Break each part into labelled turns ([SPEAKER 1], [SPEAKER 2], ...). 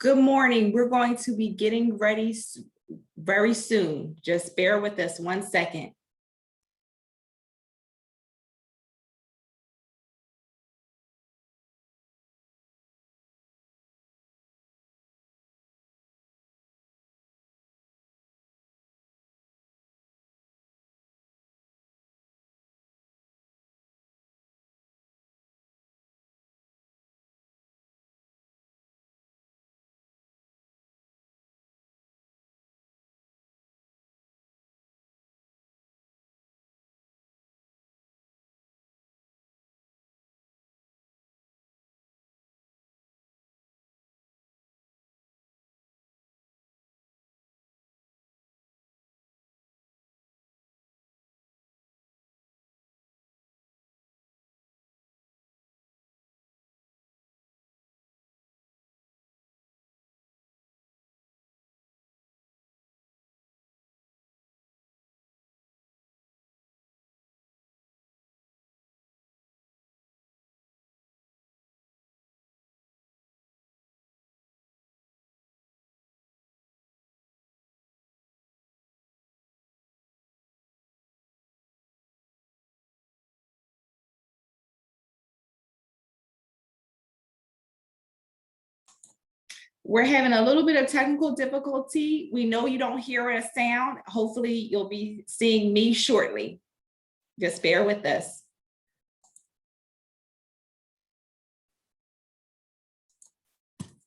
[SPEAKER 1] Good morning. We're going to be getting ready very soon. Just bear with us 1 second. We're having a little bit of technical difficulty. We know you don't hear a sound. Hopefully you'll be seeing me shortly. Just bear with us.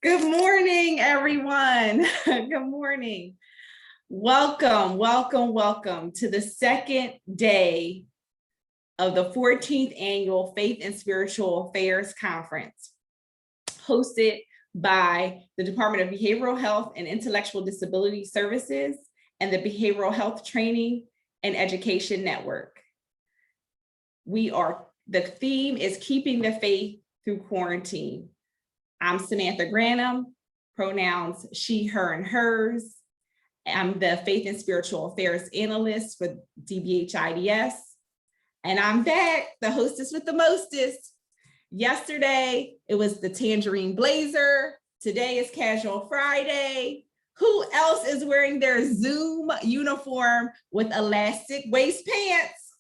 [SPEAKER 1] Good morning, everyone. Good morning. Welcome, welcome, welcome to the second day of the 14th Annual Faith and Spiritual Affairs Conference, hosted by the Department of Behavioral Health and Intellectual Disability Services and the Behavioral Health Training and Education Network. The theme is Keeping the Faith Through Quarantine. I'm Samantha Grannum, pronouns she, her, and hers. I'm the Faith and Spiritual Affairs Analyst for DBHIDS. And I'm back, the hostess with the mostest. Yesterday, it was the Tangerine Blazer. Today is Casual Friday. Who else is wearing their Zoom uniform with elastic waist pants?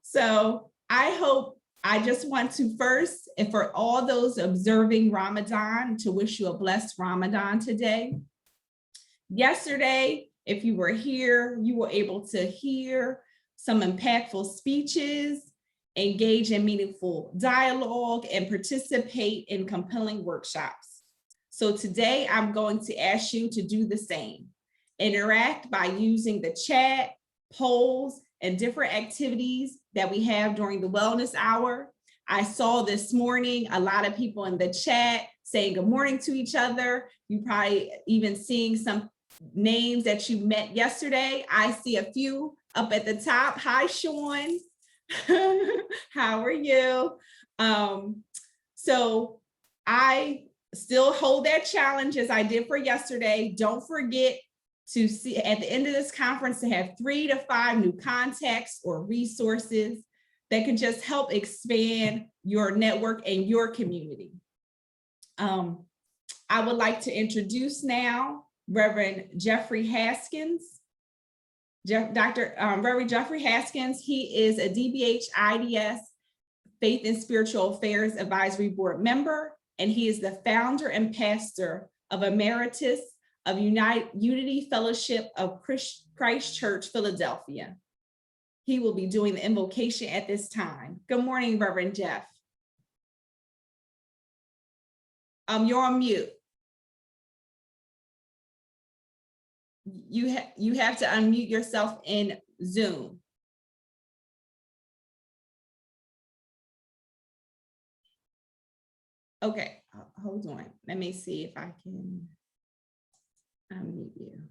[SPEAKER 1] So I just want to first, and for all those observing Ramadan, to wish you a blessed Ramadan today. Yesterday, if you were here, you were able to hear some impactful speeches, engage in meaningful dialogue, and participate in compelling workshops. So today I'm going to ask you to do the same. Interact by using the chat, polls, and different activities that we have during the wellness hour. I saw this morning a lot of people in the chat saying good morning to each other. You probably even seeing some names that you met yesterday. I see a few up at the top. Hi, Sean. How are you? So I still hold that challenge as I did for yesterday. Don't forget to see at the end of this conference to have 3 to 5 new contacts or resources that can just help expand your network and your community. I would like to introduce now Reverend Jeffrey Haskins. Reverend Jeffrey Haskins, he is a DBHIDS Faith and Spiritual Affairs Advisory Board member, and he is the founder and pastor of Emeritus of Unity Fellowship of Christ Church, Philadelphia. He will be doing the invocation at this time. Good morning, Reverend Jeff. You're on mute. You have to unmute yourself in Zoom. Okay, hold on. Let me see if I can unmute you.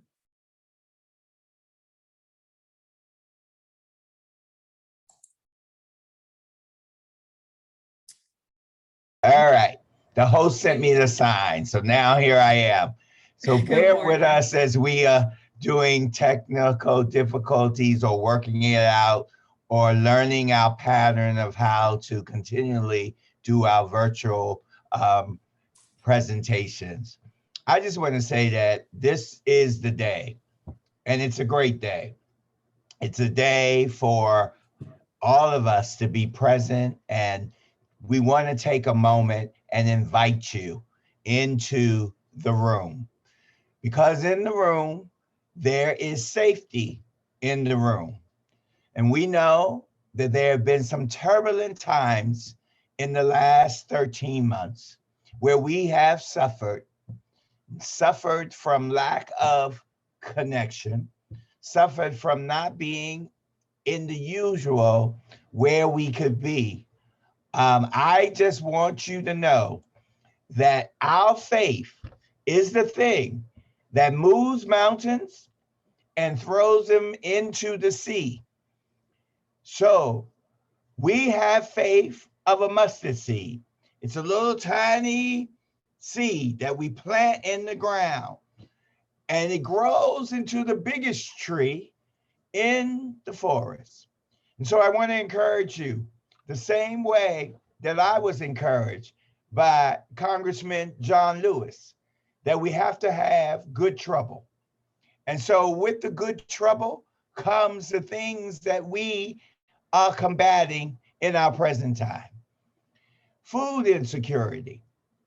[SPEAKER 2] All right, the host sent me the sign, so now here I am. So bear with us as we are doing technical difficulties or working it out or learning our pattern of how to continually do our virtual presentations. I just want to say that this is the day, and it's a great day. It's a day for all of us to be present, and we want to take a moment and invite you into the room, because in the room, there is safety in the room. And we know that there have been some turbulent times in the last 13 months where we have suffered from lack of connection, suffered from not being in the usual where we could be. I just want you to know that our faith is the thing that moves mountains and throws them into the sea. So we have faith of a mustard seed. It's a little tiny seed that we plant in the ground, and it grows into the biggest tree in the forest. And so I want to encourage you the same way that I was encouraged by Congressman John Lewis, that we have to have good trouble. And so with the good trouble comes the things that we are combating in our present time. Food insecurity.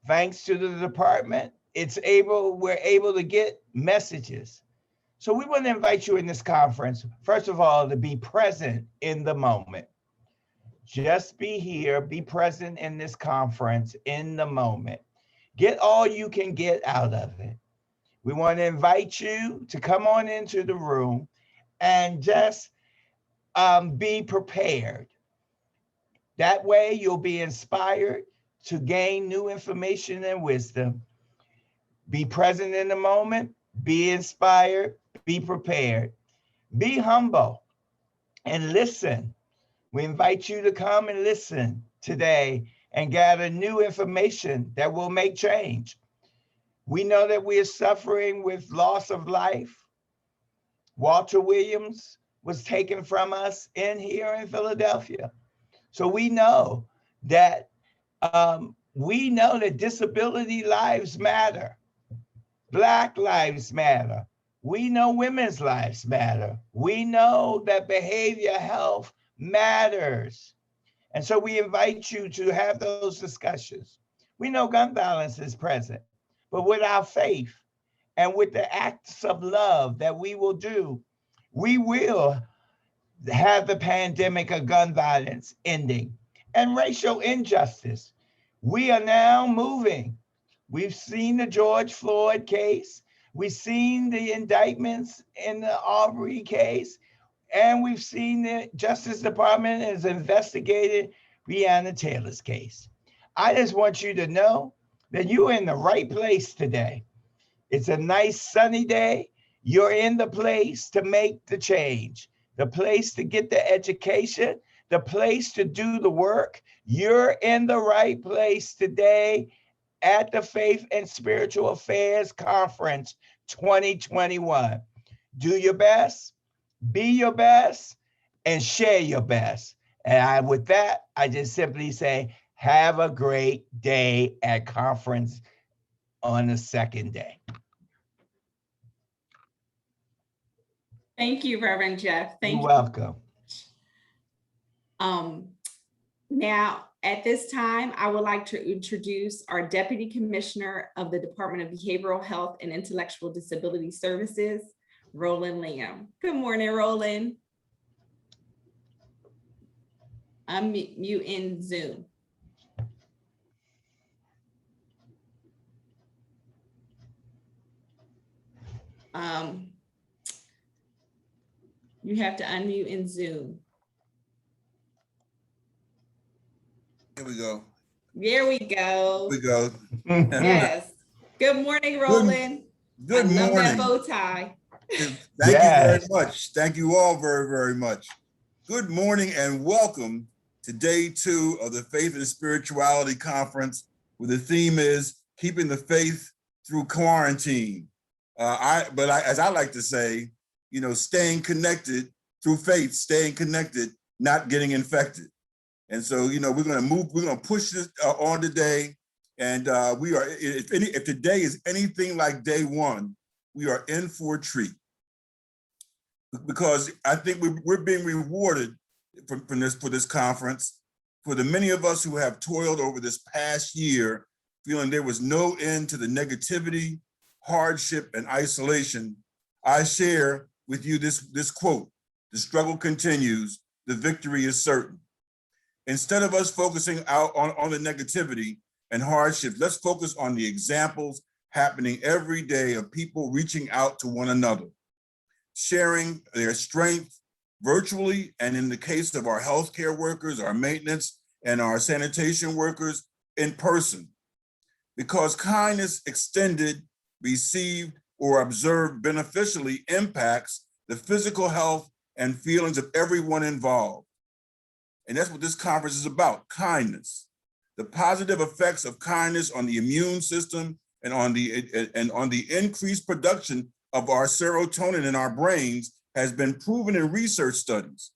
[SPEAKER 2] Thanks to the department, we're able to get messages. So we want to invite you in this conference, first of all, to be present in the moment. Just be here, be present in this conference in the moment. Get all you can get out of it. We want to invite you to come on into the room and just be prepared. That way you'll be inspired to gain new information and wisdom. Be present in the moment, be inspired, be prepared, be humble, and listen. We invite you to come and listen today and gather new information that will make change. We know that we are suffering with loss of life. Walter Williams was taken from us here in Philadelphia. So we know that disability lives matter. Black lives matter. We know women's lives matter. We know that behavior health matters. And so we invite you to have those discussions. We know gun violence is present, but with our faith and with the acts of love that we will do, we will have the pandemic of gun violence ending. And racial injustice. We are now moving. We've seen the George Floyd case. We've seen the indictments in the Arbery case. And we've seen the Justice Department has investigated Breonna Taylor's case. I just want you to know that you're in the right place today. It's a nice sunny day. You're in the place to make the change, the place to get the education, the place to do the work. You're in the right place today at the Faith and Spiritual Affairs Conference 2021. Do your best, be your best, and share your best. And with that, I just simply say, have a great day at conference on the second day.
[SPEAKER 1] Thank you, Reverend Jeff. Thank you.
[SPEAKER 2] You're welcome.
[SPEAKER 1] Now, at this time, I would like to introduce our Deputy Commissioner of the Department of Behavioral Health and Intellectual Disability Services, Roland Lamb. Good morning, Roland. Unmute in Zoom. You have to unmute in Zoom.
[SPEAKER 3] Here we go.
[SPEAKER 1] There we go.
[SPEAKER 3] Here we go.
[SPEAKER 1] Yes. Good morning, Roland.
[SPEAKER 3] Good
[SPEAKER 1] I love
[SPEAKER 3] morning.
[SPEAKER 1] that bow tie.
[SPEAKER 3] Thank you very much. Thank you all very, very much. Good morning and welcome to day 2 of the Faith and Spirituality Conference, where the theme is keeping the faith through quarantine. As I like to say, staying connected through faith, staying connected, not getting infected. And so, we're going to push this on today And we are, if today is anything like day one, we are in for a treat. Because I think we're being rewarded for this conference. For the many of us who have toiled over this past year, feeling there was no end to the negativity, hardship, and isolation, I share with you this quote: "The struggle continues, the victory is certain." Instead of us focusing out on the negativity and hardship, let's focus on the examples happening every day of people reaching out to one another, sharing their strength virtually, and in the case of our healthcare workers, our maintenance, and our sanitation workers, in person. Because kindness extended, received, or observed beneficially impacts the physical health and feelings of everyone involved. And that's what this conference is about: kindness. The positive effects of kindness on the immune system and on the increased production of our serotonin in our brains has been proven in research studies.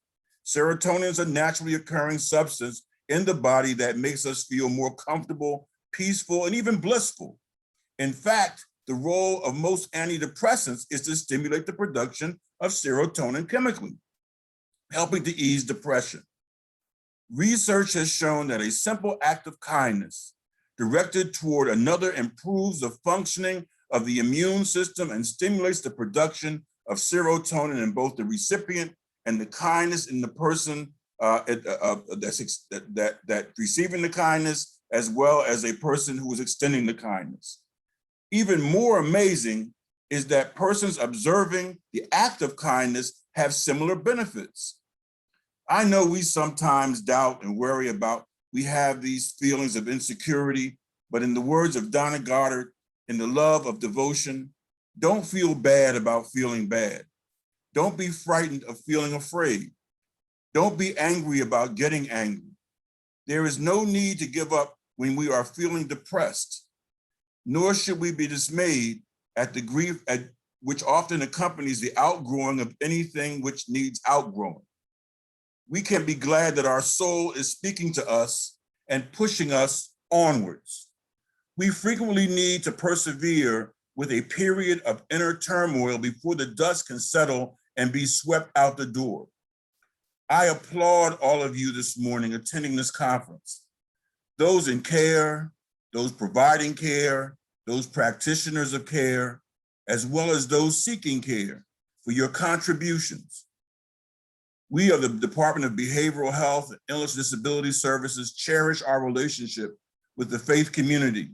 [SPEAKER 3] Serotonin is a naturally occurring substance in the body that makes us feel more comfortable, peaceful, and even blissful. In fact, the role of most antidepressants is to stimulate the production of serotonin chemically, helping to ease depression. Research has shown that a simple act of kindness directed toward another improves the functioning of the immune system and stimulates the production of serotonin in both the recipient and the kindness in the person that receiving the kindness, as well as a person who is extending the kindness. Even more amazing is that persons observing the act of kindness have similar benefits. I know we sometimes doubt and worry about, we have these feelings of insecurity, but in the words of Donna Goddard, in the love of devotion, don't feel bad about feeling bad. Don't be frightened of feeling afraid. Don't be angry about getting angry. There is no need to give up when we are feeling depressed, nor should we be dismayed at the grief which often accompanies the outgrowing of anything which needs outgrowing. We can be glad that our soul is speaking to us and pushing us onwards. We frequently need to persevere with a period of inner turmoil before the dust can settle and be swept out the door. I applaud all of you this morning attending this conference. Those in care, those providing care, those practitioners of care, as well as those seeking care, for your contributions. We of the Department of Behavioral Health and Illness and Disability Services cherish our relationship with the faith community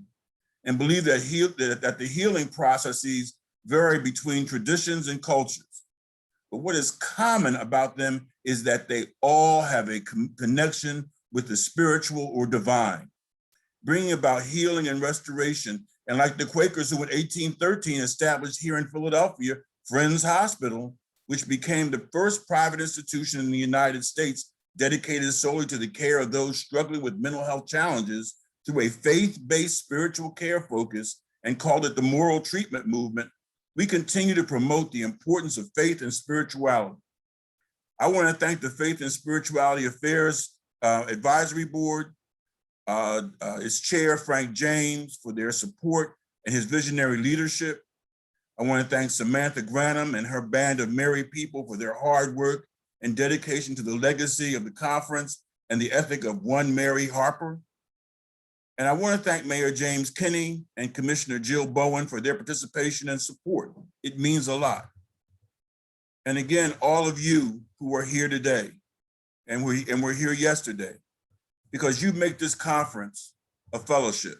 [SPEAKER 3] and believe that the healing processes vary between traditions and cultures. But what is common about them is that they all have a connection with the spiritual or divine, bringing about healing and restoration. And like the Quakers who in 1813 established here in Philadelphia, Friends Hospital, which became the first private institution in the United States dedicated solely to the care of those struggling with mental health challenges through a faith-based spiritual care focus, and called it the Moral Treatment Movement, we continue to promote the importance of faith and spirituality. I want to thank the Faith and Spirituality Affairs Advisory Board, its chair, Frank James, for their support and his visionary leadership. I want to thank Samantha Grannum and her band of merry people for their hard work and dedication to the legacy of the conference and the ethic of one Mary Harper. And I want to thank Mayor James Kenney and Commissioner Jill Bowen for their participation and support. It means a lot. And again, all of you who are here today and we're here yesterday, because you make this conference a fellowship.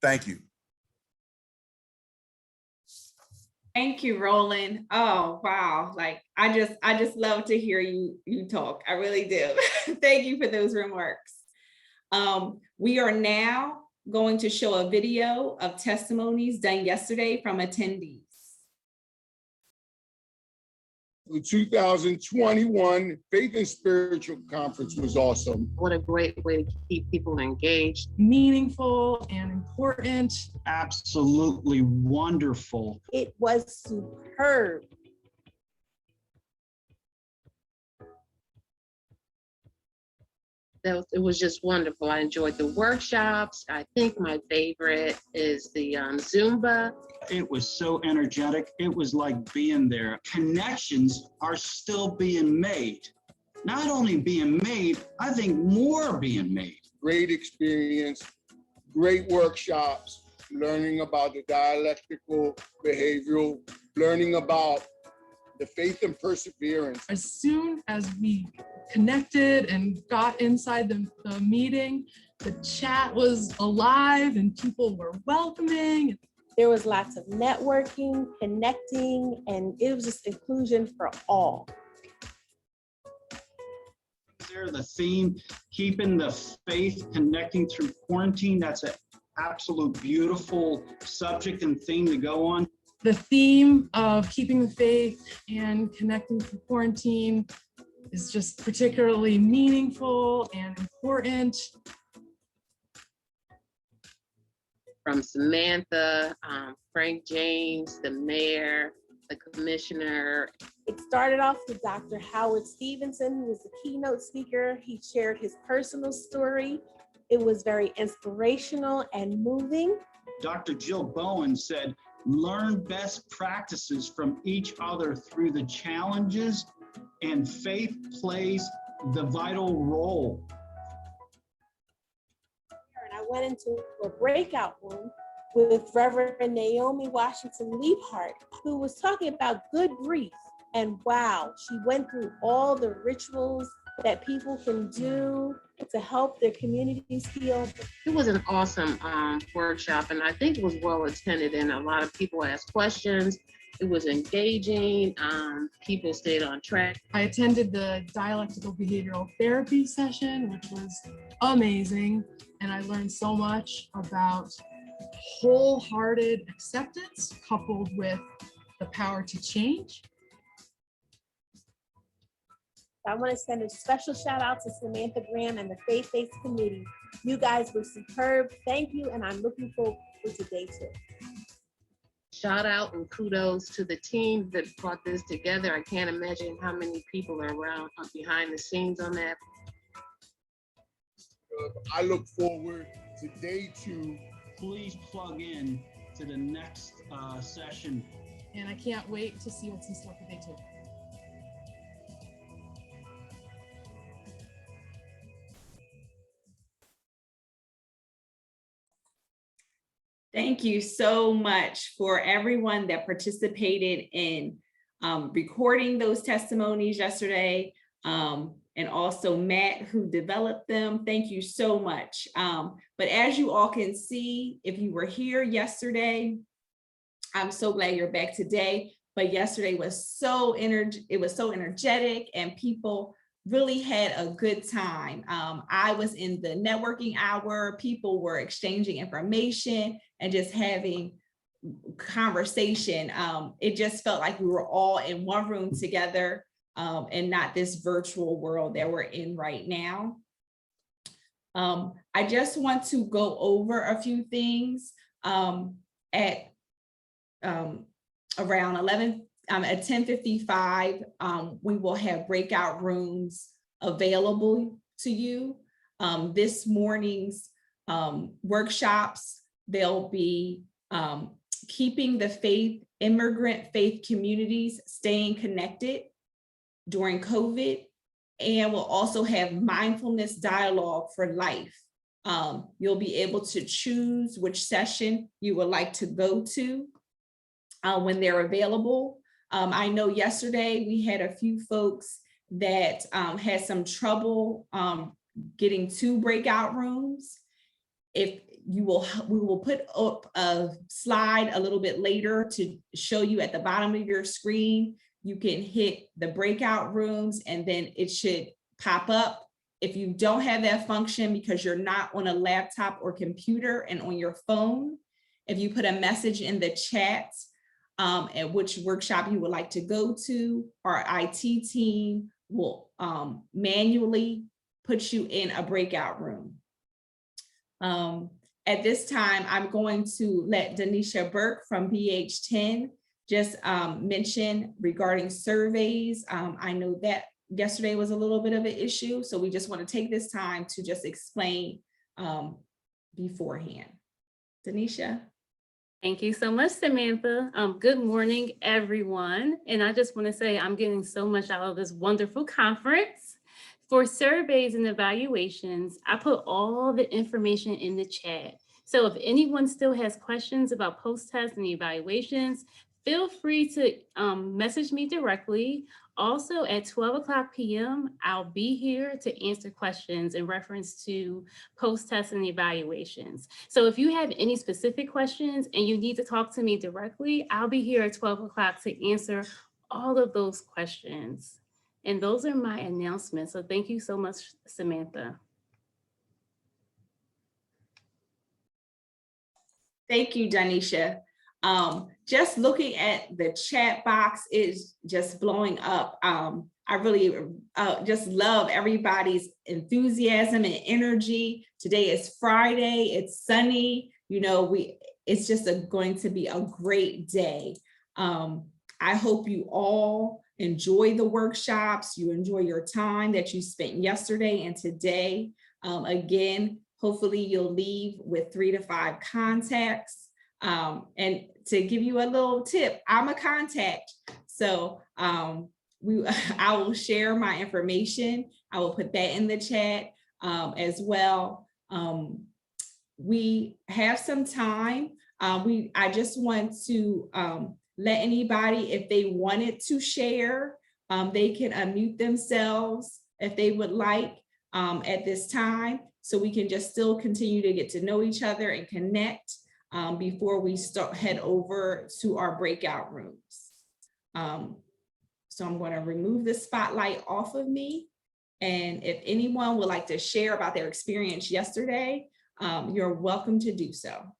[SPEAKER 3] Thank you.
[SPEAKER 1] Thank you, Roland. Oh, wow. Like, I just love to hear you talk. I really do. Thank you for those remarks. We are now going to show a video of testimonies done yesterday from attendees.
[SPEAKER 4] The 2021 Faith and Spiritual Conference was awesome.
[SPEAKER 5] What a great way to keep people engaged.
[SPEAKER 6] Meaningful and important.
[SPEAKER 7] Absolutely wonderful.
[SPEAKER 8] It was superb.
[SPEAKER 5] It was just wonderful. I enjoyed the workshops. I think my favorite is the Zumba.
[SPEAKER 7] It was so energetic. It was like being there. Connections are still being made. Not only being made, I think more being made.
[SPEAKER 4] Great experience, great workshops, learning about the dialectical, behavioral, learning about the faith and perseverance.
[SPEAKER 6] As soon as we connected and got inside the meeting, the chat was alive and people were welcoming.
[SPEAKER 8] There was lots of networking, connecting, and it was just inclusion for all.
[SPEAKER 7] There, the theme, keeping the faith, connecting through quarantine. That's an absolute beautiful subject and theme to go on.
[SPEAKER 6] The theme of keeping the faith and connecting through quarantine is just particularly meaningful and important.
[SPEAKER 5] From Samantha, Frank James, the mayor, the commissioner.
[SPEAKER 8] It started off with Dr. Howard Stevenson, who was the keynote speaker. He shared his personal story. It was very inspirational and moving.
[SPEAKER 7] Dr. Jill Bowen said, learn best practices from each other through the challenges, and faith plays the vital role.
[SPEAKER 8] And I went into a breakout room with Reverend Naomi Washington Liebhart, who was talking about good grief. And wow, she went through all the rituals that people can do to help their communities heal.
[SPEAKER 5] It was an awesome workshop, and I think it was well attended, and a lot of people asked questions. It was engaging. People stayed on track.
[SPEAKER 6] I attended the dialectical behavioral therapy session, which was amazing. And I learned so much about wholehearted acceptance coupled with the power to change.
[SPEAKER 8] I want to send a special shout out to Samantha Graham and the Faith-Based Committee. You guys were superb. Thank you. And I'm looking forward to day 2.
[SPEAKER 5] Shout out and kudos to the team that brought this together. I can't imagine how many people are around behind the scenes on that.
[SPEAKER 4] I look forward to day 2.
[SPEAKER 7] Please plug in to the next session.
[SPEAKER 6] And I can't wait to see what's in store for day 2.
[SPEAKER 1] Thank you so much for everyone that participated in recording those testimonies yesterday, and also Matt, who developed them. Thank you so much. But as you all can see, if you were here yesterday, I'm so glad you're back today. But yesterday was so energetic, and people really had a good time. I was in the networking hour. People were exchanging information and just having conversation. It just felt like we were all in one room together, and not this virtual world that we're in right now. I just want to go over a few things at around 10:55. We will have breakout rooms available to you. This morning's workshops, they'll be keeping the faith, immigrant faith communities staying connected during COVID, and we'll also have mindfulness dialogue for life. You'll be able to choose which session you would like to go to when they're available. I know yesterday we had a few folks that had some trouble getting to breakout rooms. We will put up a slide a little bit later to show you at the bottom of your screen. You can hit the breakout rooms and then it should pop up. If you don't have that function because you're not on a laptop or computer and on your phone, if you put a message in the chat at which workshop you would like to go to, our IT team will manually put you in a breakout room. At this time, I'm going to let Denisha Burke from BH10 just mention regarding surveys. I know that yesterday was a little bit of an issue. So we just want to take this time to just explain beforehand. Denisha.
[SPEAKER 9] Thank you so much, Samantha. Good morning, everyone. And I just want to say I'm getting so much out of this wonderful conference. For surveys and evaluations, I put all the information in the chat. So if anyone still has questions about post-test and evaluations, feel free to message me directly. Also at 12:00 p.m., I'll be here to answer questions in reference to post-test and evaluations. So if you have any specific questions and you need to talk to me directly, I'll be here at 12:00 to answer all of those questions. And those are my announcements. So thank you so much, Samantha.
[SPEAKER 1] Thank you, Danisha. Just looking at the chat box is just blowing up. I really just love everybody's enthusiasm and energy. Today is Friday, it's sunny. You know, it's just going to be a great day. I hope you all enjoy the workshops, you enjoy your time that you spent yesterday and today. Again, hopefully you'll leave with 3 to 5 contacts. And to give you a little tip, I'm a contact. So I will share my information. I will put that in the chat as well. We have some time. I just want to let anybody, if they wanted to share, they can unmute themselves if they would like at this time. So we can just still continue to get to know each other and connect before we head over to our breakout rooms. So I'm going to remove the spotlight off of me. And if anyone would like to share about their experience yesterday, you're welcome to do so.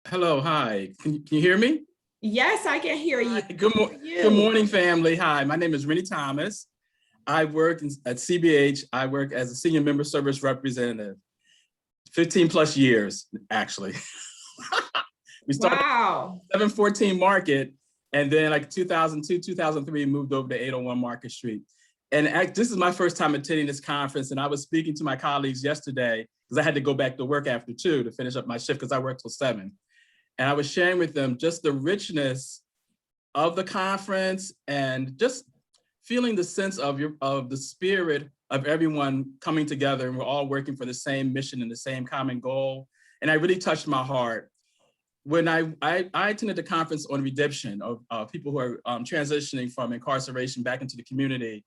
[SPEAKER 10] Hello, hi. Can you hear me?
[SPEAKER 1] Yes, I can hear you.
[SPEAKER 10] Hi, good morning, family. Hi, my name is Rennie Thomas. I work at CBH. I work as a senior member service representative. 15 plus years, actually. We started
[SPEAKER 1] wow.
[SPEAKER 10] 714 Market, and then like 2002, 2003, moved over to 801 Market Street. And this is my first time attending this conference, and I was speaking to my colleagues yesterday because I had to go back to work after 2 to finish up my shift because I work till 7. And I was sharing with them just the richness of the conference and just feeling the sense of the spirit of everyone coming together, and we're all working for the same mission and the same common goal. And I really touched my heart. When I attended the conference on redemption of people who are transitioning from incarceration back into the community.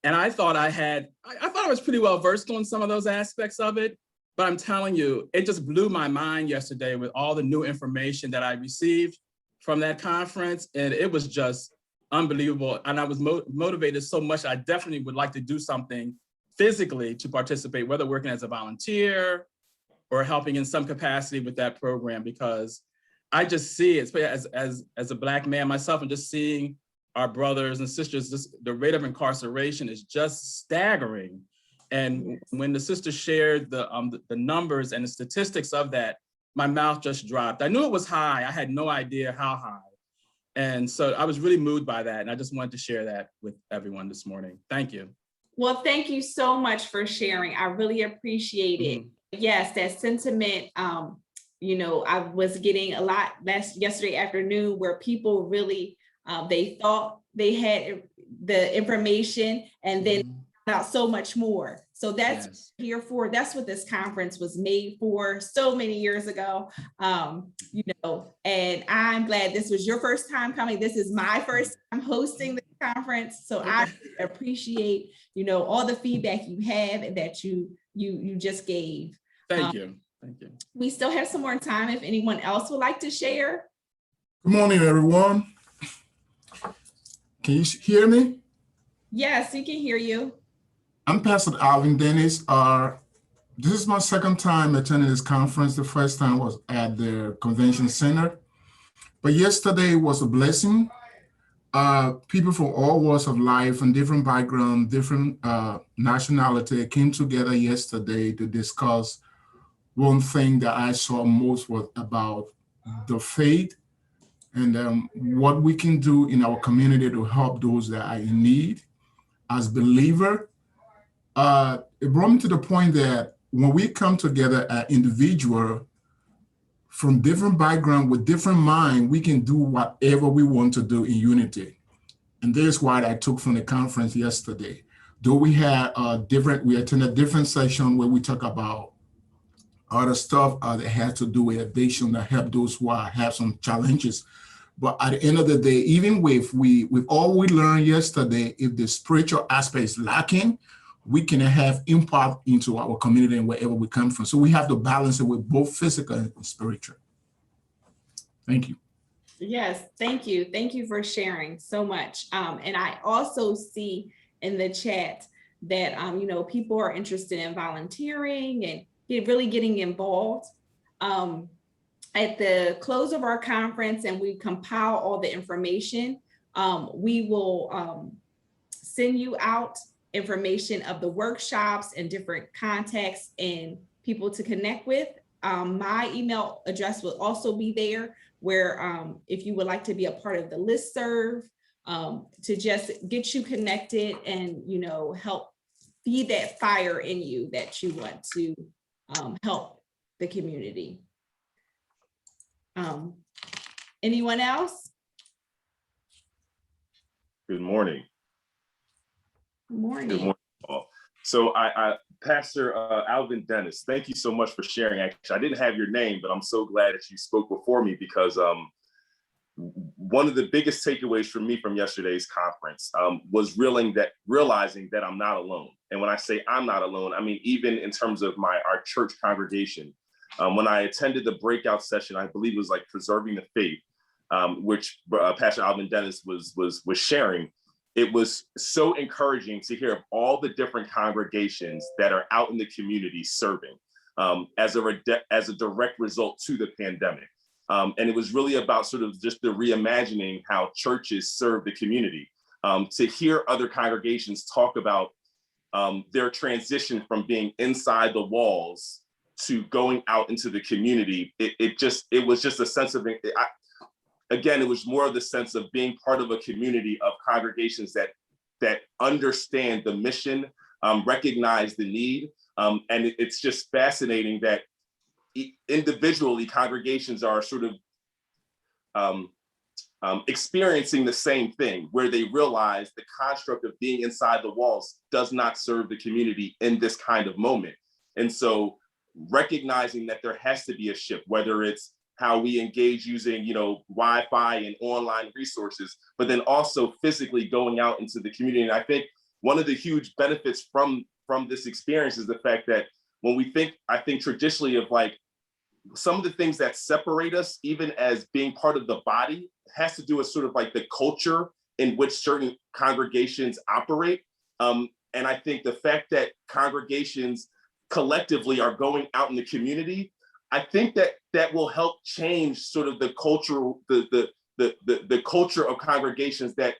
[SPEAKER 10] And I thought I was pretty well versed on some of those aspects of it, but I'm telling you, it just blew my mind yesterday with all the new information that I received from that conference. And it was just unbelievable. And I was motivated so much, I definitely would like to do something physically to participate, whether working as a volunteer or helping in some capacity with that program, because I just see it as a Black man myself, and just seeing our brothers and sisters, the rate of incarceration is just staggering. And when the sister shared the numbers and the statistics of that, my mouth just dropped. I knew it was high. I had no idea how high. And so I was really moved by that. And I just wanted to share that with everyone this morning. Thank you.
[SPEAKER 1] Well, thank you so much for sharing. I really appreciate it. Yes, that sentiment, you know, I was getting a lot yesterday afternoon where people really, they thought they had the information and then out so much more. So that's here for, that's what this conference was made for so many years ago, you know, and I'm glad this was your first time coming. This is my first time hosting the conference. So I appreciate, you know, all the feedback you have and that you just gave.
[SPEAKER 10] Thank you. Thank you.
[SPEAKER 1] We still have some more time if anyone else would like to share.
[SPEAKER 11] Good morning, everyone. Can you hear me?
[SPEAKER 1] Yes, we can hear you.
[SPEAKER 11] I'm Pastor Alvin Dennis. This is my second time attending this conference. The first time was at the convention center, but yesterday was a blessing. People from all walks of life and different background, different nationality came together yesterday to discuss one thing that I saw most was about the faith and what we can do in our community to help those that are in need. As believer, it brought me to the point that when we come together as individual from different background with different mind, we can do whatever we want to do in unity. And this is what I took from the conference yesterday. Though we had we attended different session where we talk about other stuff that has to do with addiction that help those who have some challenges. But at the end of the day, even with all we learned yesterday, if the spiritual aspect is lacking, we can have impact into our community and wherever we come from. So we have to balance it with both physical and spiritual. Thank you.
[SPEAKER 1] Yes, thank you. Thank you for sharing so much. And I also see in the chat that, people are interested in volunteering and really getting involved. At the close of our conference, and we compile all the information, we will send you out information of the workshops and different contacts and people to connect with. My email address will also be there, where if you would like to be a part of the listserv, to just get you connected and help feed that fire in you that you want to help the community. Anyone else?
[SPEAKER 12] Good morning.
[SPEAKER 1] Good morning.
[SPEAKER 12] Good morning, all. So Pastor Alvin Dennis, thank you so much for sharing. Actually, I didn't have your name, but I'm so glad that you spoke before me, because one of the biggest takeaways for me from yesterday's conference was realizing that I'm not alone. And when I say I'm not alone, I mean, even in terms of our church congregation, when I attended the breakout session, I believe it was like Preserving the Faith, which Pastor Alvin Dennis was sharing. It was so encouraging to hear of all the different congregations that are out in the community serving as a direct result to the pandemic. And it was really about sort of just the reimagining how churches serve the community. To hear other congregations talk about their transition from being inside the walls to going out into the community, it was just a sense of, again, it was more of the sense of being part of a community of congregations that understand the mission, recognize the need. And it's just fascinating that individually congregations are sort of experiencing the same thing, where they realize the construct of being inside the walls does not serve the community in this kind of moment. And so recognizing that there has to be a shift, whether it's how we engage using, Wi-Fi and online resources, but then also physically going out into the community. And I think one of the huge benefits from this experience is the fact that when we think, I think traditionally of like some of the things that separate us, even as being part of the body, has to do with sort of like the culture in which certain congregations operate. And I think the fact that congregations collectively are going out in the community, I think that will help change sort of the cultural, the culture of congregations that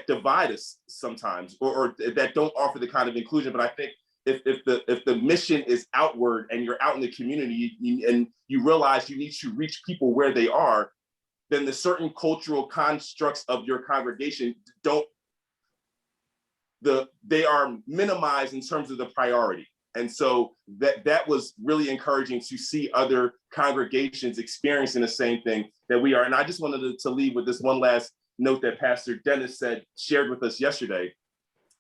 [SPEAKER 12] divide us sometimes, or that don't offer the kind of inclusion. But I think if the mission is outward and you're out in the community and you realize you need to reach people where they are, then the certain cultural constructs of your congregation they are minimized in terms of the priority. And so that was really encouraging to see other congregations experiencing the same thing that we are. And I just wanted to leave with this one last note that Pastor Dennis shared with us yesterday.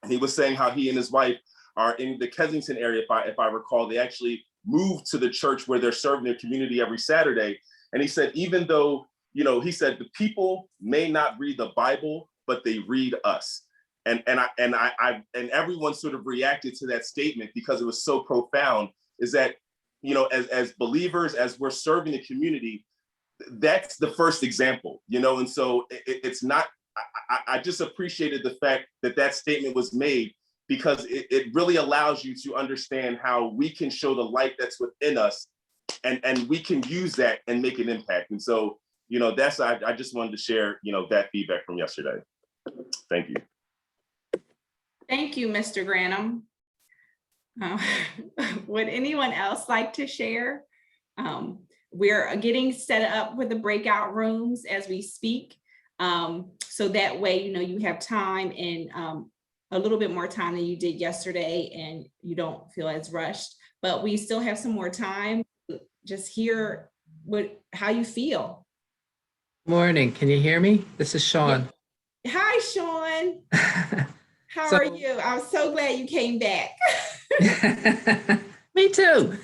[SPEAKER 12] He was saying how he and his wife are in the Kensington area, if I recall. They actually moved to the church where they're serving their community every Saturday. And he said, even though, he said the people may not read the Bible, but they read us. And everyone sort of reacted to that statement because it was so profound, is that, as believers, as we're serving the community, that's the first example, and so it's not, I just appreciated the fact that statement was made, because it really allows you to understand how we can show the light that's within us, and we can use that and make an impact. And so, I just wanted to share, that feedback from yesterday. Thank you.
[SPEAKER 1] Thank you, Mr. Grannum. Would anyone else like to share? we're getting set up with the breakout rooms as we speak. So that way, you have time and a little bit more time than you did yesterday, and you don't feel as rushed, but we still have some more time. Just hear how you feel.
[SPEAKER 13] Morning, can you hear me? This is Sean.
[SPEAKER 1] Hi, Sean. How are you? I'm so glad you came back.
[SPEAKER 13] Me too.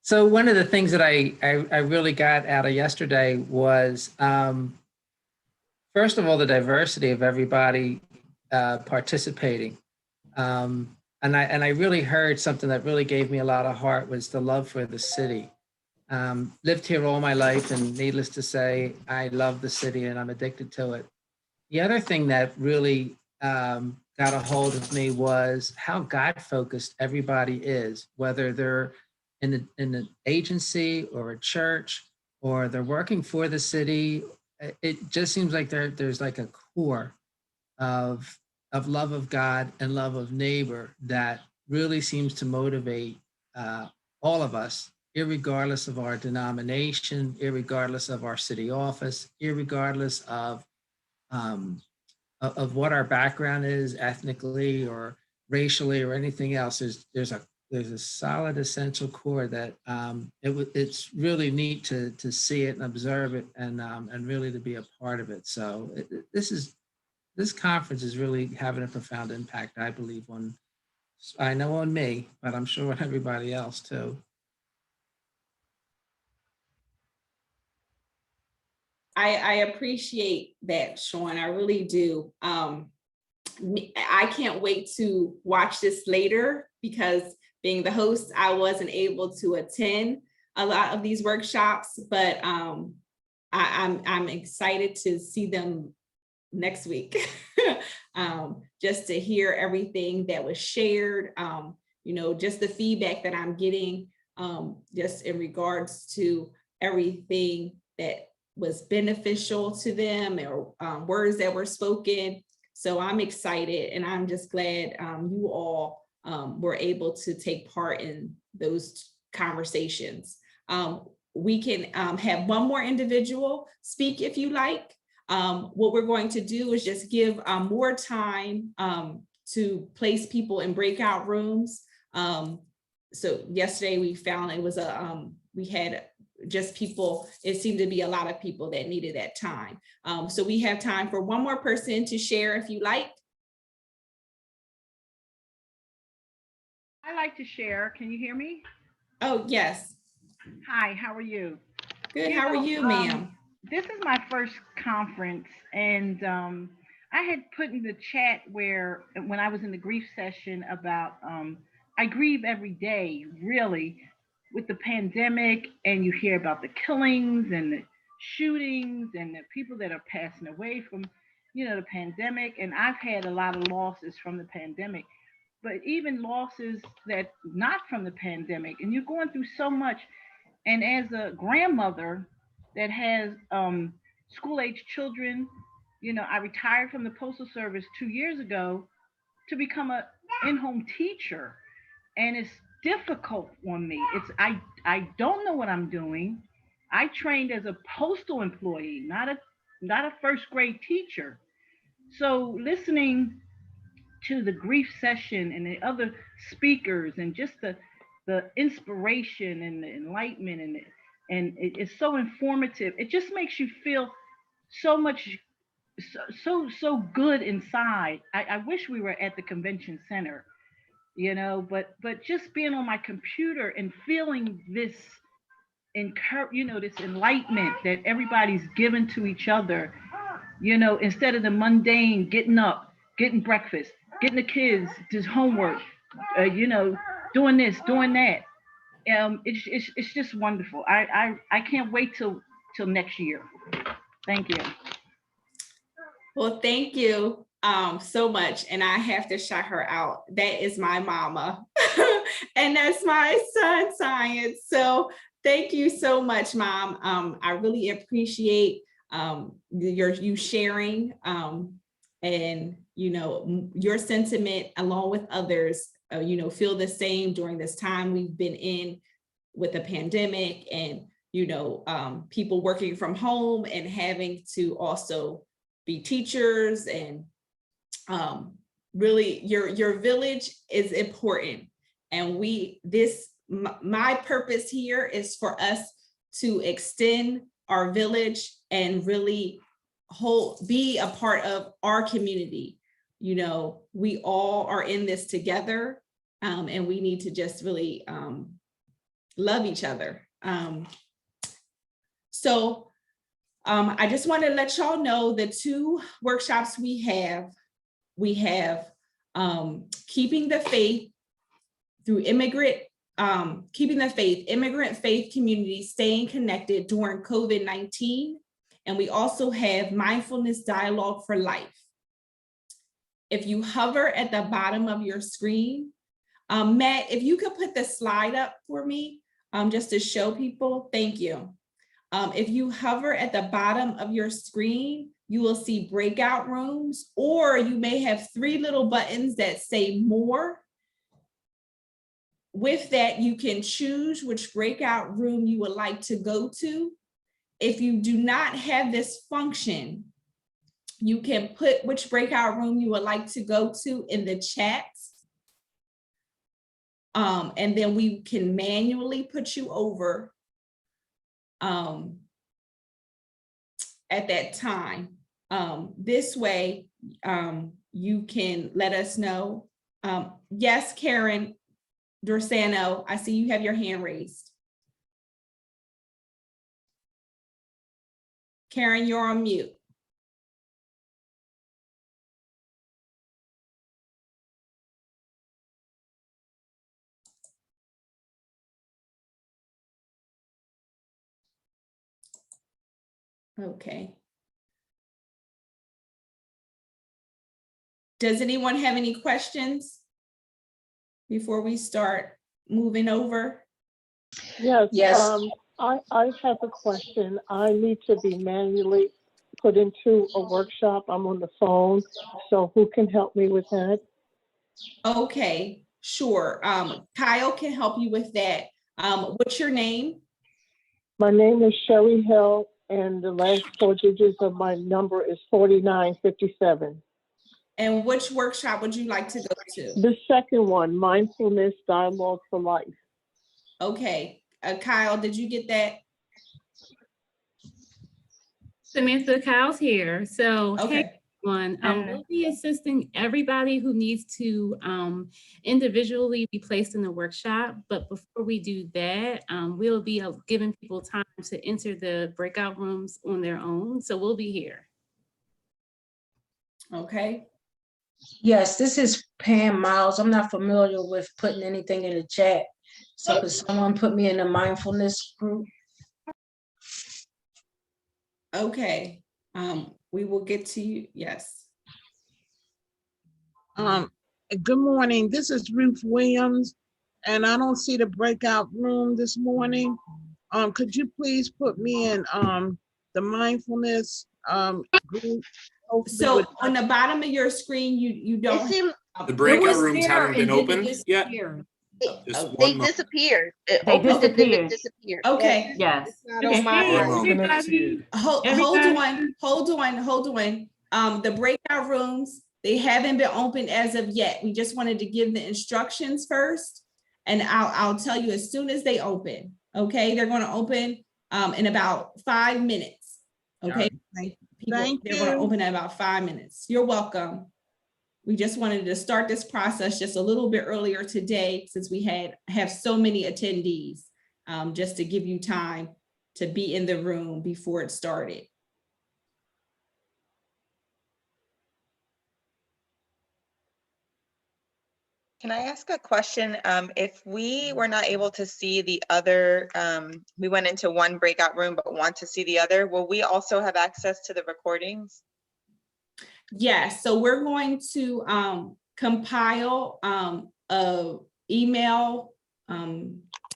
[SPEAKER 13] So one of the things that I really got out of yesterday was, first of all, the diversity of everybody participating. And I really heard something that really gave me a lot of heart, was the love for the city. Lived here all my life, and needless to say, I love the city and I'm addicted to it. The other thing that really got a hold of me was how God-focused everybody is, whether they're in an agency or a church, or they're working for the city. It just seems like there's like a core of love of God and love of neighbor that really seems to motivate all of us, irregardless of our denomination, irregardless of our city office, irregardless of what our background is ethnically or racially or anything else. There's a solid essential core that it's really neat to see it and observe it and really to be a part of it. So this conference is really having a profound impact, I believe, I know on me, but I'm sure on everybody else too.
[SPEAKER 1] I appreciate that, Sean. I really do. I can't wait to watch this later, because being the host, I wasn't able to attend a lot of these workshops, but I'm excited to see them next week. Just to hear everything that was shared, just the feedback that I'm getting, just in regards to everything that was beneficial to them, or words that were spoken. So I'm excited, and I'm just glad you all were able to take part in those conversations. We can have one more individual speak if you like. What we're going to do is just give more time to place people in breakout rooms. So yesterday we found it was we had just people, it seemed to be a lot of people that needed that time. So we have time for one more person to share if you like.
[SPEAKER 14] I like to share. Can you hear me?
[SPEAKER 1] Oh, yes.
[SPEAKER 14] Hi, how are you?
[SPEAKER 1] Good, how are you, ma'am?
[SPEAKER 14] This is my first conference, and I had put in the chat when I was in the grief session about, I grieve every day, really, with the pandemic, and you hear about the killings and the shootings and the people that are passing away from, the pandemic. And I've had a lot of losses from the pandemic, but even losses that not from the pandemic, and you're going through so much. And as a grandmother that has school-age children, I retired from the Postal Service 2 years ago to become an in-home teacher. And it's difficult on me. I don't know what I'm doing. I trained as a postal employee, not a first grade teacher. So listening to the grief session and the other speakers, and just the inspiration and the enlightenment, and it's so informative. It just makes you feel so much, so good inside. I wish we were at the convention center, but just being on my computer and feeling this this enlightenment that everybody's given to each other, instead of the mundane getting up, getting breakfast, getting the kids to homework, doing this, doing that. It's just wonderful. I can't wait till next year. Thank you.
[SPEAKER 1] Well, thank you so much. And I have to shout her out. That is my mama. And that's my son, Science. So thank you so much, Mom. I really appreciate you sharing and your sentiment, along with others, feel the same during this time we've been in with the pandemic, and people working from home and having to also be teachers, and really your village is important. And my purpose here is for us to extend our village and really be a part of our community. We all are in this together, and we need to just really love each other. So I just want to let y'all know the 2 workshops we have. We have Keeping the Faith through Immigrant Faith Community Staying Connected During COVID-19. And we also have Mindfulness Dialogue for Life. If you hover at the bottom of your screen, Matt, if you could put the slide up for me, just to show people, thank you. If you hover at the bottom of your screen, you will see breakout rooms, or you may have 3 little buttons that say more. With that, you can choose which breakout room you would like to go to. If you do not have this function, you can put which breakout room you would like to go to in the chat. And then we can manually put you over at that time. This way, you can let us know. Yes, Karen Dorsano, I see you have your hand raised. Karen, you're on mute. Okay. Does anyone have any questions before we start moving over?
[SPEAKER 15] Yes. I have a question. I need to be manually put into a workshop. I'm on the phone, so who can help me with that?
[SPEAKER 1] Okay, sure. Kyle can help you with that. What's your name?
[SPEAKER 15] My name is Sherry Hill, and the last 4 digits of my number is 4957.
[SPEAKER 1] And which workshop would you like to go to?
[SPEAKER 15] The second one, Mindfulness Dialogue for Life.
[SPEAKER 1] Okay, Kyle, did you get that?
[SPEAKER 9] Samantha, Kyle's here. So,
[SPEAKER 1] okay.
[SPEAKER 9] Hey, everyone. We'll be assisting everybody who needs to individually be placed in the workshop. But before we do that, we'll be giving people time to enter the breakout rooms on their own. So we'll be here.
[SPEAKER 1] Okay.
[SPEAKER 16] Yes, this is Pam Miles. I'm not familiar with putting anything in the chat. So could someone put me in a mindfulness group?
[SPEAKER 1] Okay. We will get to you. Yes.
[SPEAKER 17] Good morning. This is Ruth Williams, and I don't see the breakout room this morning. Could you please put me in the mindfulness group?
[SPEAKER 1] So on the bottom of your screen, you don't.
[SPEAKER 18] The breakout rooms haven't been opened yet.
[SPEAKER 19] They disappeared.
[SPEAKER 20] They disappeared.
[SPEAKER 1] Okay.
[SPEAKER 20] Yes.
[SPEAKER 1] Hold on. The breakout rooms, they haven't been opened as of yet. We just wanted to give the instructions first, and I'll tell you as soon as they open. Okay, they're going to open in about 5 minutes. Okay, they're going to open in about 5 minutes. You're welcome. We just wanted to start this process just a little bit earlier today, since we have so many attendees, just to give you time to be in the room before it started.
[SPEAKER 19] Can I ask a question? If we were not able to see the other, we went into one breakout room but want to see the other, will we also have access to the recordings?
[SPEAKER 1] Yes, so we're going to compile a email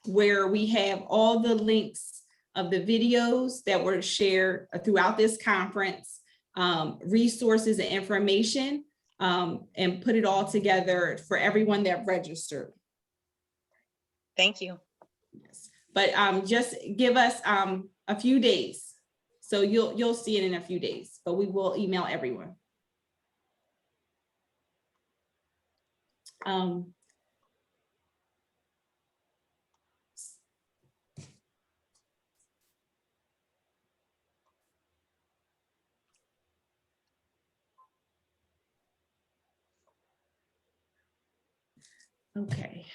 [SPEAKER 1] where we have all the links of the videos that were shared throughout this conference, resources and information, and put it all together for everyone that registered.
[SPEAKER 19] Thank you.
[SPEAKER 1] Yes. but just give us a few days. So you'll see it in a few days, but we will email everyone. Okay.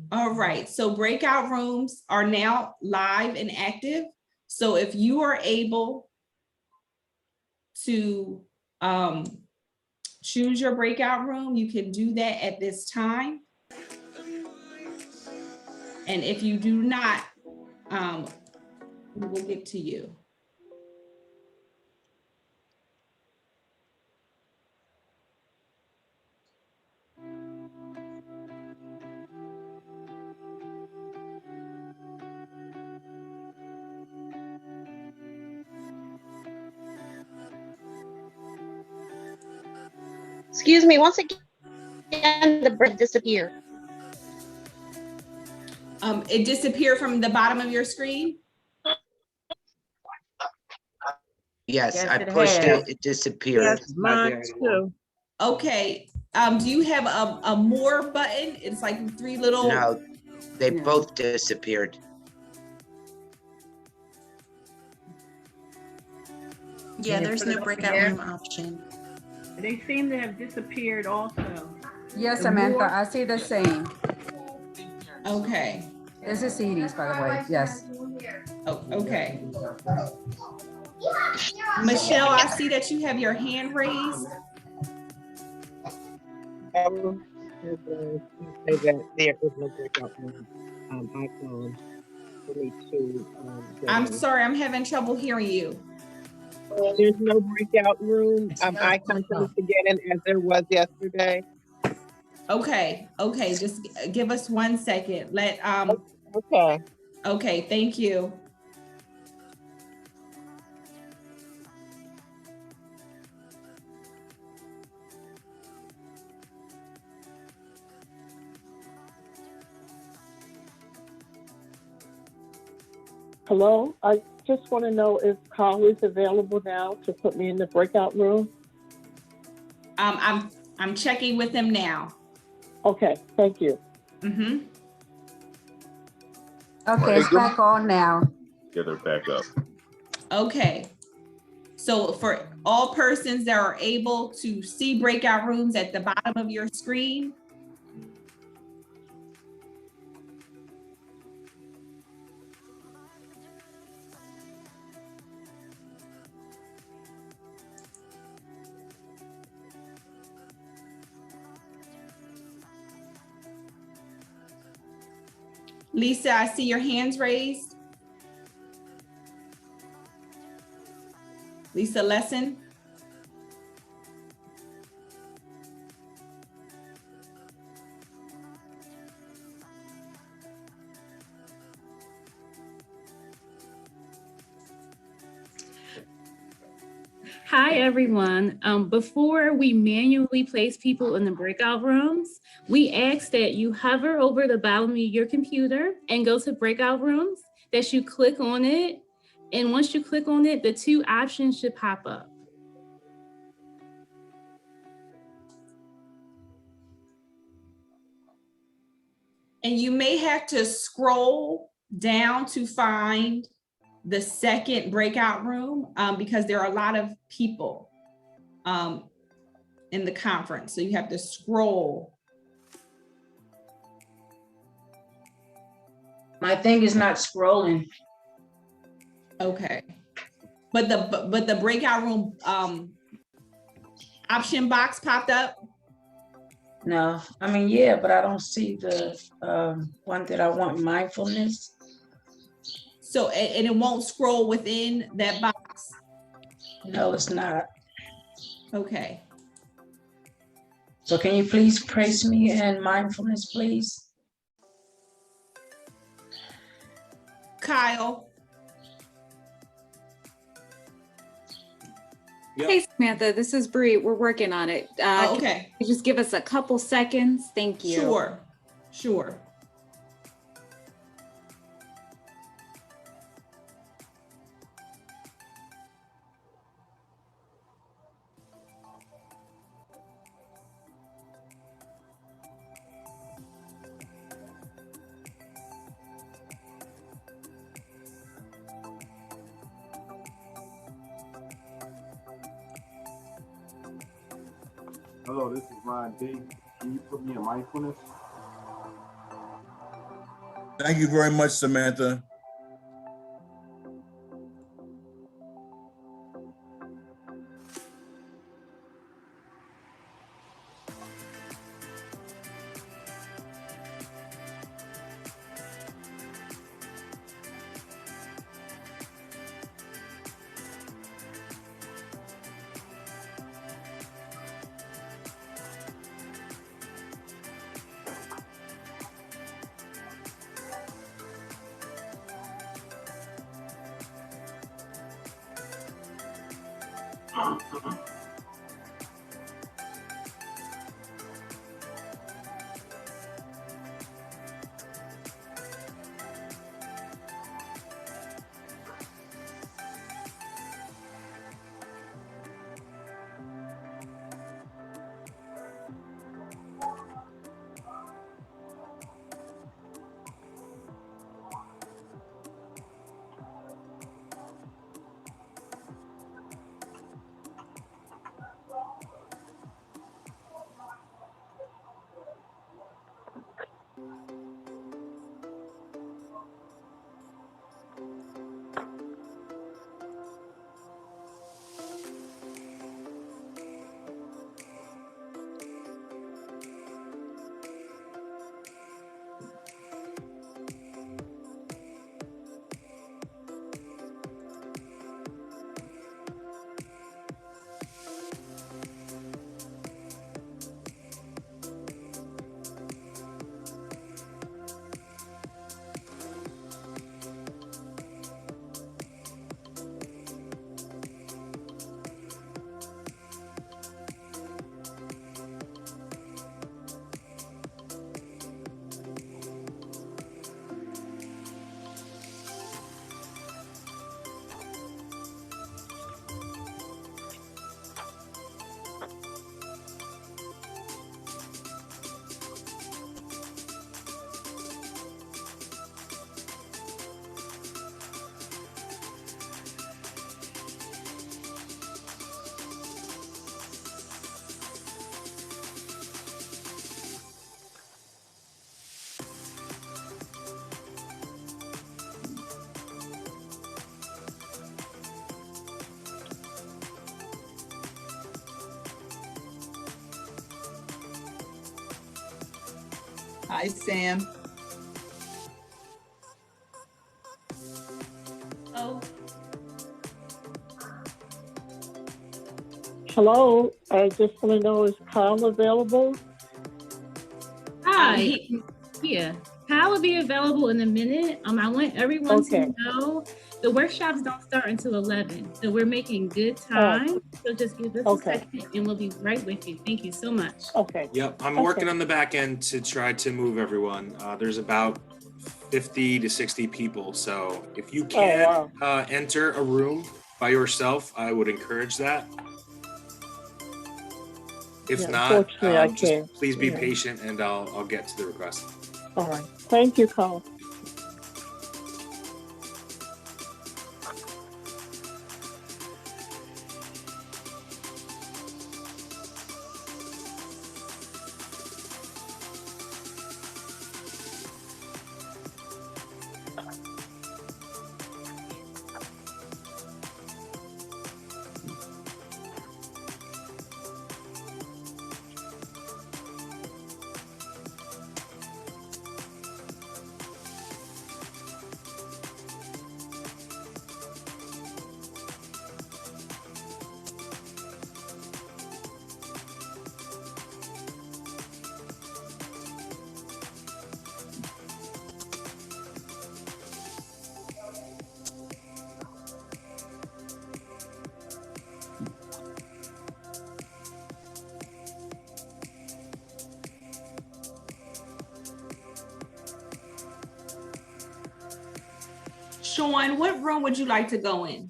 [SPEAKER 1] All right, so breakout rooms are now live and active. So if you are able to choose your breakout room, you can do that at this time. And if you do not, we will get to you.
[SPEAKER 20] Excuse me, once again, the break disappeared.
[SPEAKER 1] It disappeared from the bottom of your screen?
[SPEAKER 21] Yes, I pushed it, it disappeared.
[SPEAKER 17] Yes, mine too.
[SPEAKER 1] Okay, do you have a more button? It's like 3 little.
[SPEAKER 21] No, they both disappeared.
[SPEAKER 22] Yeah, there's no breakout room option.
[SPEAKER 14] They seem to have disappeared also.
[SPEAKER 23] Yes, Samantha, I see the same.
[SPEAKER 1] Okay.
[SPEAKER 23] This is CDs, by the way, yes.
[SPEAKER 1] Oh, okay. Michelle, I see that you have your hand raised.
[SPEAKER 24] Say that there is no breakout room icon for me to.
[SPEAKER 1] I'm sorry, I'm having trouble hearing you.
[SPEAKER 24] There's no breakout room icon for me to get in as there was yesterday.
[SPEAKER 1] Okay, okay, just give us 1 second. Let
[SPEAKER 24] Okay.
[SPEAKER 1] Okay, thank you.
[SPEAKER 15] Hello, I just want to know if Carl is available now to put me in the breakout room.
[SPEAKER 1] I'm checking with him now.
[SPEAKER 15] Okay, thank you.
[SPEAKER 1] Mm-hmm.
[SPEAKER 23] Okay, it's back on now.
[SPEAKER 12] Yeah, they're back up.
[SPEAKER 1] Okay. So for all persons that are able to see breakout rooms at the bottom of your screen, Lisa, I see your hands raised. Lisa Lesson.
[SPEAKER 9] Hi, everyone. Before we manually place people in the breakout rooms, we ask that you hover over the bottom of your computer and go to breakout rooms, that you click on it. And once you click on it, the 2 options should pop up.
[SPEAKER 1] And you may have to scroll down to find the second breakout room because there are a lot of people in the conference. So you have to scroll.
[SPEAKER 16] My thing is not scrolling.
[SPEAKER 1] Okay. But the breakout room option box popped up?
[SPEAKER 16] No, I mean, yeah, but I don't see the one that I want, mindfulness.
[SPEAKER 1] So, and it won't scroll within that box?
[SPEAKER 16] No, it's not.
[SPEAKER 1] Okay.
[SPEAKER 16] So can you please praise me in mindfulness, please?
[SPEAKER 1] Kyle.
[SPEAKER 25] Yep. Hey, Samantha, this is Bree. We're working on it.
[SPEAKER 1] Okay.
[SPEAKER 25] Can you just give us a couple seconds? Thank you.
[SPEAKER 1] Sure. Sure.
[SPEAKER 2] Hello, this is Ryan D. Can you put me in mindfulness?
[SPEAKER 3] Thank you very much, Samantha.
[SPEAKER 1] Hi, Sam.
[SPEAKER 9] Oh,
[SPEAKER 15] Hello, I just want to know, is Kyle available?
[SPEAKER 9] hi. Yeah, Kyle will be available in a minute. I want everyone to know the workshops don't start until 11, so we're making good time. So just give us a second and we'll be right with you. Thank you so much.
[SPEAKER 15] Okay.
[SPEAKER 18] Yep, I'm working on the back end to try to move everyone. There's about 50 to 60 people. So if you can enter a room by yourself, I would encourage that. If not,
[SPEAKER 15] unfortunately, I
[SPEAKER 18] just
[SPEAKER 15] can't.
[SPEAKER 18] please be patient and I'll get to the request.
[SPEAKER 15] All right. Thank you, Kyle.
[SPEAKER 1] Sean, what room would you like to go in?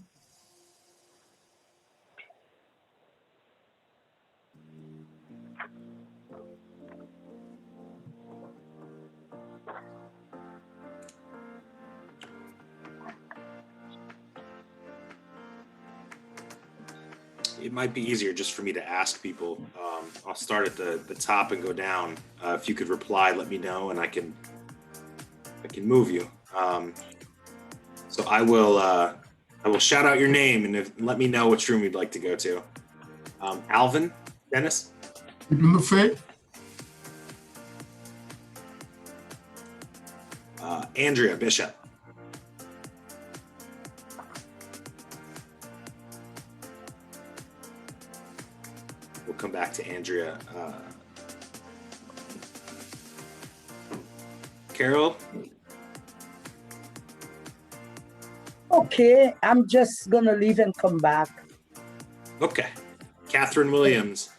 [SPEAKER 18] It might be easier just for me to ask people. I'll start at the top and go down. If you could reply, let me know, and I can move you. So I will shout out your name and let me know which room you'd like to go to. Alvin, Dennis.
[SPEAKER 11] Keeping the faith.
[SPEAKER 18] Andrea Bishop. We'll come back to Andrea. Carol.
[SPEAKER 4] Okay, I'm just gonna leave and come back.
[SPEAKER 18] Okay. Catherine Williams.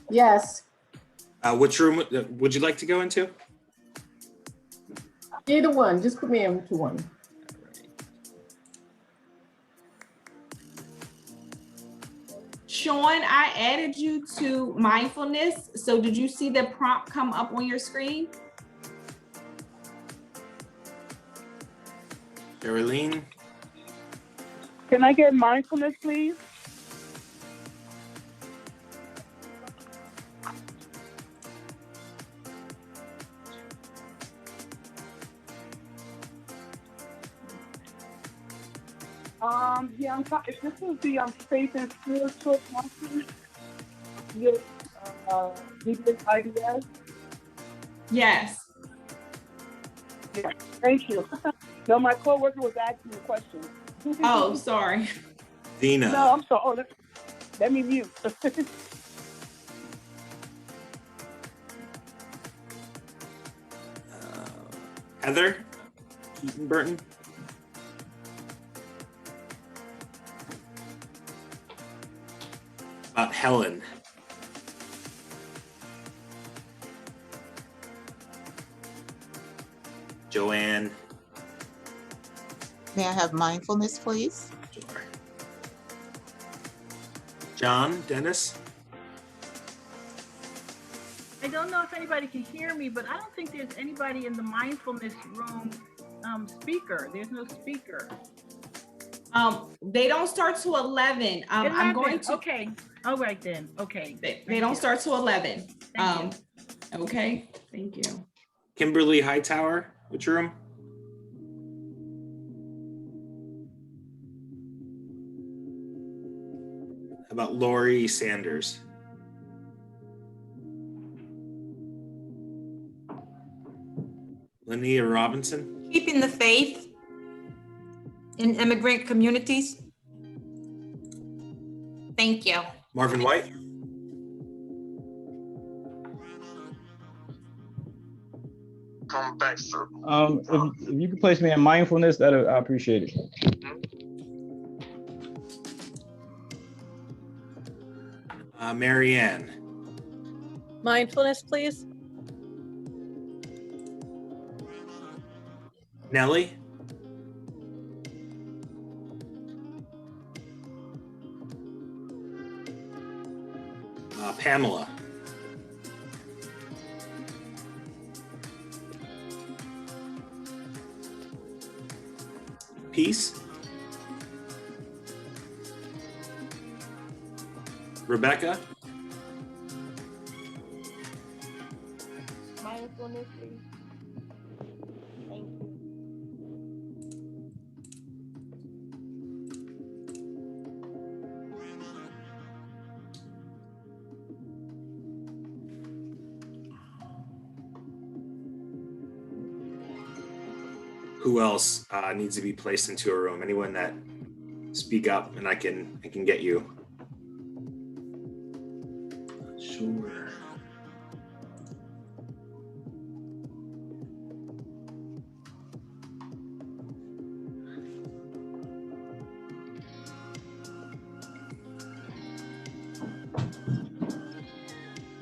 [SPEAKER 5] Yes,
[SPEAKER 18] Which room would you like to go into?
[SPEAKER 5] either one. Just put me into one.
[SPEAKER 1] Sean, I added you to mindfulness. So did you see the prompt come up on your screen?
[SPEAKER 18] Caroline.
[SPEAKER 7] Can I get mindfulness, please? Yeah, I'm sorry. If this is the faith and spiritual counseling, with DBHIDS.
[SPEAKER 1] Yes.
[SPEAKER 7] Yeah, thank you. No, my coworker was asking a question.
[SPEAKER 1] Oh, sorry.
[SPEAKER 18] Dina.
[SPEAKER 7] No, I'm sorry. Oh, let me mute.
[SPEAKER 18] Heather Keaton Burton. Helen. Joanne.
[SPEAKER 8] May I have mindfulness, please?
[SPEAKER 18] Sure. John, Dennis.
[SPEAKER 14] I don't know if anybody can hear me, but I don't think there's anybody in the mindfulness room speaker. There's no speaker.
[SPEAKER 1] They don't start to 11. I'm going to.
[SPEAKER 14] Okay. All right then. Okay.
[SPEAKER 1] They don't start to 11. Okay. Thank you.
[SPEAKER 18] Kimberly Hightower, which room? How about Lori Sanders? Linnea Robinson.
[SPEAKER 25] Keeping the faith in immigrant communities. Thank you.
[SPEAKER 18] Marvin White.
[SPEAKER 26] If you could place me in mindfulness, I appreciate it.
[SPEAKER 18] Marianne.
[SPEAKER 27] Mindfulness, please.
[SPEAKER 18] Nellie. Pamela. Peace. Rebecca.
[SPEAKER 27] Mindfulness, please. Thank you.
[SPEAKER 18] Who else needs to be placed into a room? Anyone that speak up and I can get you. Sure.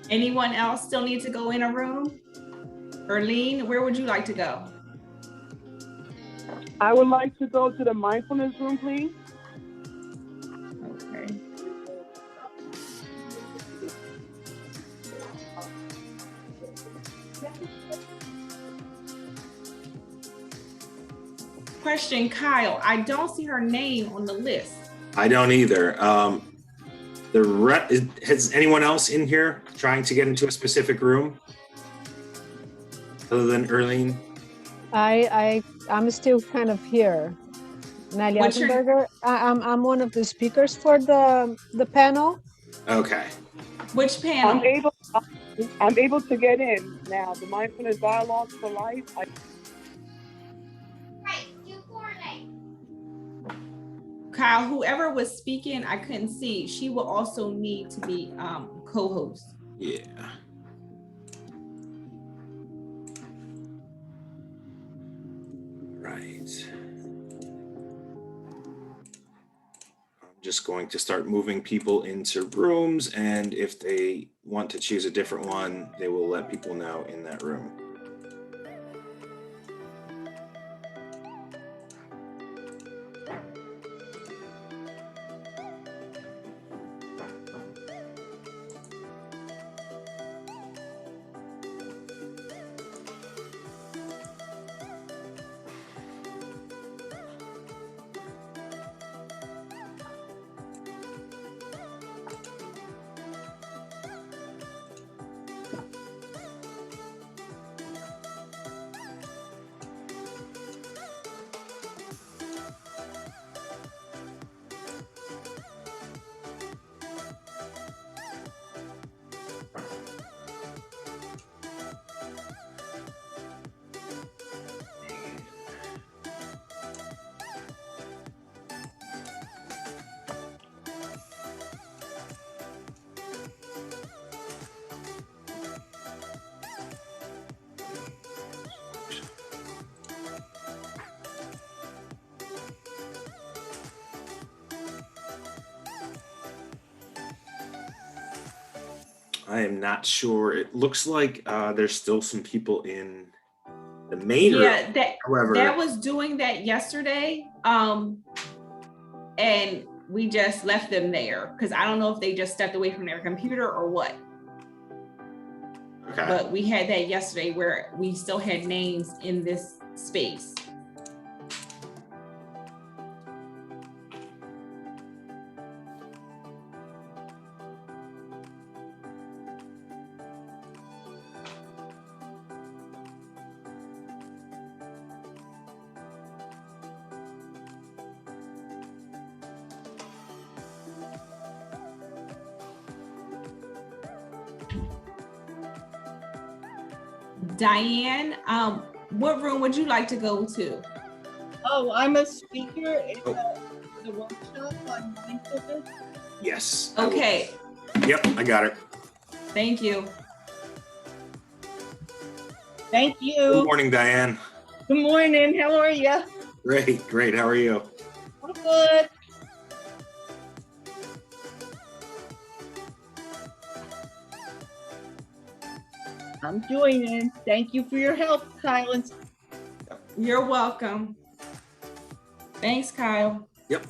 [SPEAKER 1] Anyone else still need to go in a room? Erlene, where would you like to go?
[SPEAKER 7] I would like to go to the mindfulness room, please.
[SPEAKER 1] Okay. Question, Kyle, I don't see her name on the list.
[SPEAKER 18] I don't either. Has anyone else in here trying to get into a specific room other than Erlene?
[SPEAKER 6] I'm still kind of here. Nelly
[SPEAKER 1] What's your-
[SPEAKER 6] Eisenberger. I'm one of the speakers for the panel.
[SPEAKER 18] Okay.
[SPEAKER 1] Which panel?
[SPEAKER 7] I'm able to get in now. The Mindfulness Dialogue for Life.
[SPEAKER 1] Kyle, whoever was speaking, I couldn't see. She will also need to be co-host.
[SPEAKER 18] Yeah. Right. I'm just going to start moving people into rooms, and if they want to choose a different one, they will let people know in that room. I am not sure. It looks like there's still some people in the main room. However,
[SPEAKER 1] that was doing that yesterday. And we just left them there because I don't know if they just stepped away from their computer or what.
[SPEAKER 18] Okay.
[SPEAKER 1] But we had that yesterday where we still had names in this space. Diane, what room would you like to go to?
[SPEAKER 10] Oh, I'm a speaker in the workshop on mindfulness.
[SPEAKER 18] yes.
[SPEAKER 1] Okay,
[SPEAKER 18] Yep, I got it.
[SPEAKER 1] thank you.
[SPEAKER 10] Thank you.
[SPEAKER 18] Good morning, Diane.
[SPEAKER 10] Good morning. How are you?
[SPEAKER 18] Great, great. How are you?
[SPEAKER 10] I'm good. I'm joining. Thank you for your help, Silence.
[SPEAKER 1] You're welcome. Thanks, Kyle.
[SPEAKER 18] Yep.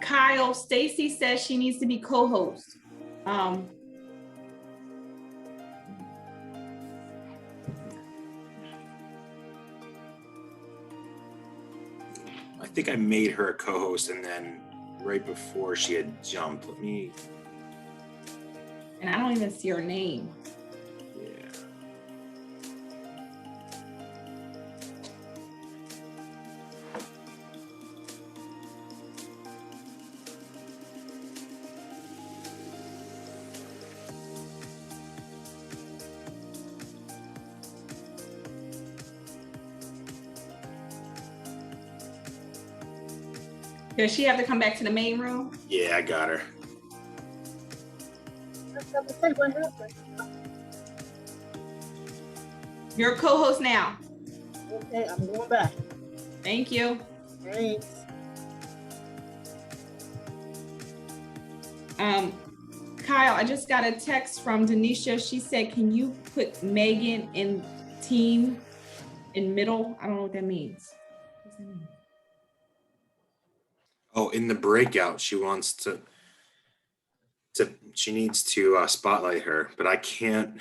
[SPEAKER 1] Kyle, Stacy says she needs to be co-host.
[SPEAKER 18] I think I made her a co-host and then right before she had jumped. Let me.
[SPEAKER 1] And I don't even see her name.
[SPEAKER 18] Yeah.
[SPEAKER 1] Does she have to come back to the main room?
[SPEAKER 18] Yeah, I got her.
[SPEAKER 1] You're a co-host now.
[SPEAKER 10] Okay, I'm going back.
[SPEAKER 1] Thank you.
[SPEAKER 10] Thanks.
[SPEAKER 1] Kyle, I just got a text from Denisha. She said, can you put Megan in team in middle? I don't know what that means. What does that mean?
[SPEAKER 18] Oh, in the breakout, she wants to she needs to spotlight her, but I can't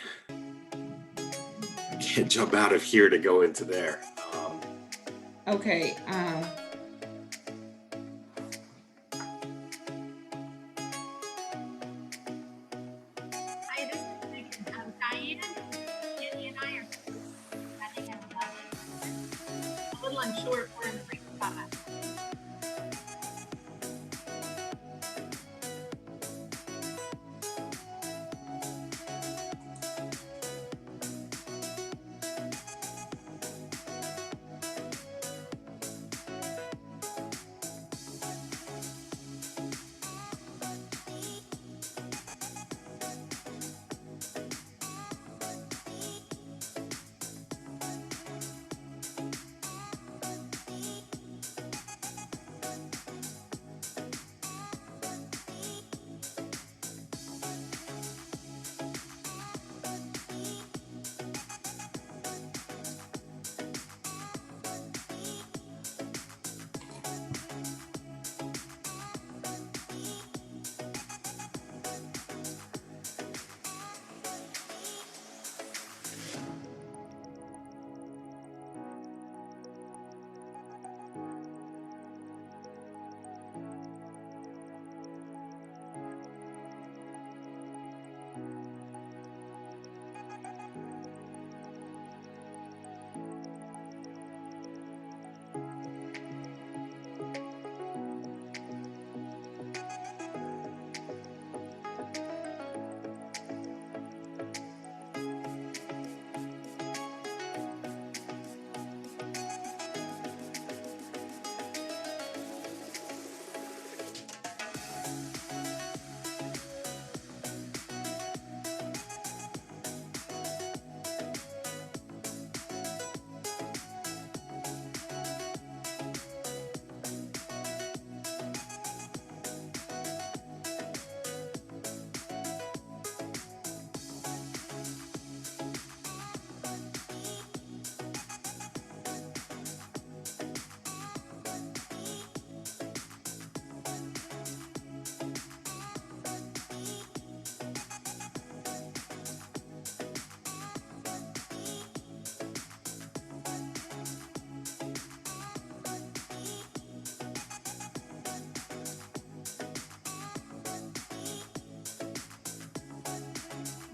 [SPEAKER 18] jump out of here to go into there.
[SPEAKER 1] Okay.
[SPEAKER 13] Hi, this is Megan. Diane, Kenney, and I are having a little unsure if we're in the right spot.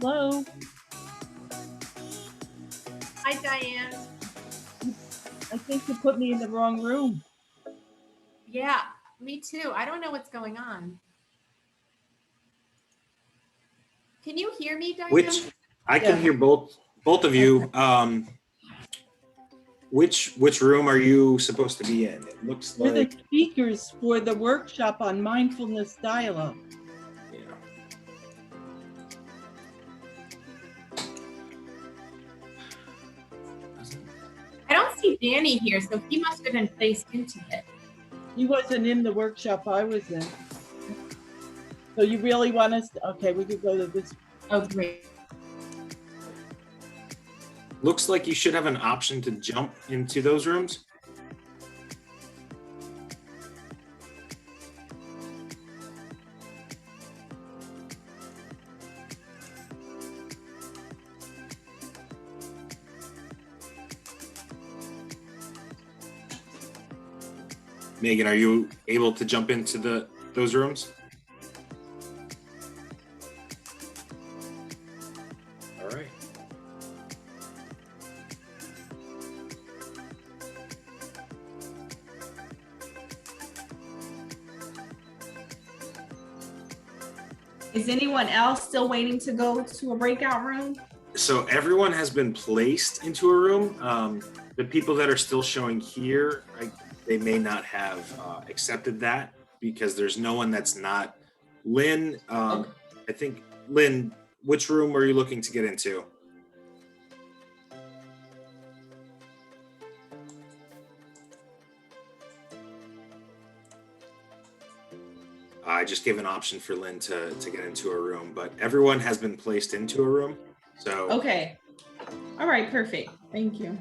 [SPEAKER 10] Hello?
[SPEAKER 13] Hi, Diane.
[SPEAKER 10] I think you put me in the wrong room.
[SPEAKER 13] Yeah, me too. I don't know what's going on. Can you hear me, Diane?
[SPEAKER 18] Which I can hear both of you. Which room are you supposed to be in? It looks
[SPEAKER 10] We're
[SPEAKER 18] like
[SPEAKER 10] the speakers for the workshop on mindfulness dialogue.
[SPEAKER 13] I don't see Danny here, so he must have been placed into it.
[SPEAKER 10] He wasn't in the workshop I was in. So you really want us to, okay, we could go to this.
[SPEAKER 13] Oh, great.
[SPEAKER 18] looks like you should have an option to jump into those rooms. Megan, are you able to jump into those rooms? All right.
[SPEAKER 1] Is anyone else still waiting to go to a breakout room?
[SPEAKER 18] So everyone has been placed into a room. The people that are still showing here, they may not have accepted that because there's no one that's not. Lynn, I think, Lynn, which room are you looking to get into? I just gave an option for Lynn to get into a room, but everyone has been placed into a room. So
[SPEAKER 1] Okay. All right, perfect. Thank you.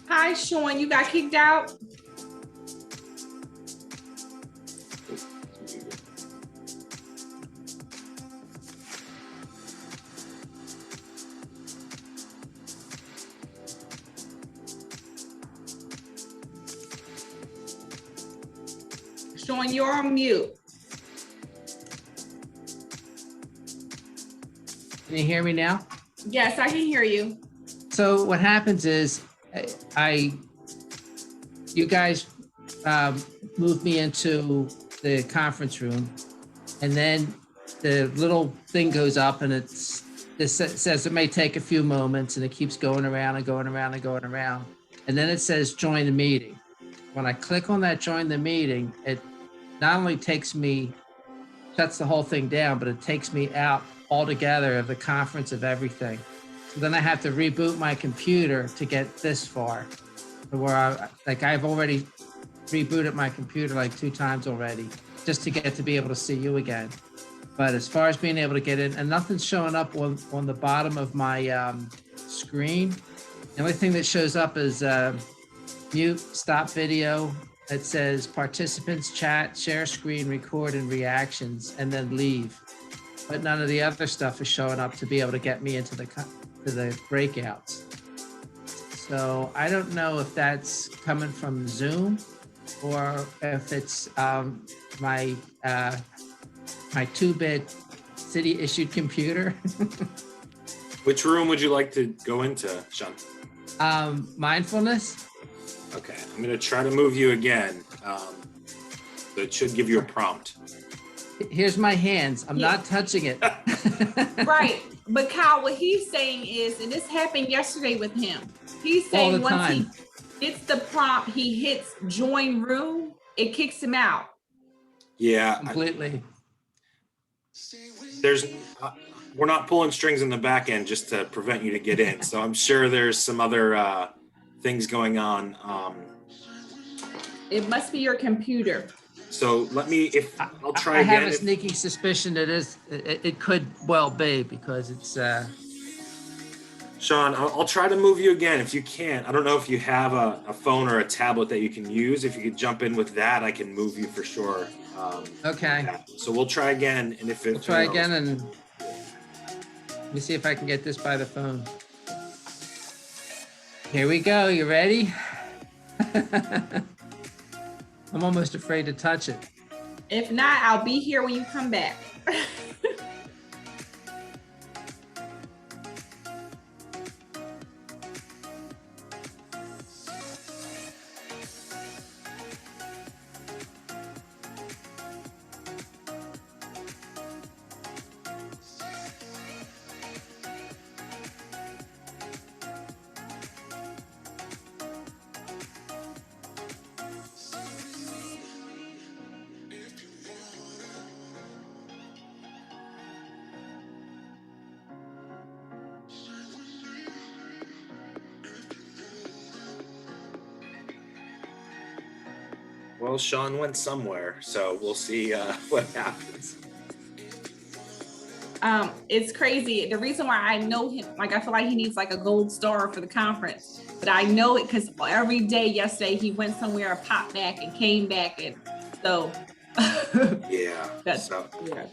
[SPEAKER 1] Hi, Sean, you got kicked out? Sean, you're on mute.
[SPEAKER 17] Can you hear me now?
[SPEAKER 1] Yes, I can hear you.
[SPEAKER 17] So what happens is you guys moved me into the conference room, and then the little thing goes up and it says it may take a few moments, and it keeps going around and going around and going around. And then it says join the meeting. When I click on that join the meeting, it not only shuts the whole thing down, but it takes me out altogether of the conference of everything. So then I have to reboot my computer to get this far, where I've already rebooted my computer like 2 times already, just to get to be able to see you again. But as far as being able to get in, and nothing's showing up on the bottom of my screen. The only thing that shows up is mute, stop video. It says participants chat, share screen, record, and reactions, and then leave. But none of the other stuff is showing up to be able to get me into the breakouts. So I don't know if that's coming from Zoom or if it's my 2-bit city issued computer.
[SPEAKER 18] Which room would you like to go into, Sean?
[SPEAKER 17] Mindfulness.
[SPEAKER 18] Okay, I'm gonna try to move you again. So it should give you a prompt.
[SPEAKER 17] Here's my hands. I'm not touching it.
[SPEAKER 1] Right. But Kyle, what he's saying is, and this happened yesterday with him, he's saying
[SPEAKER 17] All the
[SPEAKER 1] once
[SPEAKER 17] time.
[SPEAKER 1] he hits the prompt, he hits join room, it kicks him out.
[SPEAKER 18] Yeah,
[SPEAKER 17] Completely.
[SPEAKER 18] We're not pulling strings in the back end just to prevent you to get in. So I'm sure there's some other things going on.
[SPEAKER 1] It must be your computer.
[SPEAKER 18] So I'll try
[SPEAKER 17] I
[SPEAKER 18] again.
[SPEAKER 17] have a sneaky suspicion it could well be, because it's
[SPEAKER 18] Sean, I'll try to move you again if you can't. I don't know if you have a phone or a tablet that you can use. If you could jump in with that, I can move you for sure.
[SPEAKER 17] okay.
[SPEAKER 18] So we'll try again, and if
[SPEAKER 17] We'll try again, and let me see if I can get this by the phone. Here we go. You ready? I'm almost afraid to touch it.
[SPEAKER 1] If not, I'll be here when you come back.
[SPEAKER 18] Well, Sean went somewhere, so we'll see what happens.
[SPEAKER 1] It's crazy. The reason why I know him, like I feel like he needs like a gold star for the conference, but I know it because every day yesterday he went somewhere, popped back and came back, and so
[SPEAKER 18] yeah.
[SPEAKER 1] that's
[SPEAKER 18] so.
[SPEAKER 1] yeah.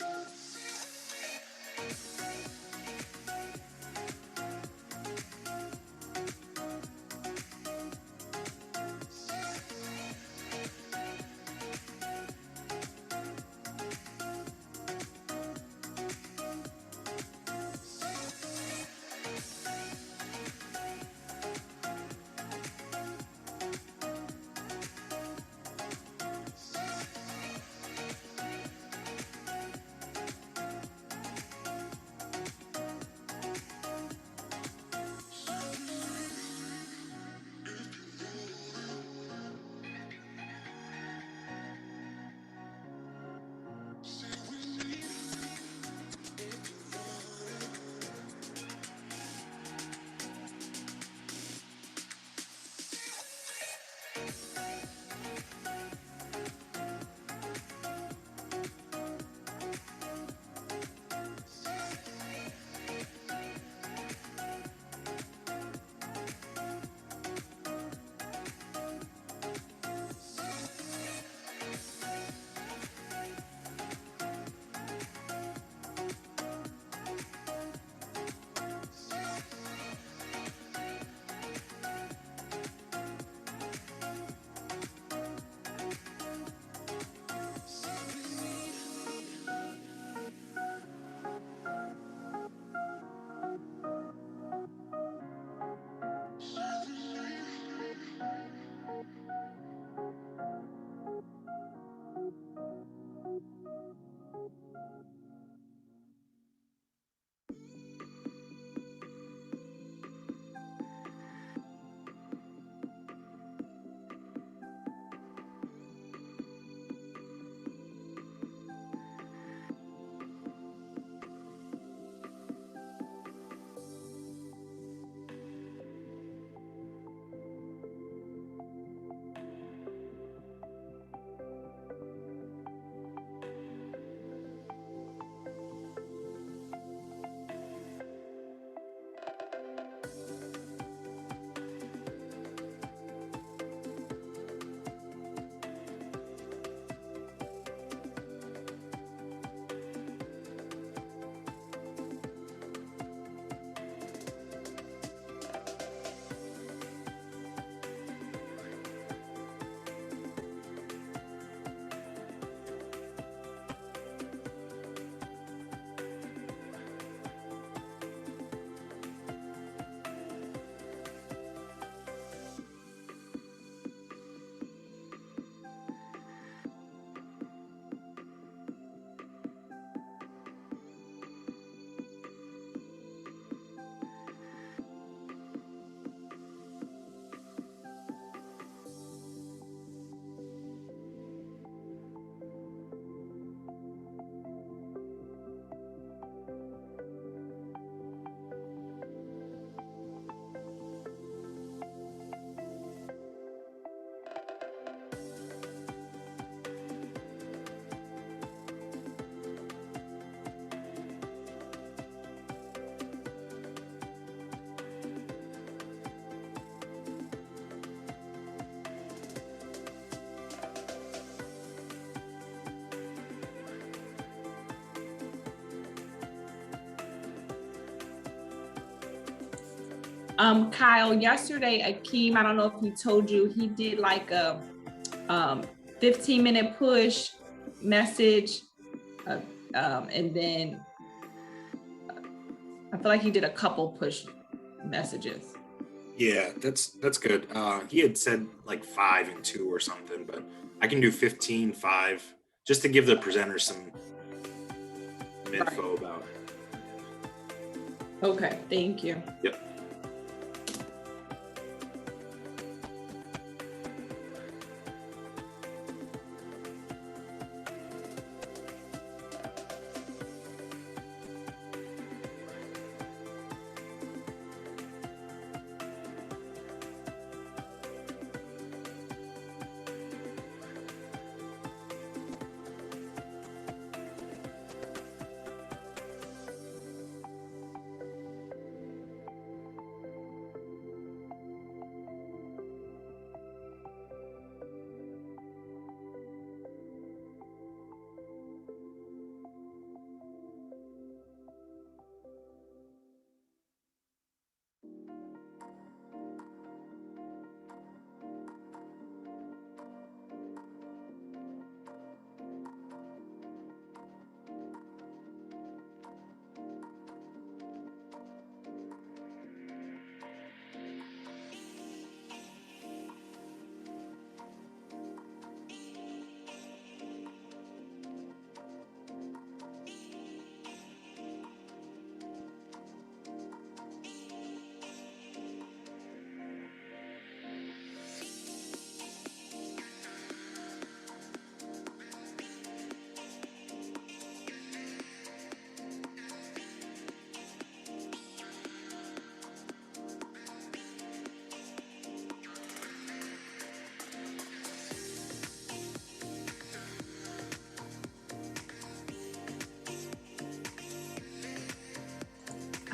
[SPEAKER 1] Kyle, yesterday, Akeem, I don't know if he told you, he did like a 15-minute push message. And then I feel like he did a couple push messages.
[SPEAKER 18] Yeah, that's good. He had said like 5 and 2 or something, but I can do 15, 5, just to give the presenters some info about it.
[SPEAKER 1] Okay, thank you.
[SPEAKER 18] Yep.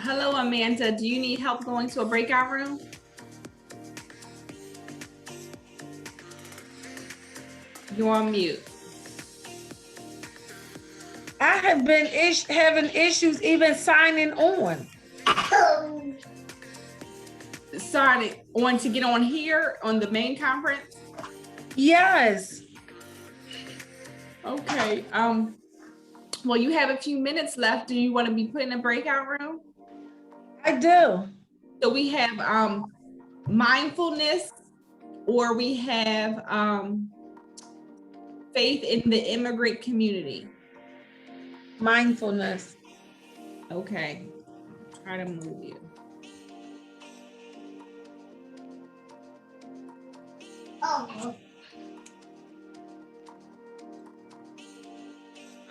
[SPEAKER 1] Hello, Amanda. Do you need help going to a breakout room? You're on mute.
[SPEAKER 16] I have been having issues even signing on.
[SPEAKER 1] Sorry, to get on here on the main conference?
[SPEAKER 16] Yes.
[SPEAKER 1] Okay. Well, you have a few minutes left. Do you want to be put in a breakout room?
[SPEAKER 16] I do.
[SPEAKER 1] So we have mindfulness, or we have faith in the immigrant community.
[SPEAKER 16] Mindfulness.
[SPEAKER 1] Okay. Try to move you.
[SPEAKER 16] Oh.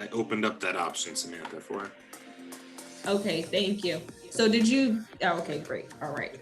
[SPEAKER 18] I opened up that option, Samantha, for her.
[SPEAKER 1] Okay, thank you. So did you, oh, okay, great. All right.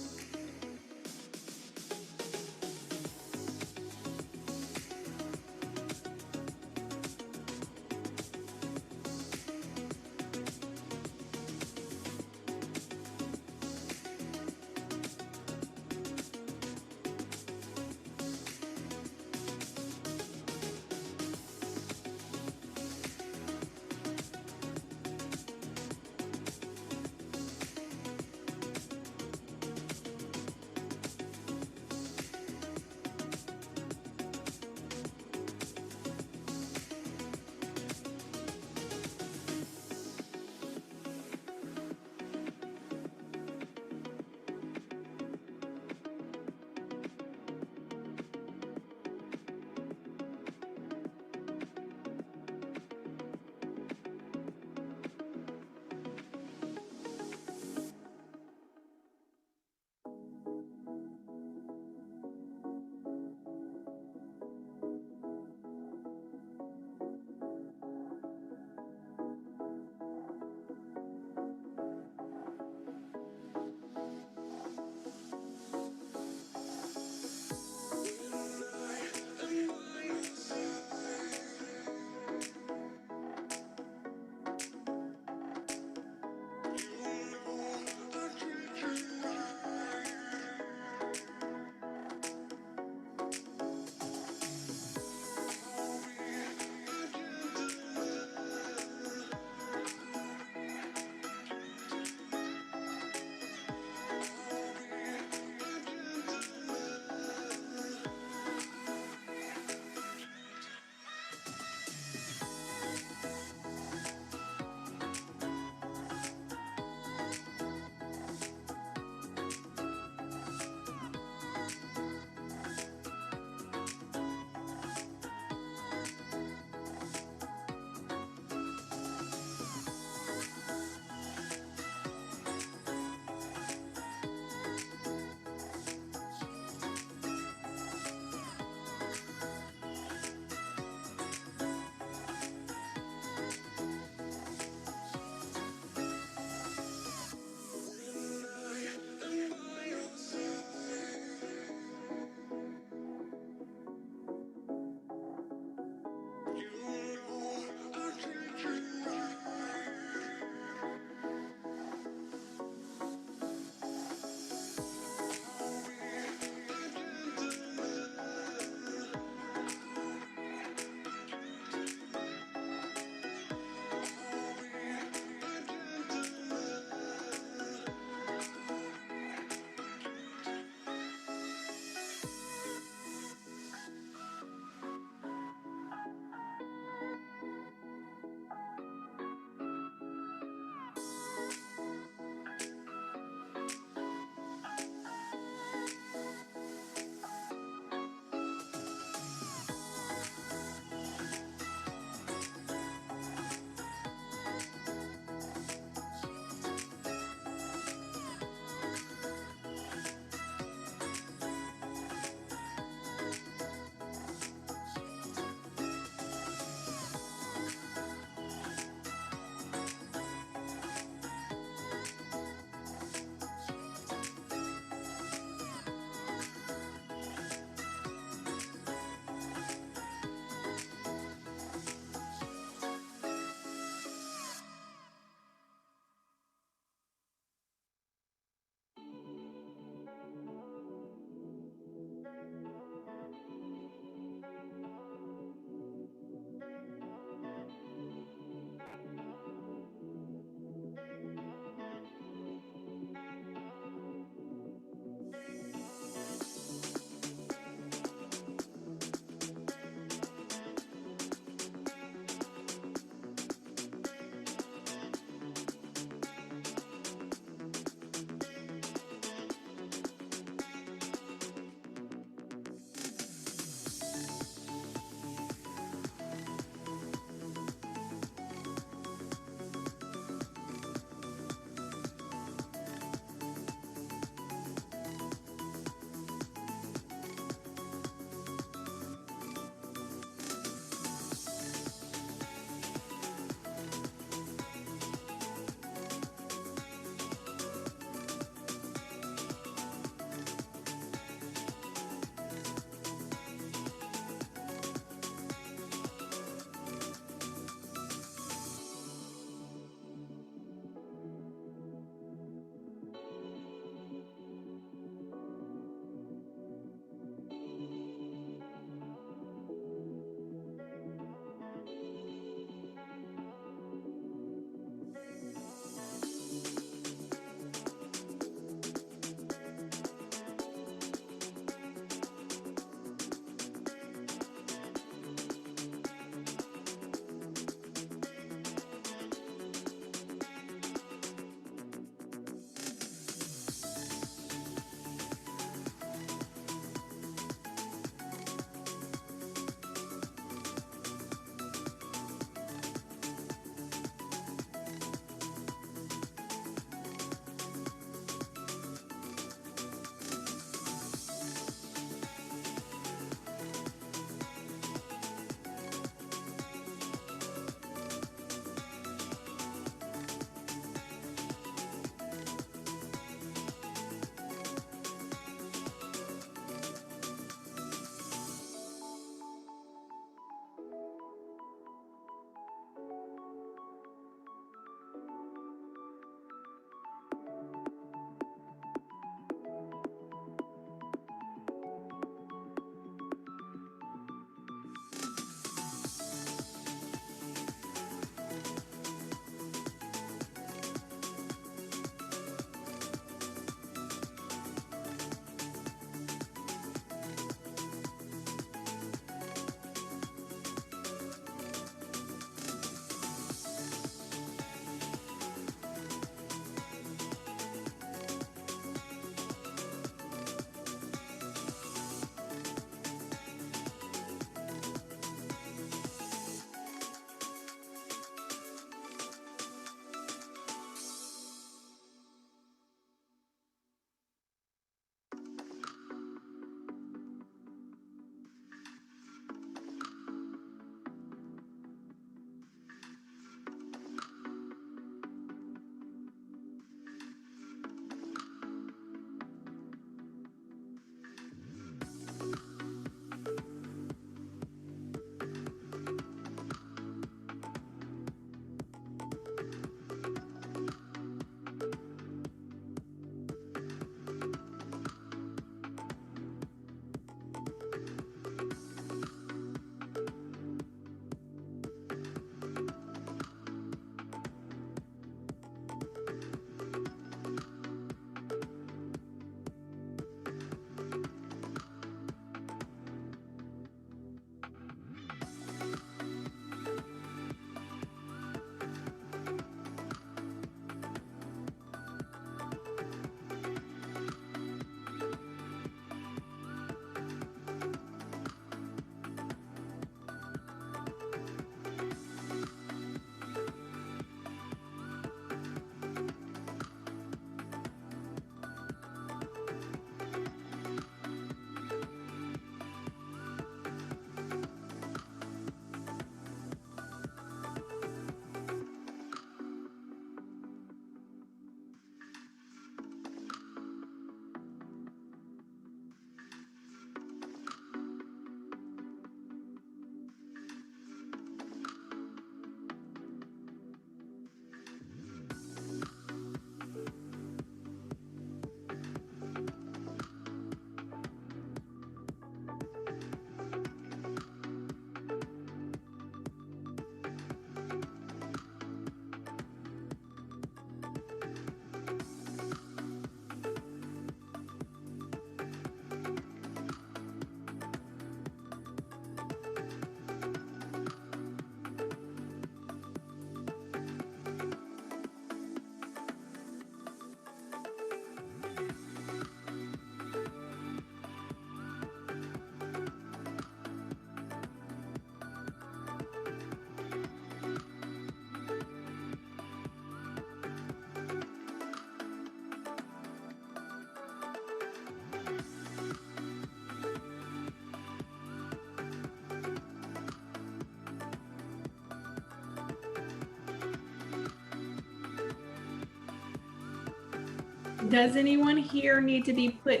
[SPEAKER 1] Does anyone here need to be put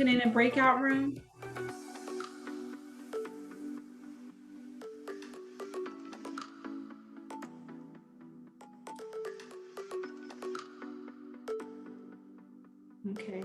[SPEAKER 1] in a breakout room? Okay.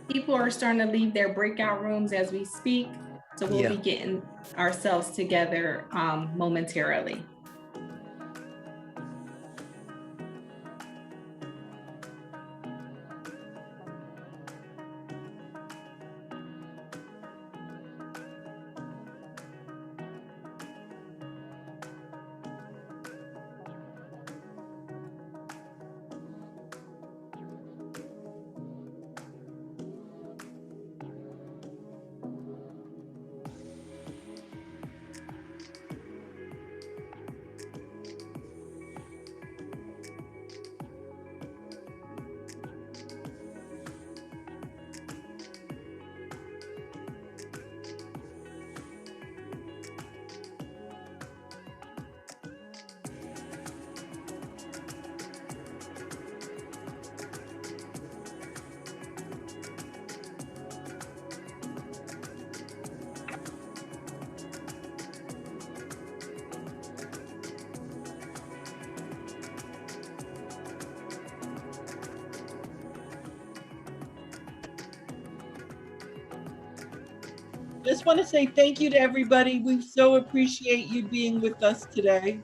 [SPEAKER 1] People are starting to leave their breakout rooms as we speak. So we'll be getting ourselves together momentarily.
[SPEAKER 10] Just want to say thank you to everybody. We so appreciate you being with us today.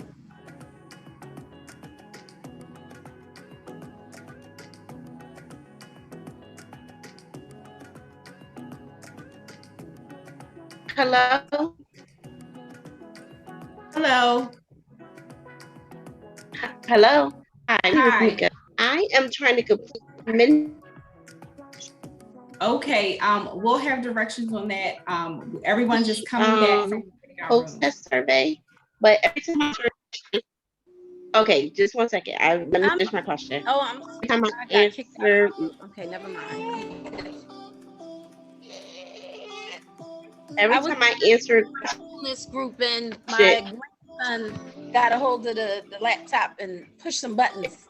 [SPEAKER 12] Hello.
[SPEAKER 1] Hello.
[SPEAKER 12] Hello. Hi.
[SPEAKER 1] Hi.
[SPEAKER 12] I am trying to complete.
[SPEAKER 1] Okay, we'll have directions on that. Everyone just coming back from
[SPEAKER 12] post-test survey, but every time okay, just 1 second. Let me finish my question.
[SPEAKER 19] Oh,
[SPEAKER 12] Every time I answer,
[SPEAKER 19] okay, never mind.
[SPEAKER 12] every time I answer
[SPEAKER 19] This group and my grandson got a hold of the laptop and pushed some buttons.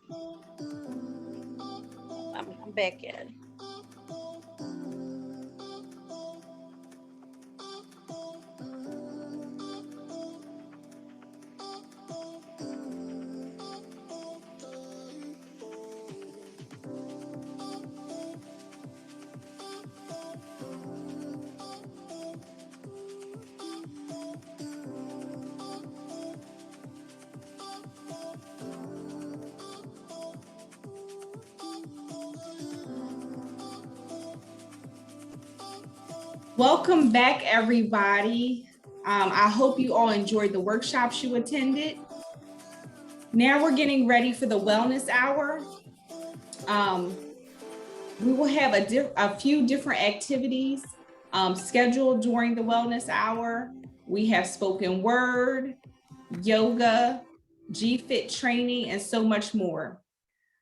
[SPEAKER 19] I'm back in.
[SPEAKER 1] Welcome back, everybody. I hope you all enjoyed the workshops you attended. Now we're getting ready for the wellness hour. We will have a few different activities scheduled during the wellness hour. We have spoken word, yoga, G-Fit training, and so much more.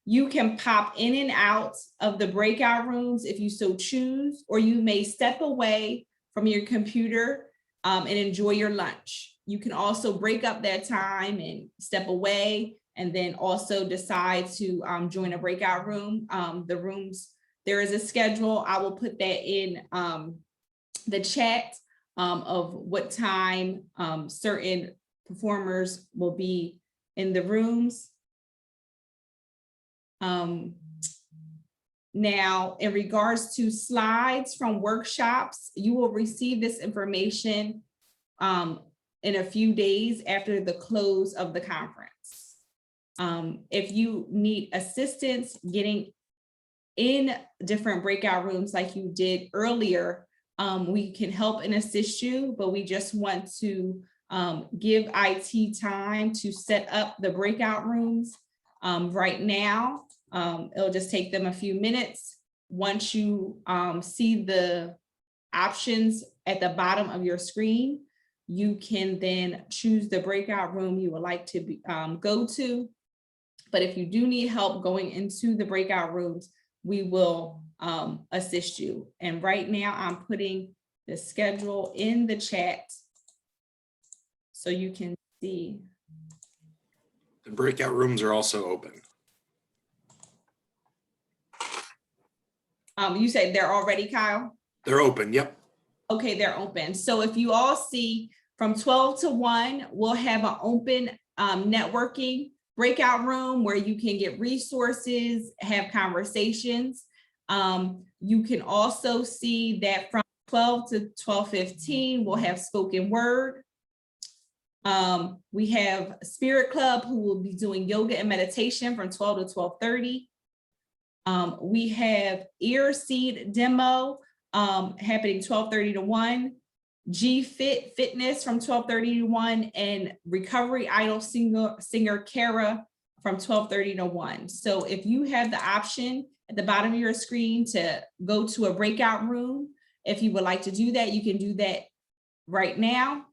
[SPEAKER 1] You can pop in and out of the breakout rooms if you so choose, or you may step away from your computer and enjoy your lunch. You can also break up that time and step away, and then also decide to join a breakout room. The rooms, there is a schedule. I will put that in the chat of what time certain performers will be in the rooms. Now, in regards to slides from workshops, you will receive this information in a few days after the close of the conference. If you need assistance getting in different breakout rooms like you did earlier, we can help and assist you, but we just want to give IT time to set up the breakout rooms right now. It'll just take them a few minutes. Once you see the options at the bottom of your screen, you can then choose the breakout room you would like to go to. But if you do need help going into the breakout rooms, we will assist you. And right now I'm putting the schedule in the chat so you can see.
[SPEAKER 18] The breakout rooms are also open.
[SPEAKER 1] You said they're already, Kyle?
[SPEAKER 18] They're open, yep.
[SPEAKER 1] Okay, they're open. So if you all see from 12 to 1, we'll have an open networking breakout room where you can get resources, have conversations. You can also see that from 12 to 12:15, we'll have spoken word. We have Spirit Club, who will be doing yoga and meditation from 12 to 12:30. We have Ear Seed demo happening 12:30 to 1. G-Fit Fitness from 12:30 to 1, and Recovery Idol singer Kara from 12:30 to 1. So if you have the option at the bottom of your screen to go to a breakout room, if you would like to do that, you can do that right now.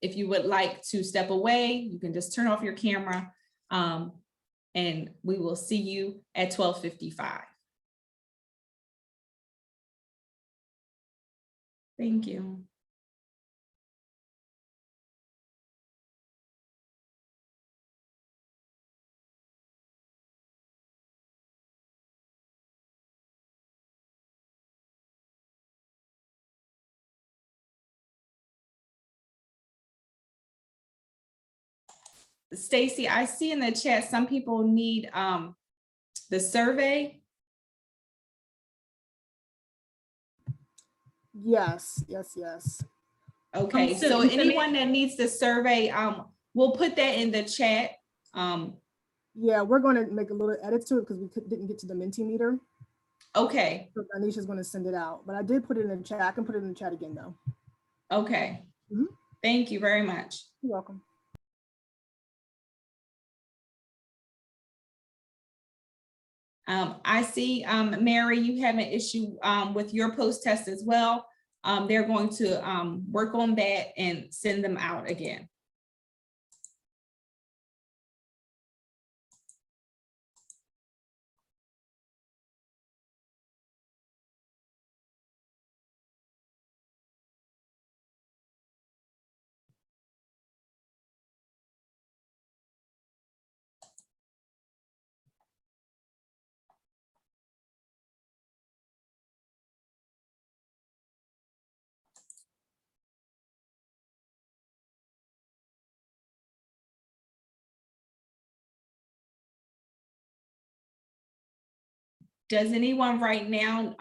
[SPEAKER 1] If you would like to step away, you can just turn off your camera, and we will see you at 12:55. Thank you. Stacy, I see in the chat some people need the survey.
[SPEAKER 2] Yes.
[SPEAKER 1] Okay, so anyone that needs the survey, we'll put that in the chat.
[SPEAKER 2] Yeah, we're going to make a little edit to it because we didn't get to the Mentimeter.
[SPEAKER 1] Okay.
[SPEAKER 2] So Anisha's going to send it out, but I did put it in the chat. I can put it in the chat again though.
[SPEAKER 1] Okay. Thank you very much.
[SPEAKER 2] You're welcome.
[SPEAKER 1] I see, Mary, you have an issue with your post-test as well. They're going to work on that and send them out again. Does anyone right now,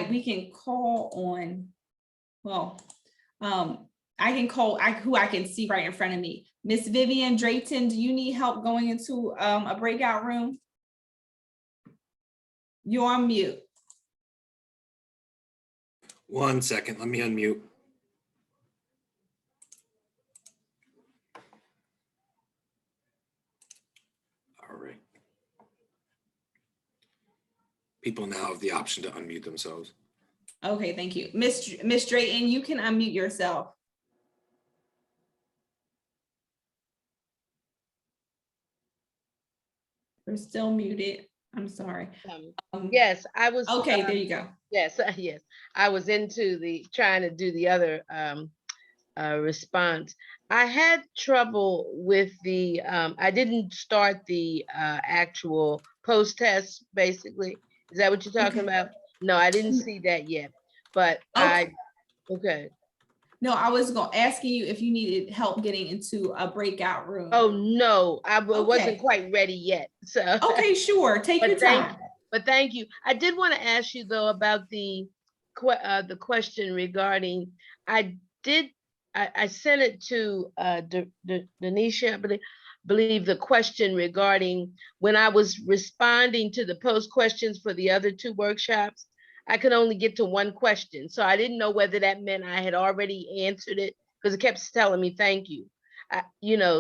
[SPEAKER 1] we can call on, well, I can call who I can see right in front of me. Miss Vivian Drayton, do you need help going into a breakout room? You're on mute.
[SPEAKER 18] 1 second, let me unmute. All right. People now have the option to unmute themselves.
[SPEAKER 1] Okay, thank you. Miss Drayton, you can unmute yourself. You're still muted. I'm sorry.
[SPEAKER 3] Yes, I was.
[SPEAKER 1] Okay, there you go.
[SPEAKER 3] Yes, yes. I was into trying to do the other response. I had trouble with I didn't start the actual post-test, basically. Is that what you're talking about? No, I didn't see that yet, but okay.
[SPEAKER 1] No, I was asking you if you needed help getting into a breakout room.
[SPEAKER 3] Oh, no, I wasn't quite ready yet. So
[SPEAKER 1] okay, sure, take your time.
[SPEAKER 3] But thank you. I did want to ask you though about the question regarding, I sent it to Denisha, I believe the question regarding when I was responding to the post questions for the other 2 workshops, I could only get to 1 question. So I didn't know whether that meant I had already answered it because it kept telling me, thank you.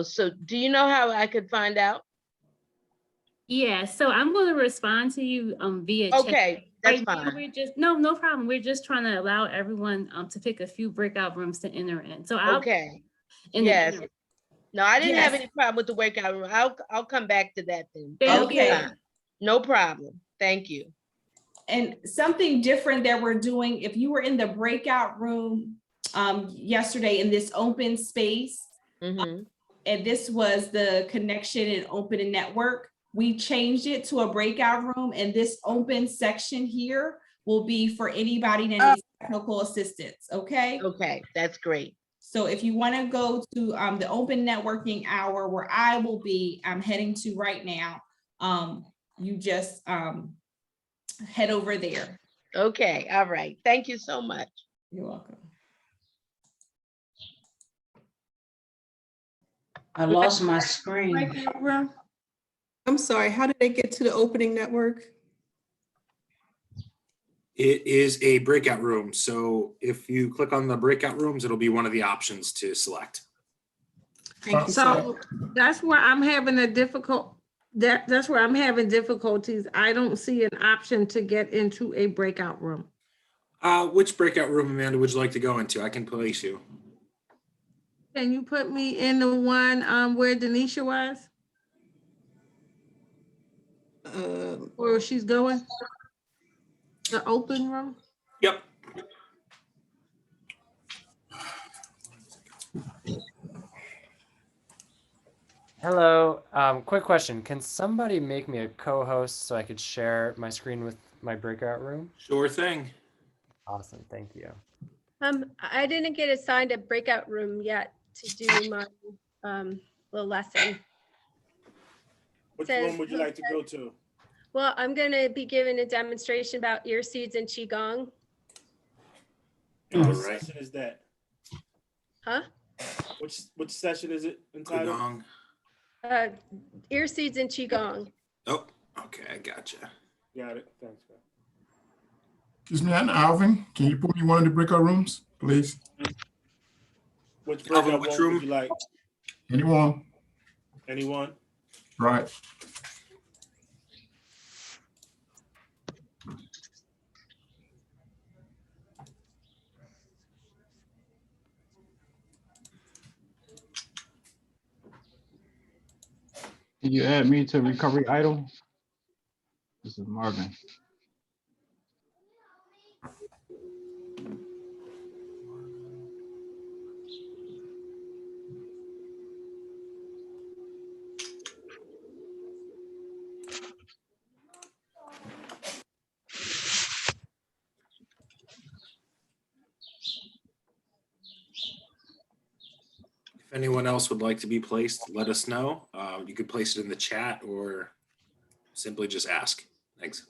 [SPEAKER 3] So do you know how I could find out?
[SPEAKER 9] Yeah, so I'm going to respond to you via chat.
[SPEAKER 3] Okay, that's
[SPEAKER 9] right
[SPEAKER 3] fine.
[SPEAKER 9] Now we're just no problem. We're just trying to allow everyone to pick a few breakout rooms to enter in. So I'll
[SPEAKER 3] yes. No, I didn't have any problem with the breakout room. I'll come back to that then.
[SPEAKER 1] Okay.
[SPEAKER 3] No problem. Thank you.
[SPEAKER 1] And something different that we're doing, if you were in the breakout room yesterday in this open space, and this was the connection and open and network, we changed it to a breakout room, and this open section here will be for anybody that needs technical assistance, okay?
[SPEAKER 3] Okay, that's great.
[SPEAKER 1] So if you want to go to the open networking hour where I will be, I'm heading to right now, you just head over there.
[SPEAKER 3] Okay, all right. Thank you so much.
[SPEAKER 1] You're welcome.
[SPEAKER 16] I lost my screen.
[SPEAKER 11] I'm sorry, how did they get to the opening network?
[SPEAKER 18] It is a breakout room. So if you click on the breakout rooms, it'll be one of the options to select.
[SPEAKER 11] Thank you,
[SPEAKER 15] So that's where I'm having that's where I'm having difficulties. I don't see an option to get into a breakout room.
[SPEAKER 18] Which breakout room, Amanda, would you like to go into? I can place you.
[SPEAKER 15] Can you put me in the one where Denisha was? Where she's going? The open room?
[SPEAKER 18] Yep.
[SPEAKER 20] Hello, quick question. Can somebody make me a co-host so I could share my screen with my breakout room?
[SPEAKER 18] Sure thing.
[SPEAKER 20] Awesome, thank you.
[SPEAKER 27] I didn't get assigned a breakout room yet to do my little lesson.
[SPEAKER 21] Which
[SPEAKER 27] Says-
[SPEAKER 21] room would you like to go to?
[SPEAKER 27] Well, I'm gonna be giving a demonstration about ear seeds and Qigong.
[SPEAKER 21] And what session is that?
[SPEAKER 27] Huh?
[SPEAKER 21] Which session is it entitled?
[SPEAKER 18] Qigong.
[SPEAKER 27] Ear seeds and Qigong.
[SPEAKER 18] Oh, okay, I gotcha.
[SPEAKER 21] Got it. Thanks, man.
[SPEAKER 22] Excuse me, I'm Alvin. Can you put me in one of the breakout rooms, please?
[SPEAKER 21] Which
[SPEAKER 18] Alvin,
[SPEAKER 21] breakout
[SPEAKER 18] which
[SPEAKER 21] room
[SPEAKER 18] room?
[SPEAKER 21] would you like?
[SPEAKER 22] Anyone?
[SPEAKER 21] Anyone?
[SPEAKER 22] Right. Can you add me to Recovery Idol? This is Marvin.
[SPEAKER 18] If anyone else would like to be placed, let us know. You could place it in the chat or simply just ask. Thanks.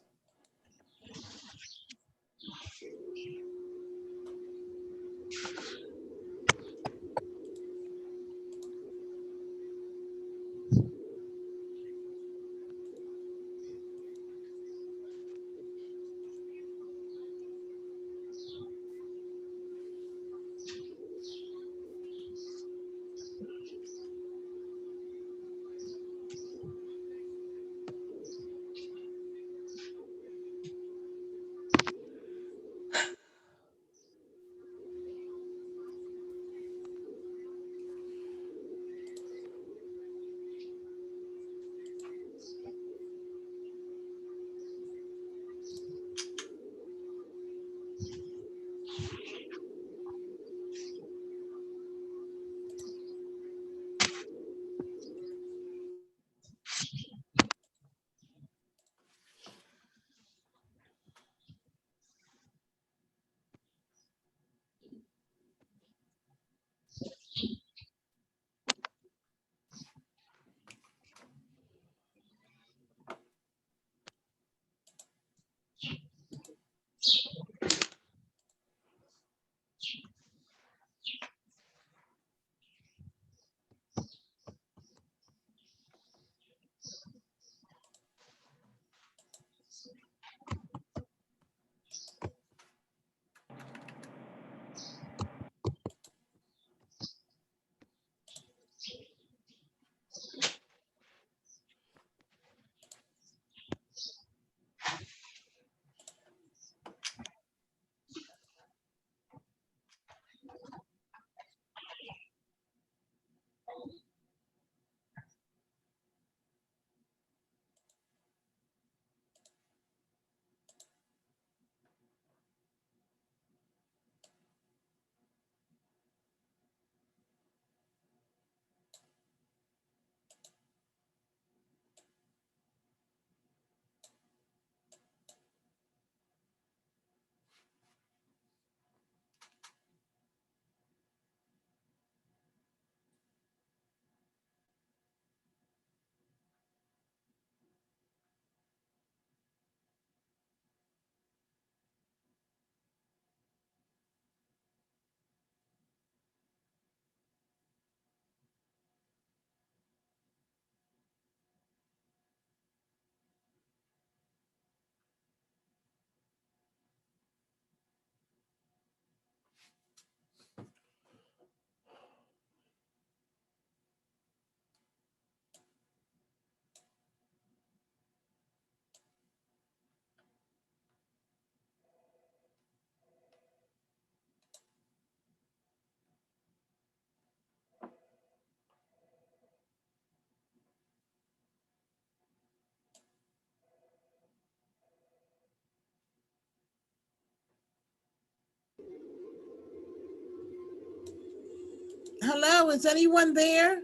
[SPEAKER 4] Hello, is anyone there?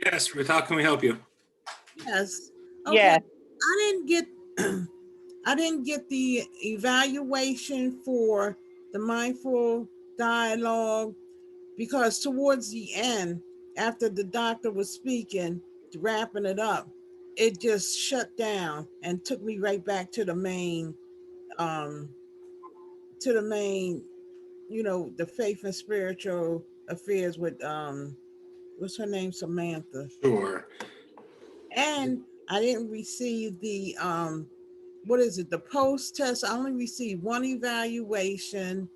[SPEAKER 18] Yes, Ruth, how can we help you?
[SPEAKER 4] Yes. Okay.
[SPEAKER 12] Yes.
[SPEAKER 4] I didn't get I didn't get the evaluation for the mindful dialogue because towards the end, after the doctor was speaking, wrapping it up, it just shut down and took me right back to the main, you know, the faith and spiritual affairs with what's her name, Samantha.
[SPEAKER 18] Sure.
[SPEAKER 4] And I didn't receive the what is it, the post test. I only received one evaluation.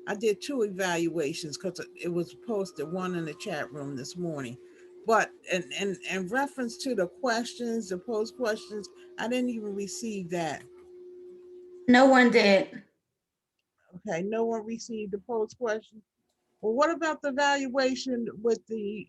[SPEAKER 4] I did 2 evaluations because it was posted, one in the chat room this morning. But in reference to the questions, the post questions, I didn't even receive that.
[SPEAKER 5] No one did.
[SPEAKER 4] Okay, no one received the post question. Well, what about the evaluation with the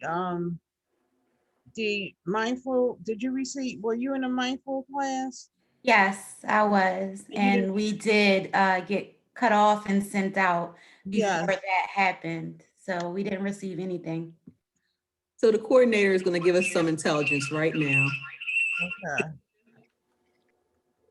[SPEAKER 4] mindful? Did you receive, were you in a mindful class?
[SPEAKER 5] Yes, I was.
[SPEAKER 4] You
[SPEAKER 5] And
[SPEAKER 4] didn't-
[SPEAKER 5] we did get cut off and sent out before
[SPEAKER 4] Yes.
[SPEAKER 5] that happened. So we didn't receive anything.
[SPEAKER 11] So the coordinator is going to give us some intelligence right now.
[SPEAKER 4] Okay.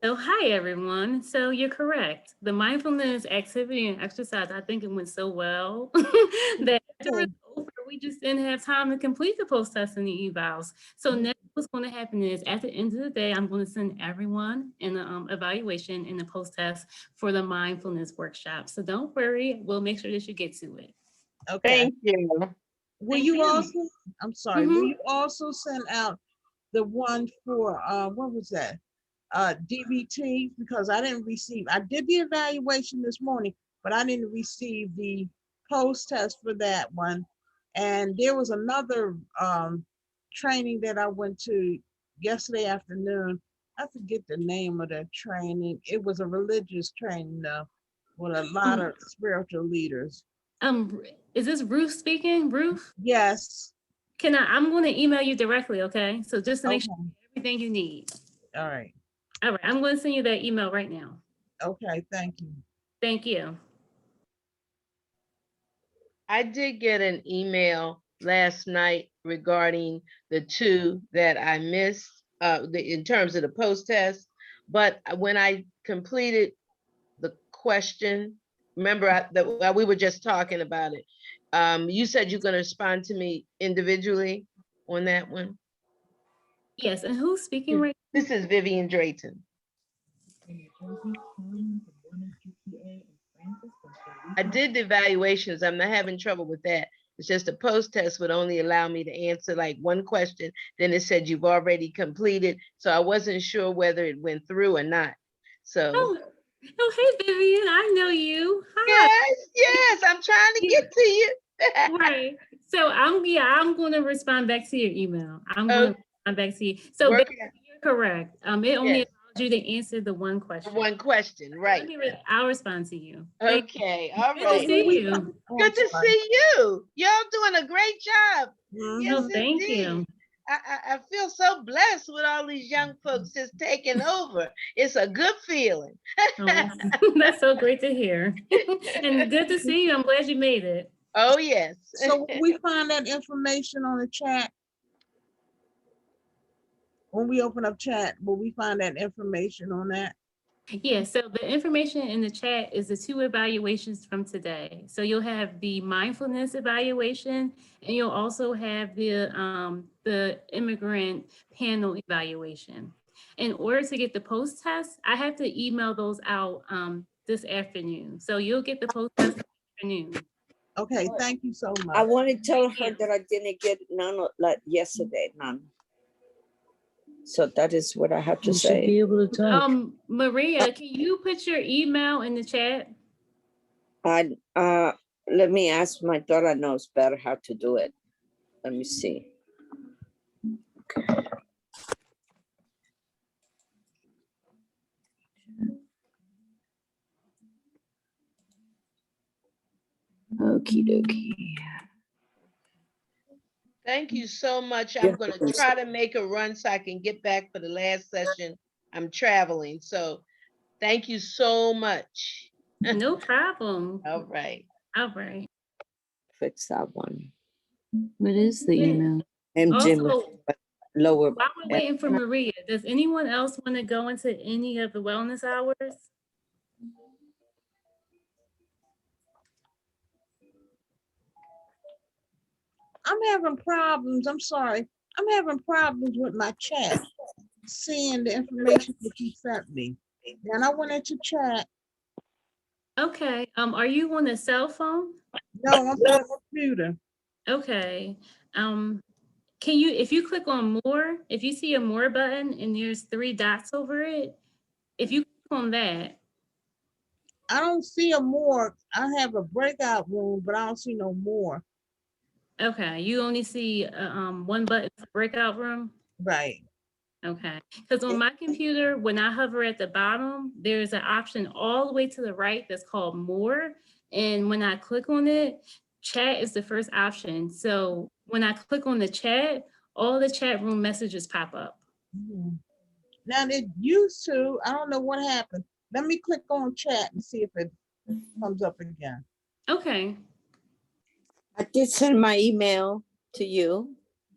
[SPEAKER 9] So hi, everyone. So you're correct. The mindfulness activity and exercise, I think it went so well that after it's over, we just didn't have time to complete the post-test and the evals. So next what's going to happen is at the end of the day, I'm going to send everyone an evaluation and the post-test for the mindfulness workshop. So don't worry, we'll make sure that you get to it.
[SPEAKER 4] Okay.
[SPEAKER 12] Thank you.
[SPEAKER 4] Will
[SPEAKER 9] Thank
[SPEAKER 4] you
[SPEAKER 9] you.
[SPEAKER 4] also, I'm sorry, will you also send out the one for, what was that? DBT, because I didn't receive, I did the evaluation this morning, but I didn't receive the post test for that one. And there was another training that I went to yesterday afternoon. I forget the name of that training. It was a religious training though, with a lot of spiritual leaders.
[SPEAKER 9] Is this Ruth speaking? Ruth?
[SPEAKER 4] Yes.
[SPEAKER 9] I'm going to email you directly, okay? So just to make sure everything you need.
[SPEAKER 4] All right.
[SPEAKER 9] All right, I'm going to send you that email right now.
[SPEAKER 4] Okay, thank you.
[SPEAKER 9] Thank you.
[SPEAKER 3] I did get an email last night regarding the 2 that I missed in terms of the post test. But when I completed the question, remember that we were just talking about it. You said you're going to respond to me individually on that one.
[SPEAKER 9] Yes, and who's speaking right
[SPEAKER 3] now? This is Vivian Drayton. I did the evaluations. I'm not having trouble with that. It's just the post test would only allow me to answer like one question. Then it said you've already completed. So I wasn't sure whether it went through or not. So.
[SPEAKER 9] Oh, hey, Vivian, I know you. Hi.
[SPEAKER 3] Yes, I'm trying to get to you.
[SPEAKER 9] Right. So I'm going to respond back to your email. I'm going to respond back to you. So you're correct. It only allowed you to answer the one question.
[SPEAKER 3] One question, right.
[SPEAKER 9] I'll respond to you.
[SPEAKER 3] Okay, all right.
[SPEAKER 9] Good to see you.
[SPEAKER 3] Good to see you. Y'all doing a great job. Yes,
[SPEAKER 9] thank
[SPEAKER 3] indeed.
[SPEAKER 9] you.
[SPEAKER 3] I feel so blessed with all these young folks just taking over. It's a good feeling.
[SPEAKER 9] That's so great to hear. And good to see you. I'm glad you made it.
[SPEAKER 3] Oh, yes.
[SPEAKER 4] So we find that information on the chat. When we open up chat, will we find that information on that?
[SPEAKER 9] Yeah, so the information in the chat is the 2 evaluations from today. So you'll have the mindfulness evaluation, and you'll also have the immigrant panel evaluation. In order to get the post test, I have to email those out this afternoon. So you'll get the post test this afternoon.
[SPEAKER 4] Okay, thank you so much.
[SPEAKER 8] I want to tell her that I didn't get none like yesterday, none. So that is what I have to say.
[SPEAKER 16] Be able to talk.
[SPEAKER 9] Maria, can you put your email in the chat?
[SPEAKER 8] Let me ask, my daughter knows better how to do it. Let me see. Okie dokie.
[SPEAKER 3] Thank you so much. I'm going to try to make a run so I can get back for the last session. I'm traveling. So thank you so much.
[SPEAKER 9] No problem.
[SPEAKER 3] All right.
[SPEAKER 9] All right.
[SPEAKER 8] fix that one.
[SPEAKER 9] What is the email?
[SPEAKER 8] And Jim,
[SPEAKER 9] Also,
[SPEAKER 8] lower.
[SPEAKER 9] while we're waiting for Maria, does anyone else want to go into any of the wellness hours?
[SPEAKER 4] I'm having problems. I'm sorry. I'm having problems with my chat, seeing the information that you sent me. And I went into chat.
[SPEAKER 9] Okay, are you on a cell phone?
[SPEAKER 4] No, I'm on a computer.
[SPEAKER 9] Okay, can you, if you click on more, if you see a more button and there's 3 dots over it, if you click on that.
[SPEAKER 4] I don't see a more. I have a breakout room, but I don't see no more.
[SPEAKER 9] Okay, you only see one button for breakout room?
[SPEAKER 4] Right.
[SPEAKER 9] Okay, because on my computer, when I hover at the bottom, there's an option all the way to the right that's called more. And when I click on it, chat is the first option. So when I click on the chat, all the chat room messages pop up.
[SPEAKER 4] Now it used to, I don't know what happened. Let me click on chat and see if it comes up again.
[SPEAKER 9] Okay.
[SPEAKER 8] I did send my email to you.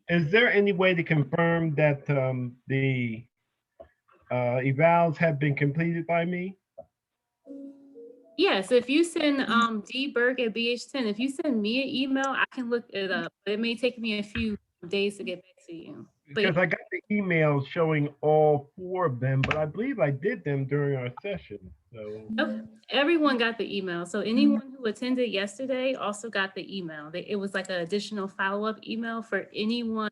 [SPEAKER 6] Is there any way to confirm that the evals have been completed by me?
[SPEAKER 9] Yes, if you send dberg@bh10, if you send me an email, I can look it up. It may take me a few days to get back to you.
[SPEAKER 6] Because I got the emails showing all 4 of them, but I believe I did them during our session. So
[SPEAKER 9] Okay. Everyone got the email. So anyone who attended yesterday also got the email. It was like an additional follow-up email for anyone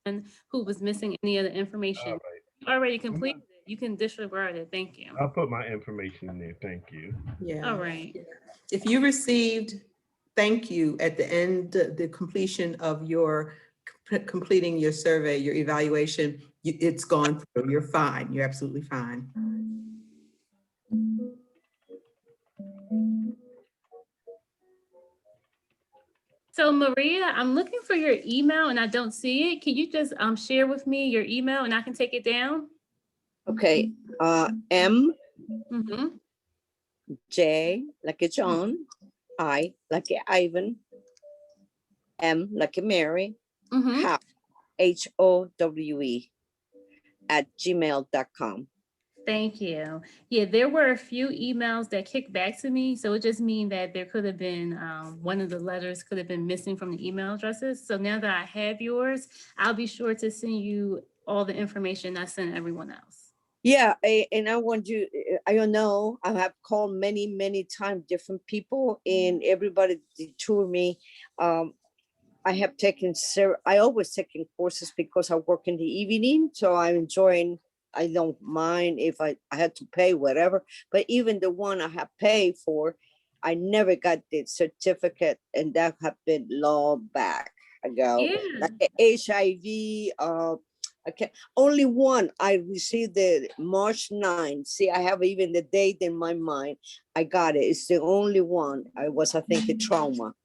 [SPEAKER 9] who was missing any of the information. You already completed it. You can disregard it. Thank you.
[SPEAKER 6] I'll put my information in there. Thank you.
[SPEAKER 11] Yeah.
[SPEAKER 9] All right.
[SPEAKER 11] If you received thank you at the end, the completion of your completing your survey, your evaluation, it's gone through. You're fine. You're absolutely fine.
[SPEAKER 9] So Maria, I'm looking for your email and I don't see it. Can you just share with me your email and I can take it down?
[SPEAKER 8] Okay, M J like a John, I like a Ivan, M like a Mary, HOWE @gmail.com.
[SPEAKER 9] Thank you. Yeah, there were a few emails that kicked back to me. So it just means that there could have been one of the letters could have been missing from the email addresses. So now that I have yours, I'll be sure to send you all the information I sent everyone else.
[SPEAKER 8] Yeah, and I want you, I don't know, I have called many times different people and everybody detoured me. I have taken I always taking courses because I work in the evening, so I'm enjoying. I don't mind if I had to pay whatever, but even the one I have paid for, I never got the certificate, and that have been long back ago.
[SPEAKER 9] Yeah.
[SPEAKER 8] Like the HIV, okay, only one I received the March 9. See, I have even the date in my mind. I got it. It's the only one. I think a trauma.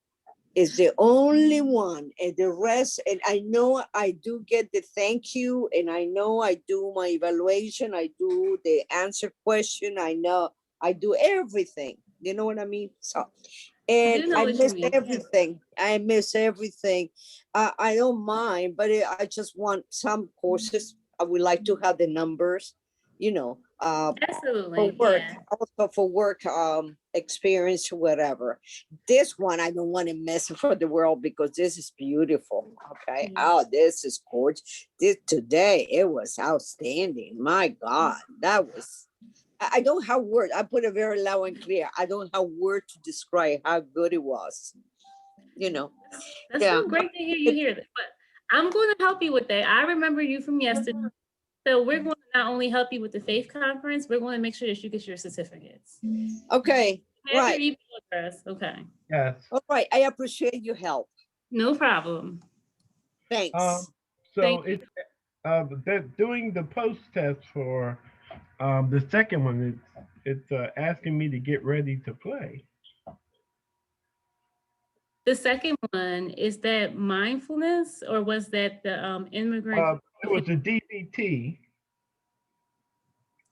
[SPEAKER 8] Is the only one, and the rest, and I know I do get the thank you, and I know I do my evaluation, I do the answer question, I know I do everything, you know what I mean? So, and I miss everything. I miss everything. I don't mind, but I just want some courses. I would like to have the numbers, you know,
[SPEAKER 9] Absolutely,
[SPEAKER 8] for work,
[SPEAKER 9] yeah.
[SPEAKER 8] also for work experience, whatever. This one I don't want to mess for the world because this is beautiful. Okay. Oh, this is gorgeous. This today it was outstanding. My God, that was. I don't have words. I put it very loud and clear. I don't have words to describe how good it was. You know.
[SPEAKER 9] That's so great to hear you hear that. But I'm going to help you with that. I remember you from yesterday. So we're going to not only help you with the faith conference, we're going to make sure that you get your certificates.
[SPEAKER 8] Okay.
[SPEAKER 9] Have
[SPEAKER 8] Right.
[SPEAKER 9] your email address. Okay.
[SPEAKER 6] Yes.
[SPEAKER 8] All right. I appreciate your help.
[SPEAKER 9] No problem.
[SPEAKER 8] Thanks.
[SPEAKER 6] So it's they're doing the post test for the second one. It's asking me to get ready to play.
[SPEAKER 9] The second one, is that mindfulness or was that the immigrant?
[SPEAKER 6] It was a DBT.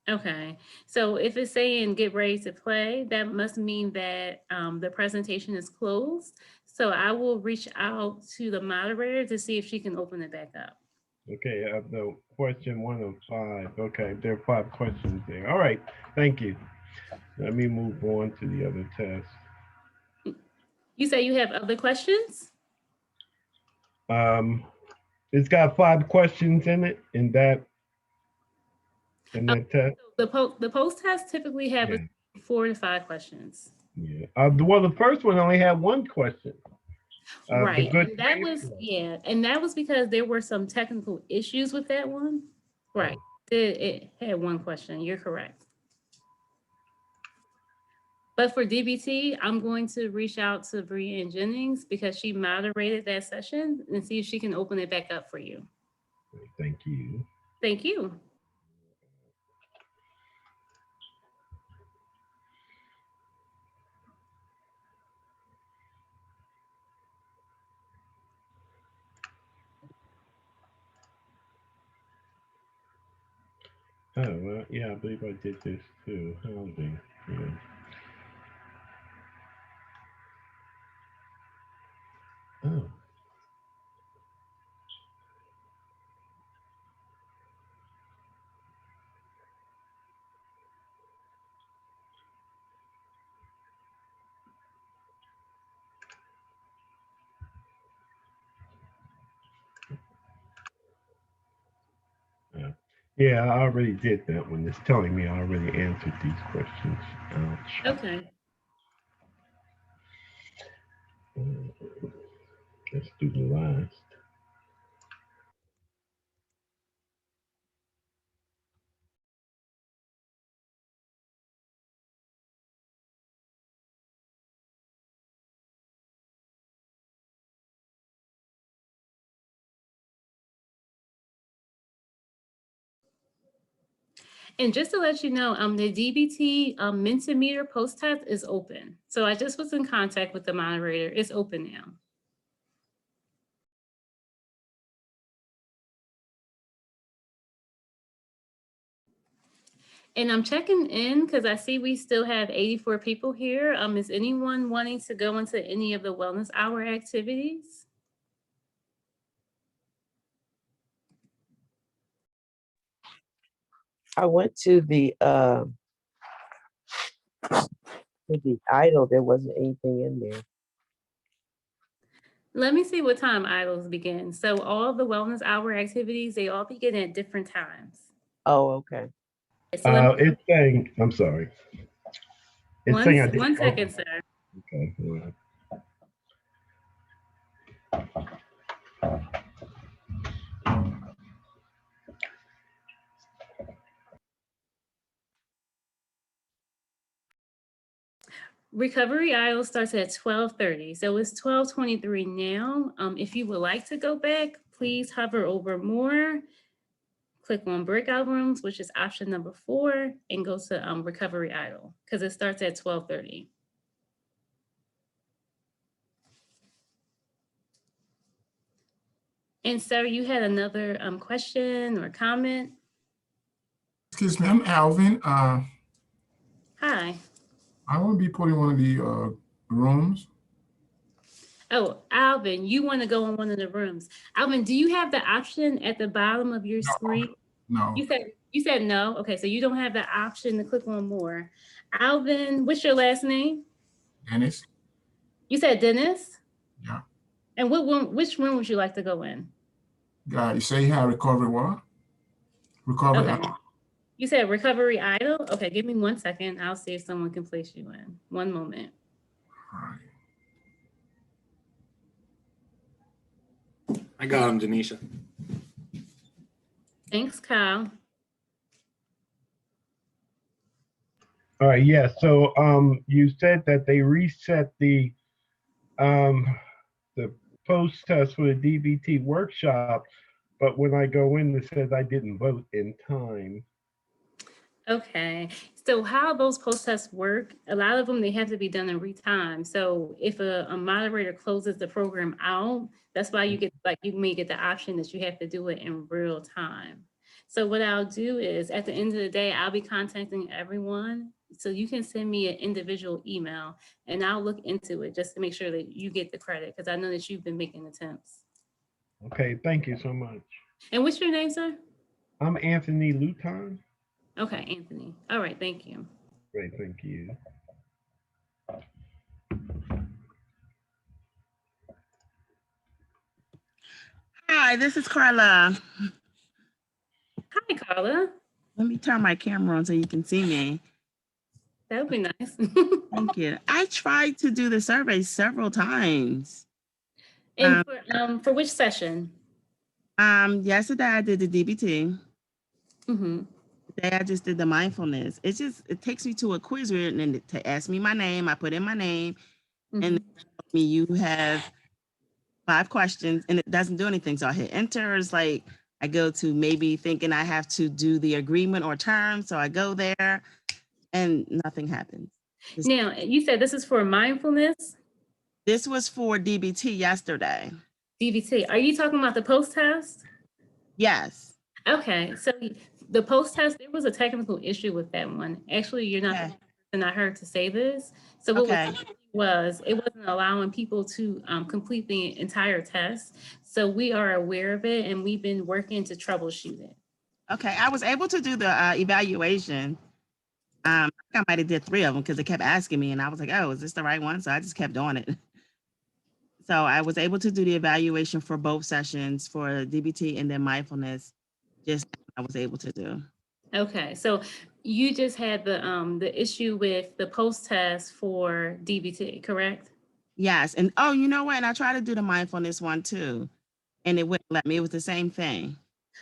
[SPEAKER 9] Okay, so if it's saying get ready to play, that must mean that the presentation is closed. So I will reach out to the moderator to see if she can open it back up.
[SPEAKER 6] Okay, the question 1 of 5. Okay, there are 5 questions there. All right, thank you. Let me move on to the other test.
[SPEAKER 9] You say you have other questions?
[SPEAKER 6] It's got 5 questions in it, in that test.
[SPEAKER 9] The post test typically have
[SPEAKER 6] Yeah.
[SPEAKER 9] 4 to 5 questions.
[SPEAKER 6] Yeah. Well, the first one only had 1 question.
[SPEAKER 9] Right,
[SPEAKER 6] Good
[SPEAKER 9] and that was, yeah, and that was because there were some technical issues with that one. Right, it had 1 question, you're correct. But for DBT, I'm going to reach out to Brianne Jennings because she moderated that session and see if she can open it back up for you.
[SPEAKER 6] Thank you.
[SPEAKER 9] Thank you.
[SPEAKER 6] Oh, well, yeah, I believe I did this too. Housing. Yeah. Oh. Yeah, I already did that one. It's telling me I already answered these questions. Ouch.
[SPEAKER 9] Okay.
[SPEAKER 6] Let's do the last.
[SPEAKER 9] And just to let you know, the DBT Mentimeter post test is open. So I just was in contact with the moderator. It's open now. And I'm checking in because I see we still have 84 people here. Is anyone wanting to go into any of the wellness hour activities?
[SPEAKER 7] I went to the idol. There wasn't anything in there.
[SPEAKER 9] Let me see what time idols begin. So all the wellness hour activities, they all begin at different times.
[SPEAKER 7] Oh, okay.
[SPEAKER 9] So
[SPEAKER 6] It's saying, I'm sorry. It's saying I didn't.
[SPEAKER 9] one second, sir.
[SPEAKER 6] Okay. All right.
[SPEAKER 9] Recovery Idol starts at 12:30. So it's 12:23 now. If you would like to go back, please hover over more, click on breakout rooms, which is option number 4, and go to Recovery Idol because it starts at 12:30. And sir, you had another question or comment?
[SPEAKER 22] Excuse me, I'm Alvin.
[SPEAKER 9] Hi.
[SPEAKER 22] I want to be put in one of the rooms.
[SPEAKER 9] Oh, Alvin, you want to go in one of the rooms. Alvin, do you have the option at the bottom of your screen?
[SPEAKER 22] No.
[SPEAKER 9] You said no. Okay, so you don't have the option to click on more. Alvin, what's your last name?
[SPEAKER 22] Dennis?
[SPEAKER 9] You said Dennis?
[SPEAKER 22] Yeah.
[SPEAKER 9] And which room would you like to go in?
[SPEAKER 22] You say you have recovery what? Recovery.
[SPEAKER 9] Okay. You said Recovery Idol? Okay, give me 1 second. I'll see if someone can place you in. One moment.
[SPEAKER 22] All right.
[SPEAKER 18] I got him, Denisha.
[SPEAKER 9] Thanks, Kyle.
[SPEAKER 6] All right, yeah. So you said that they reset the post test for the DBT workshop, but when I go in, it says I didn't vote in time.
[SPEAKER 9] Okay, so how those post tests work, a lot of them, they have to be done in real time. So if a moderator closes the program out, that's why you get, like, you may get the option that you have to do it in real time. So what I'll do is at the end of the day, I'll be contacting everyone So you can send me an individual email and I'll look into it just to make sure that you get the credit, because I know that you've been making attempts.
[SPEAKER 6] Okay, thank you so much.
[SPEAKER 9] And what's your name, sir?
[SPEAKER 6] I'm Anthony Luton.
[SPEAKER 9] Okay, Anthony. All right, thank you.
[SPEAKER 6] Great, thank you.
[SPEAKER 13] Hi, this is Carla.
[SPEAKER 9] Hi, Carla.
[SPEAKER 13] Let me turn my camera on so you can see me.
[SPEAKER 9] That would be nice.
[SPEAKER 13] Thank you. I tried to do the survey several times.
[SPEAKER 9] And for which session?
[SPEAKER 13] Yesterday I did the DBT.
[SPEAKER 9] Mm-hmm.
[SPEAKER 13] Today I just did the mindfulness. It takes me to a quiz where and then to ask me my name. I put in my name, and it tells me you have 5 questions, and it doesn't do anything. So I hit enter. It's like I go to maybe thinking I have to do the agreement or term. So I go there, and nothing happens.
[SPEAKER 9] Now, you said this is for mindfulness?
[SPEAKER 13] This was for DBT yesterday.
[SPEAKER 9] DBT. Are you talking about the post-test?
[SPEAKER 13] Yes.
[SPEAKER 9] Okay, so the post-test, there was a technical issue with that one. Actually, you're not the person I heard to say this. So what it wasn't allowing people to complete the entire test. So we are aware of it and we've been working to troubleshoot it.
[SPEAKER 13] Okay, I was able to do the evaluation. I think I might have did 3 of them because they kept asking me and I was like, oh, is this the right one? So I just kept doing it. So I was able to do the evaluation for both sessions for DBT and then mindfulness. Just I was able to do.
[SPEAKER 9] Okay, so you just had the issue with the post-test for DBT, correct?
[SPEAKER 13] Yes, and oh, you know what? And I tried to do the mindfulness one too, and it wouldn't let me. It was the same thing.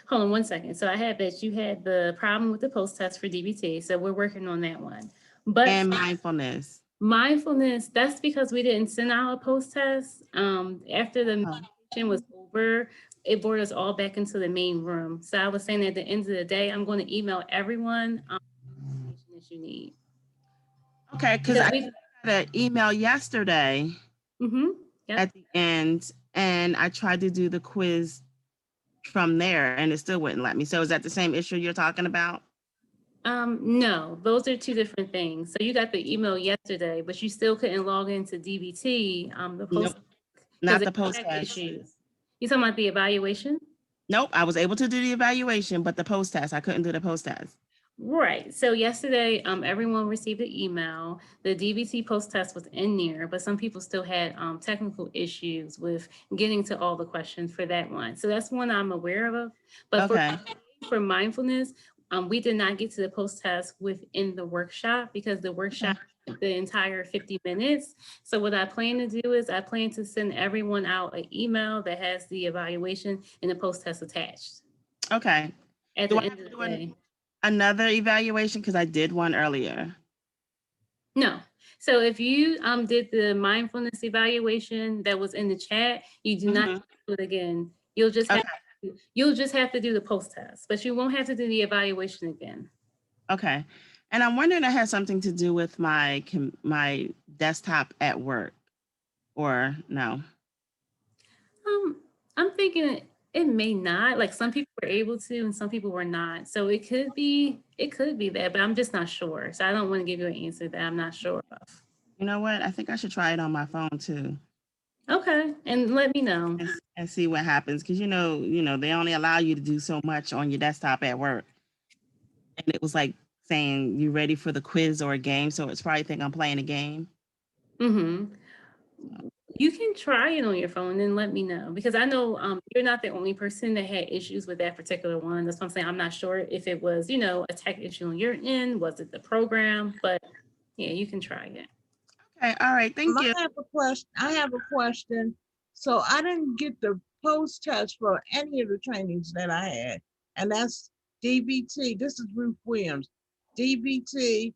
[SPEAKER 9] Hold on one second. So I had that you had the problem with the post-test for DBT, so we're working on that one. But
[SPEAKER 13] and mindfulness.
[SPEAKER 9] Mindfulness, that's because we didn't send out a post-test. After the meditation was over, it brought us all back into the main room. So I was saying at the end of the day, I'm going to email everyone the information that you need.
[SPEAKER 13] Okay, because I got an email yesterday at the end, and I tried to do the quiz from there, and it still wouldn't let me. So is that the same issue you're talking about?
[SPEAKER 9] No, those are 2 different things. So you got the email yesterday, but you still couldn't log into DBT. The post,
[SPEAKER 13] not the post-test.
[SPEAKER 9] You talking about the evaluation?
[SPEAKER 13] Nope, I was able to do the evaluation, but the post-test, I couldn't do the post-test.
[SPEAKER 9] Right. So yesterday, everyone received an email. The DBT post-test was in there, but some people still had technical issues with getting to all the questions for that one. So that's one I'm aware of. But for mindfulness, we did not get to the post-test within the workshop because the workshop the entire 50 minutes. So what I plan to do is I plan to send everyone out an email that has the evaluation and the post-test attached.
[SPEAKER 13] Okay.
[SPEAKER 9] At the end of the day.
[SPEAKER 13] Another evaluation because I did one earlier.
[SPEAKER 9] No. So if you did the mindfulness evaluation that was in the chat, you do not have to do it again. You'll just have to do the post-test, but you won't have to do the evaluation again.
[SPEAKER 13] Okay. And I'm wondering if it has something to do with my desktop at work, or no?
[SPEAKER 9] I'm thinking it may not. Like some people were able to, and some people were not. So it could be that, but I'm just not sure. So I don't want to give you an answer that I'm not sure of.
[SPEAKER 13] You know what? I think I should try it on my phone too.
[SPEAKER 9] Okay, and let me know
[SPEAKER 13] and see what happens, because you know they only allow you to do so much on your desktop at work, and it was like saying you ready for the quiz or a game, so it's probably think I'm playing a game.
[SPEAKER 9] You can try it on your phone and then let me know, because I know you're not the only person that had issues with that particular one. That's what I'm saying. I'm not sure if it was a tech issue on your end, was it the program, but yeah, you can try it.
[SPEAKER 13] Okay, all right, thank you.
[SPEAKER 4] I have a question. So I didn't get the post-test for any of the trainings that I had, and that's DBT. This is Ruth Williams. DBT,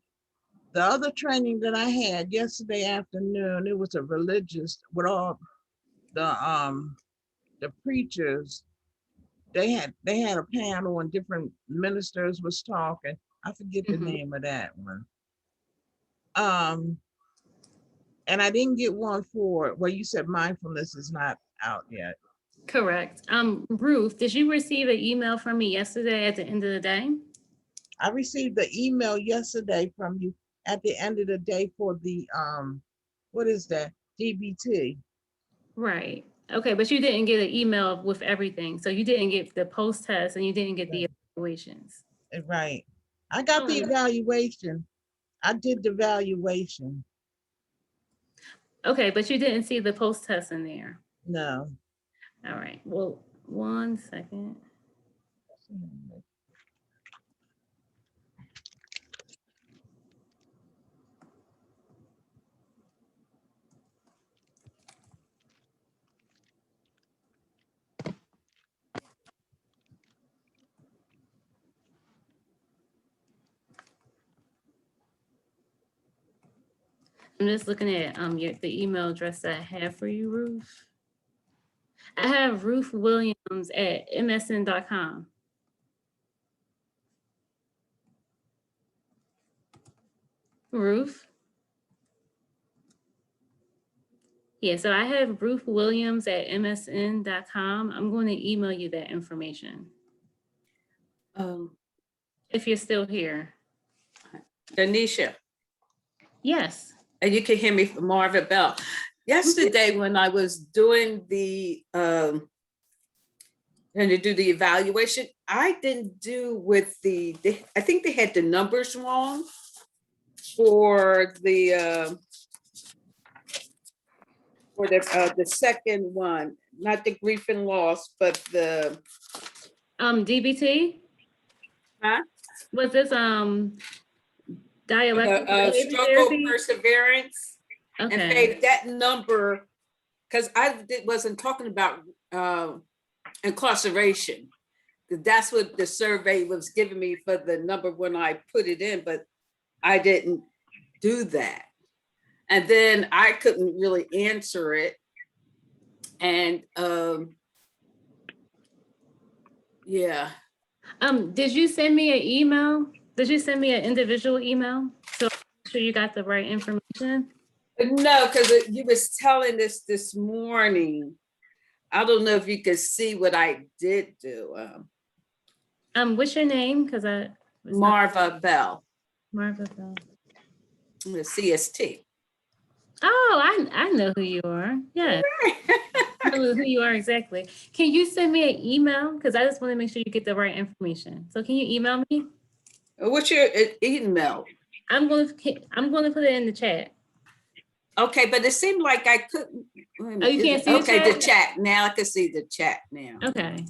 [SPEAKER 4] the other training that I had yesterday afternoon, it was a religious with all the preachers. They had a panel and different ministers was talking. I forget the name of that one. And I didn't get one for, well, you said mindfulness is not out yet.
[SPEAKER 9] Correct. Ruth, did you receive an email from me yesterday at the end of the day?
[SPEAKER 4] I received the email yesterday from you at the end of the day for the, what is that? DBT.
[SPEAKER 9] Right. Okay, but you didn't get an email with everything. So you didn't get the post-test and you didn't get the evaluations.
[SPEAKER 4] Right. I got the evaluation. I did the evaluation.
[SPEAKER 9] Okay, but you didn't see the post-test in there.
[SPEAKER 4] No.
[SPEAKER 9] All right, well, 1 second. I'm just looking at the email address that I have for you, Ruth. I have Ruth Williams at msn.com. Ruth? Yeah, so I have Ruth Williams at msn.com. I'm going to email you that information. If you're still here.
[SPEAKER 10] Danisha.
[SPEAKER 9] Yes.
[SPEAKER 10] And you can hear me from Marvin Bell. Yesterday, when I was doing the and to do the evaluation, I didn't do with I think they had the numbers wrong for the second one, not the grief and loss, but the
[SPEAKER 9] DBT.
[SPEAKER 10] Huh?
[SPEAKER 9] Was this dialectical
[SPEAKER 10] struggle perseverance?
[SPEAKER 9] Okay.
[SPEAKER 10] And say that number, because I wasn't talking about incarceration. That's what the survey was giving me for the number when I put it in, but I didn't do that. And then I couldn't really answer it. And yeah.
[SPEAKER 9] Did you send me an email? Did you send me an individual email? So I'm sure you got the right information.
[SPEAKER 10] No, because you was telling us this morning. I don't know if you could see what I did do.
[SPEAKER 9] What's your name? Because
[SPEAKER 10] Marva Bell.
[SPEAKER 9] Marva Bell.
[SPEAKER 10] The CST.
[SPEAKER 9] Oh, I know who you are. Yeah. I know who you are exactly. Can you send me an email? Because I just want to make sure you get the right information. So can you email me?
[SPEAKER 10] What's your email?
[SPEAKER 9] I'm going to put it in the chat.
[SPEAKER 10] Okay, but it seemed like I couldn't.
[SPEAKER 9] Oh, you can't see the chat?
[SPEAKER 10] Okay, the chat. Now I can see the chat now.
[SPEAKER 9] Okay.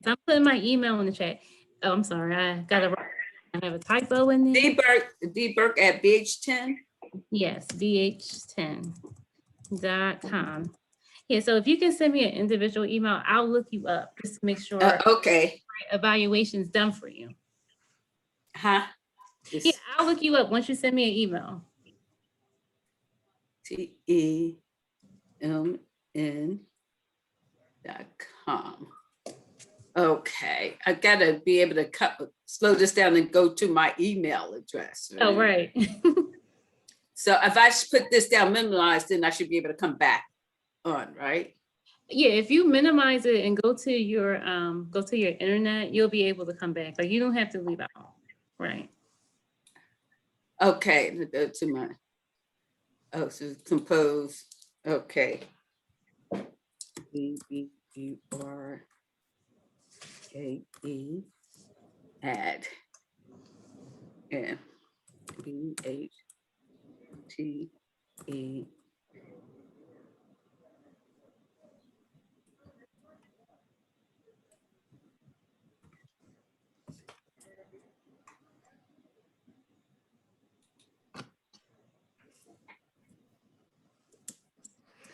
[SPEAKER 9] So I'm putting my email in the chat. Oh, I'm sorry. I have a typo in there.
[SPEAKER 10] D Burke at BH10?
[SPEAKER 9] Yes, BH10.com. Yeah, so if you can send me an individual email, I'll look you up just to make sure
[SPEAKER 10] okay.
[SPEAKER 9] Evaluation's done for you.
[SPEAKER 10] Huh?
[SPEAKER 9] Yeah, I'll look you up once you send me an email.
[SPEAKER 10] TEMN.com. Okay, I gotta be able to slow this down and go to my email address. Right?
[SPEAKER 9] Oh, right.
[SPEAKER 10] So if I put this down minimalized, then I should be able to come back on, right?
[SPEAKER 9] Yeah, if you minimize it and go to your internet, you'll be able to come back. Like you don't have to leave out, right?
[SPEAKER 10] Okay, let's go to my, so compose, okay. BBURKE, add, and BHTE.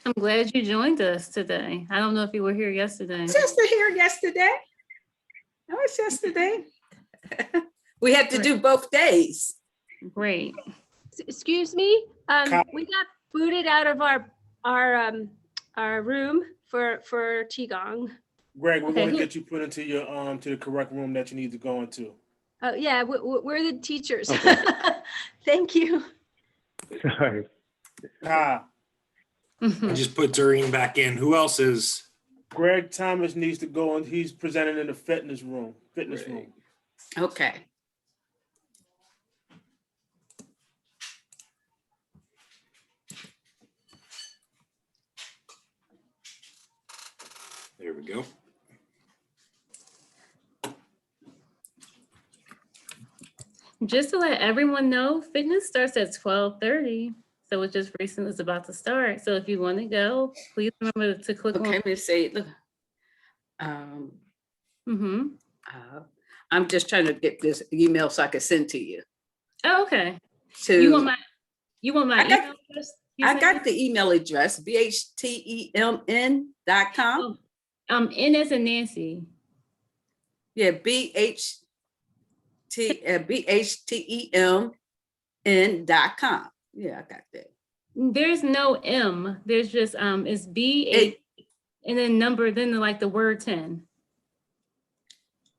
[SPEAKER 9] I'm glad you joined us today. I don't know if you were here yesterday.
[SPEAKER 10] Just here yesterday. That was yesterday. We had to do both days.
[SPEAKER 9] Great.
[SPEAKER 27] Excuse me. We got booted out of our room for Qigong.
[SPEAKER 21] Greg, we're going to get you put into your to the correct room that you need to go into.
[SPEAKER 27] Oh yeah, we're the teachers. Thank you.
[SPEAKER 21] Sorry.
[SPEAKER 18] I just put Doreen back in. Who else is?
[SPEAKER 21] Greg Thomas needs to go and he's presenting in the fitness room.
[SPEAKER 10] Okay.
[SPEAKER 18] we go.
[SPEAKER 9] Just to let everyone know, fitness starts at 12:30. So it's just recently it's about to start. So if you want to go, please remember to click on.
[SPEAKER 10] Okay, let me say, look. I'm just trying to get this email so I can send to you.
[SPEAKER 9] Oh, okay.
[SPEAKER 10] To,
[SPEAKER 9] you want my
[SPEAKER 10] I got,
[SPEAKER 9] email address?
[SPEAKER 10] I got the email address, bhtemn.com.
[SPEAKER 9] N as in Nancy.
[SPEAKER 10] Yeah, bhtemn.com. Yeah, I got that.
[SPEAKER 9] There's no M. There's just it's BH and then number, then like the word 10.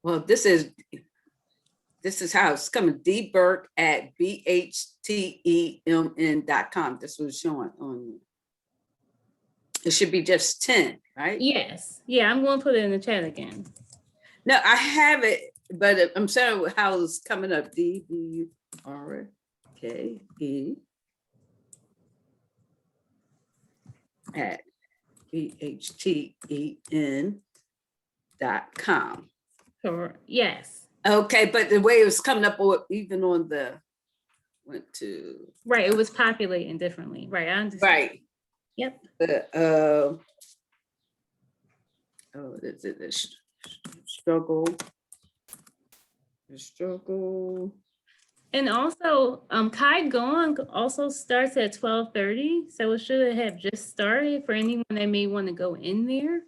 [SPEAKER 10] Well, this is how it's coming. dburke@bhtemn.com. This was showing on. It should be just 10, right?
[SPEAKER 9] Yes. Yeah, I'm going to put it in the chat again.
[SPEAKER 10] No, I have it, but I'm sorry how it's coming up. DBRKE at bhtemn.com.
[SPEAKER 9] Sure. Yes.
[SPEAKER 10] Okay, but the way it was coming up, or even on the went to
[SPEAKER 9] right, it was populating differently. Right, I understand.
[SPEAKER 10] Right.
[SPEAKER 9] Yep.
[SPEAKER 10] The struggle.
[SPEAKER 9] And also, Kai Gong also starts at 12:30, so it should have just started for anyone that may want to go in there.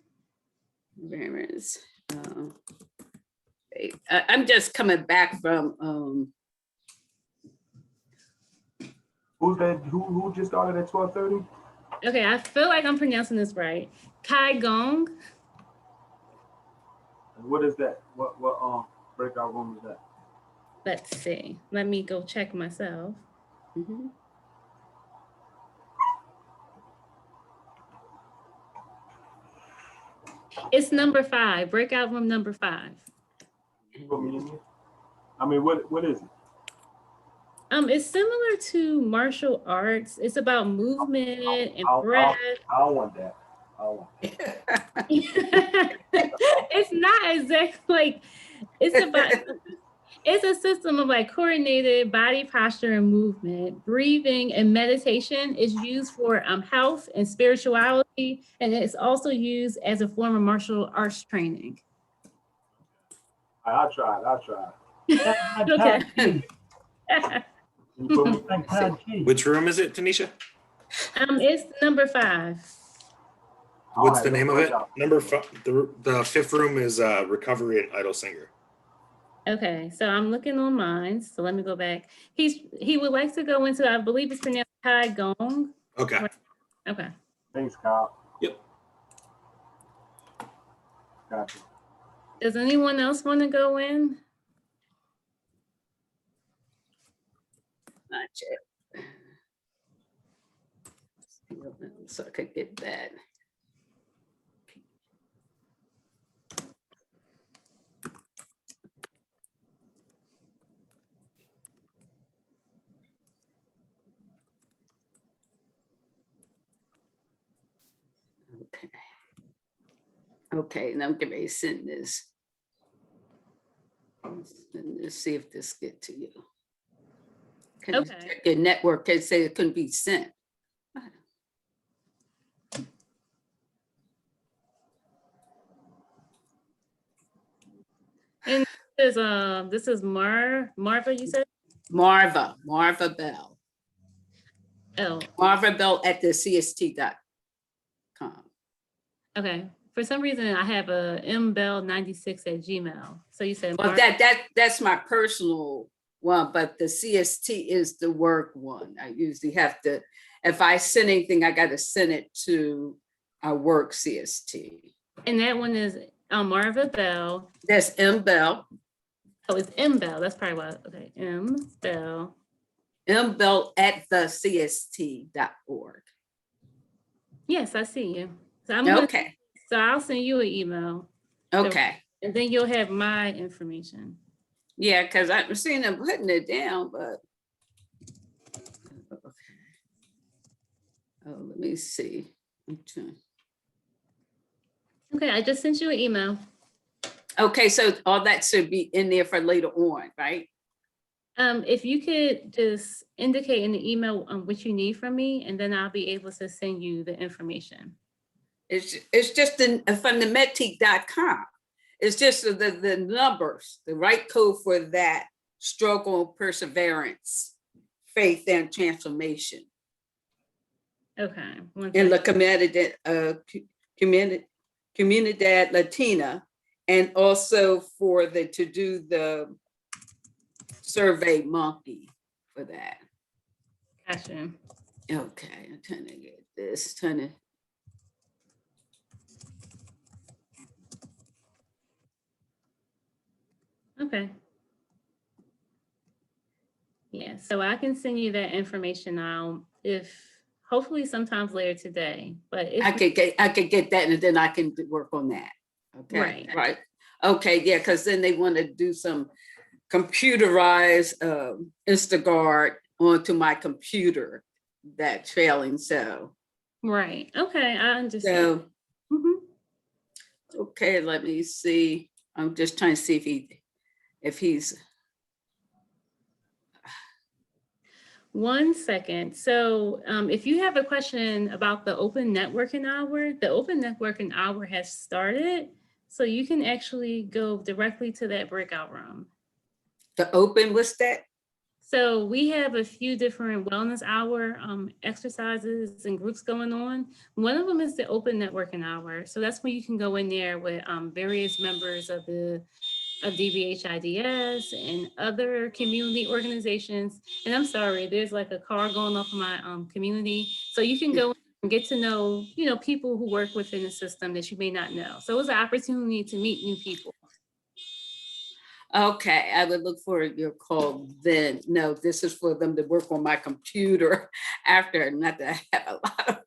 [SPEAKER 10] I'm just coming back from.
[SPEAKER 21] Who's that? Who just started at 12:30?
[SPEAKER 9] Okay, I feel like I'm pronouncing this right. Kai Gong.
[SPEAKER 21] What is that? What breakout room is that?
[SPEAKER 9] Let's see. Let me go check myself. It's number 5, breakout room number 5.
[SPEAKER 21] You put me in here? I mean, what is it?
[SPEAKER 9] It's similar to martial arts. It's about movement and breath.
[SPEAKER 21] I don't want that. I don't want that.
[SPEAKER 9] It's not exactly like it's a system of like coordinated body posture and movement. Breathing and meditation is used for health and spirituality, and it's also used as a form of martial arts training.
[SPEAKER 21] I'll try it.
[SPEAKER 9] Okay.
[SPEAKER 18] Which room is it, Tanisha?
[SPEAKER 9] It's number 5.
[SPEAKER 18] What's the name of it? Number 5. The 5th room is Recovery and Idle Singer.
[SPEAKER 9] Okay, so I'm looking on mine. So let me go back. He would like to go into, I believe it's pronounced Kai Gong.
[SPEAKER 18] Okay.
[SPEAKER 9] Okay.
[SPEAKER 21] Thanks, Kyle.
[SPEAKER 18] Yep.
[SPEAKER 21] Gotcha.
[SPEAKER 9] Does anyone else want to go in?
[SPEAKER 10] Not yet. So I could get that. Okay. Okay, now I'm getting ready to send this. Let's see if this get to you. Can
[SPEAKER 9] okay.
[SPEAKER 10] You check your network can say it couldn't be sent.
[SPEAKER 9] And this is Marva, you said?
[SPEAKER 10] Marva Bell.
[SPEAKER 9] Oh.
[SPEAKER 10] Marva Bell at the CST.com.
[SPEAKER 9] Okay. For some reason, I have a mbell96@gmail. So you said
[SPEAKER 10] well, that's my personal one, but the CST is the work one. I usually have to, if I send anything, I got to send it to our work CST.
[SPEAKER 9] And that one is Marva Bell.
[SPEAKER 10] That's M Bell.
[SPEAKER 9] Oh, it's M Bell. That's probably why. Okay, M Bell.
[SPEAKER 10] M Bell at the CST.org.
[SPEAKER 9] Yes, I see you. So
[SPEAKER 10] okay.
[SPEAKER 9] So I'll send you an email.
[SPEAKER 10] Okay.
[SPEAKER 9] And then you'll have my information.
[SPEAKER 10] Yeah, because I'm seeing them putting it down, but okay. Oh, let me see. I'm trying.
[SPEAKER 9] Okay, I just sent you an email.
[SPEAKER 10] Okay, so all that should be in there for later on, right?
[SPEAKER 9] If you could just indicate in the email what you need from me, and then I'll be able to send you the information.
[SPEAKER 10] It's just from the medteak.com. It's just the numbers, the right code for that: struggle, perseverance, faith, and transformation.
[SPEAKER 9] Okay.
[SPEAKER 10] In the Comunidad Latina, and also for to do the Survey Monkey for that.
[SPEAKER 9] Gotcha.
[SPEAKER 10] Okay, I'm trying to get this,
[SPEAKER 9] Okay. Yeah, so I can send you that information now, if hopefully sometimes later today. But if
[SPEAKER 10] I could get that, and then I can work on that. Okay, right. Okay, yeah, because then they want to do some computerized Instaguard onto my computer, that trailing cell.
[SPEAKER 9] Right. Okay, I understand.
[SPEAKER 10] So, okay, let me see. I'm just trying to see if he's.
[SPEAKER 9] One second. So if you have a question about the open networking hour, the open networking hour has started. So you can actually go directly to that breakout room.
[SPEAKER 10] The open, what's that?
[SPEAKER 9] So we have a few different wellness hour exercises and groups going on. One of them is the open networking hour. So that's where you can go in there with various members of DBHIDS and other community organizations. And I'm sorry, there's like a car going off in my community. So you can go and get to know, people who work within the system that you may not know. So it's an opportunity to meet new people.
[SPEAKER 10] Okay, I would look for your call then. No, this is for them to work on my computer after, not that I have a lot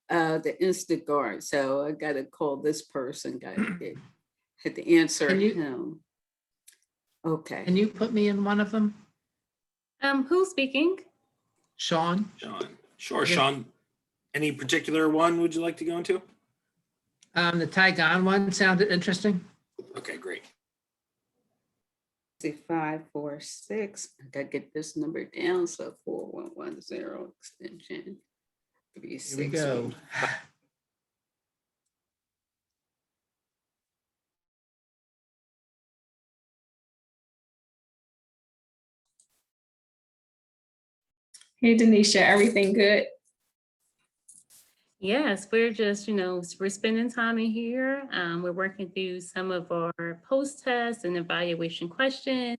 [SPEAKER 10] of the Instaguard. So I got to call this person, had to answer him. Okay.
[SPEAKER 11] Can you put me in one of them?
[SPEAKER 9] Who's speaking?
[SPEAKER 11] Sean.
[SPEAKER 18] Sure,
[SPEAKER 11] Yeah.
[SPEAKER 18] Sean. Any particular one would you like to go into?
[SPEAKER 11] The Taiwan one sounded interesting.
[SPEAKER 18] Okay, great.
[SPEAKER 10] 546. I gotta get this number down. So 4110 extension 361.
[SPEAKER 11] Here we go.
[SPEAKER 1] Hey, Denisha, everything good?
[SPEAKER 9] Yes, we're just, we're spending time in here. We're working through some of our post-test and evaluation questions.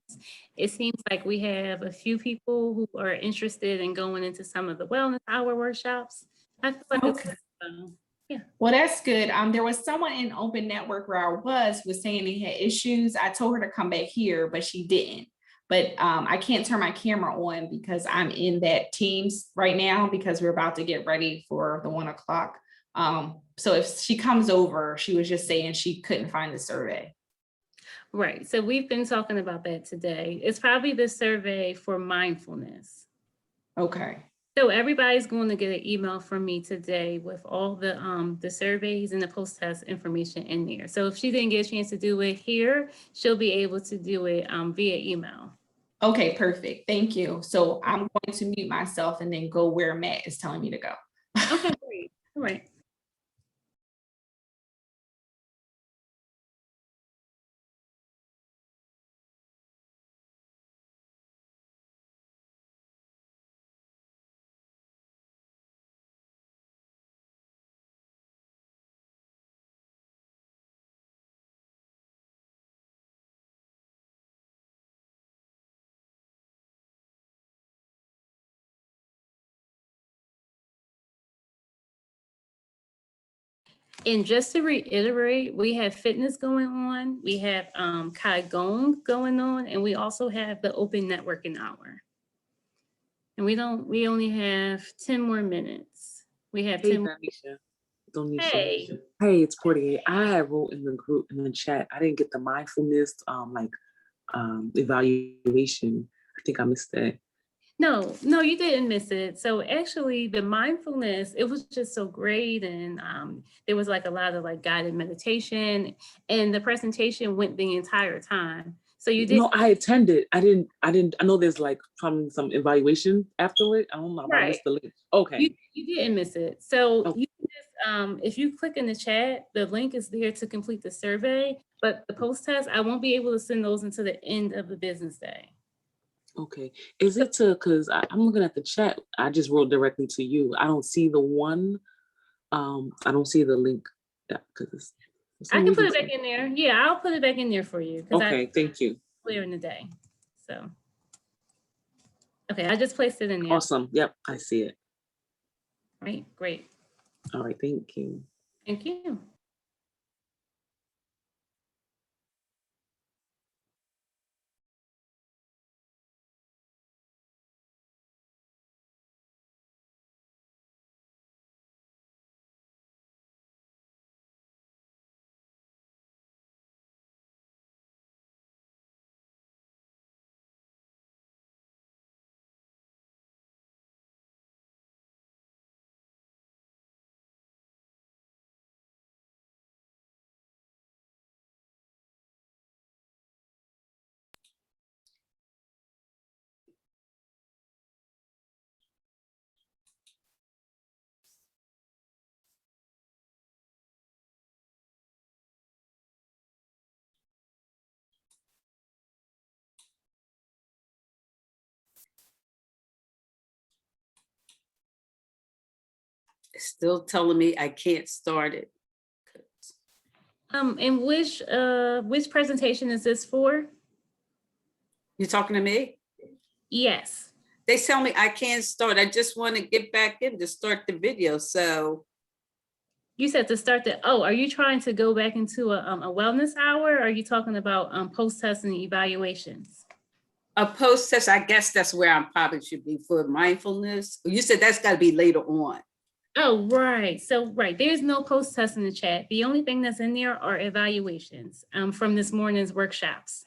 [SPEAKER 9] It seems like we have a few people who are interested in going into some of the wellness hour workshops. I feel like
[SPEAKER 1] Okay.
[SPEAKER 9] Yeah.
[SPEAKER 1] Well, that's good. There was someone in open network where I was saying they had issues. I told her to come back here, but she didn't. But I can't turn my camera on because I'm in that Teams right now because we're about to get ready for the 1 o'clock. So if she comes over, she was just saying she couldn't find the survey.
[SPEAKER 9] Right. So we've been talking about that today. It's probably the survey for mindfulness.
[SPEAKER 1] Okay.
[SPEAKER 9] So everybody's going to get an email from me today with all the surveys and the post-test information in there. So if she didn't get a chance to do it here, she'll be able to do it via email.
[SPEAKER 1] Okay, perfect. Thank you. So I'm going to mute myself and then go where Matt is telling me to go.
[SPEAKER 9] Okay, great. All right. And just to reiterate, we have fitness going on, we have Qigong going on, and we also have the open networking hour. And we only have 10 more minutes. We have
[SPEAKER 14] Hey,
[SPEAKER 9] 10 more.
[SPEAKER 14] Donisha.
[SPEAKER 9] Hey.
[SPEAKER 14] Hey, it's 48. I wrote in the group in the chat. I didn't get the mindfulness evaluation. I think I missed that.
[SPEAKER 9] No, no, you didn't miss it. So actually the mindfulness, it was just so great. And there was like a lot of like guided meditation, and the presentation went the entire time. So you did.
[SPEAKER 14] No, I attended. I know there's like probably some evaluation after it. I don't know if I missed the link. Okay.
[SPEAKER 9] You didn't miss it. So you can just, if you click in the chat, the link is there to complete the survey, but the post-test, I won't be able to send those until the end of the business day.
[SPEAKER 14] Okay. Is it because I'm looking at the chat. I just wrote directly to you. I don't see the one. I don't see the link. Yeah, because
[SPEAKER 9] I can put it back in there. Yeah, I'll put it back in there for you.
[SPEAKER 14] Okay, thank you.
[SPEAKER 9] Clear in the day. So, okay, I just placed it in there.
[SPEAKER 14] Awesome. Yep, I see it.
[SPEAKER 9] Right, great.
[SPEAKER 14] All right, thank you.
[SPEAKER 9] Thank you.
[SPEAKER 10] It's still telling me I can't start it.
[SPEAKER 9] And which presentation is this for?
[SPEAKER 10] You talking to me?
[SPEAKER 9] Yes.
[SPEAKER 10] They tell me I can't start. I just want to get back in to start the video. So
[SPEAKER 9] You said to start the, are you trying to go back into a wellness hour? Or are you talking about post-test and evaluations?
[SPEAKER 10] a post-test, I guess that's where I probably should be for mindfulness. You said that's got to be later on.
[SPEAKER 9] Oh, right. So, right. There's no post-test in the chat. The only thing that's in there are evaluations from this morning's workshops.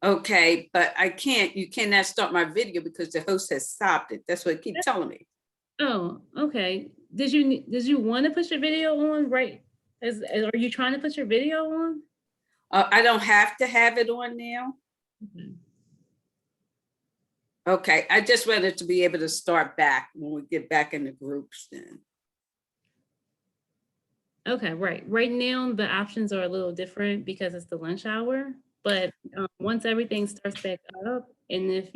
[SPEAKER 10] Okay, but you cannot start my video because the host has stopped it. That's what it keeps telling me.
[SPEAKER 9] Oh, okay. Did you want to put your video on, right? Are you trying to put your video on?
[SPEAKER 10] I don't have to have it on now.
[SPEAKER 9] Mm-hmm.
[SPEAKER 10] Okay, I just wanted to be able to start back when we get back in the groups then.
[SPEAKER 9] Okay, right. Right now, the options are a little different because it's the lunch hour. But once everything starts back up, and if,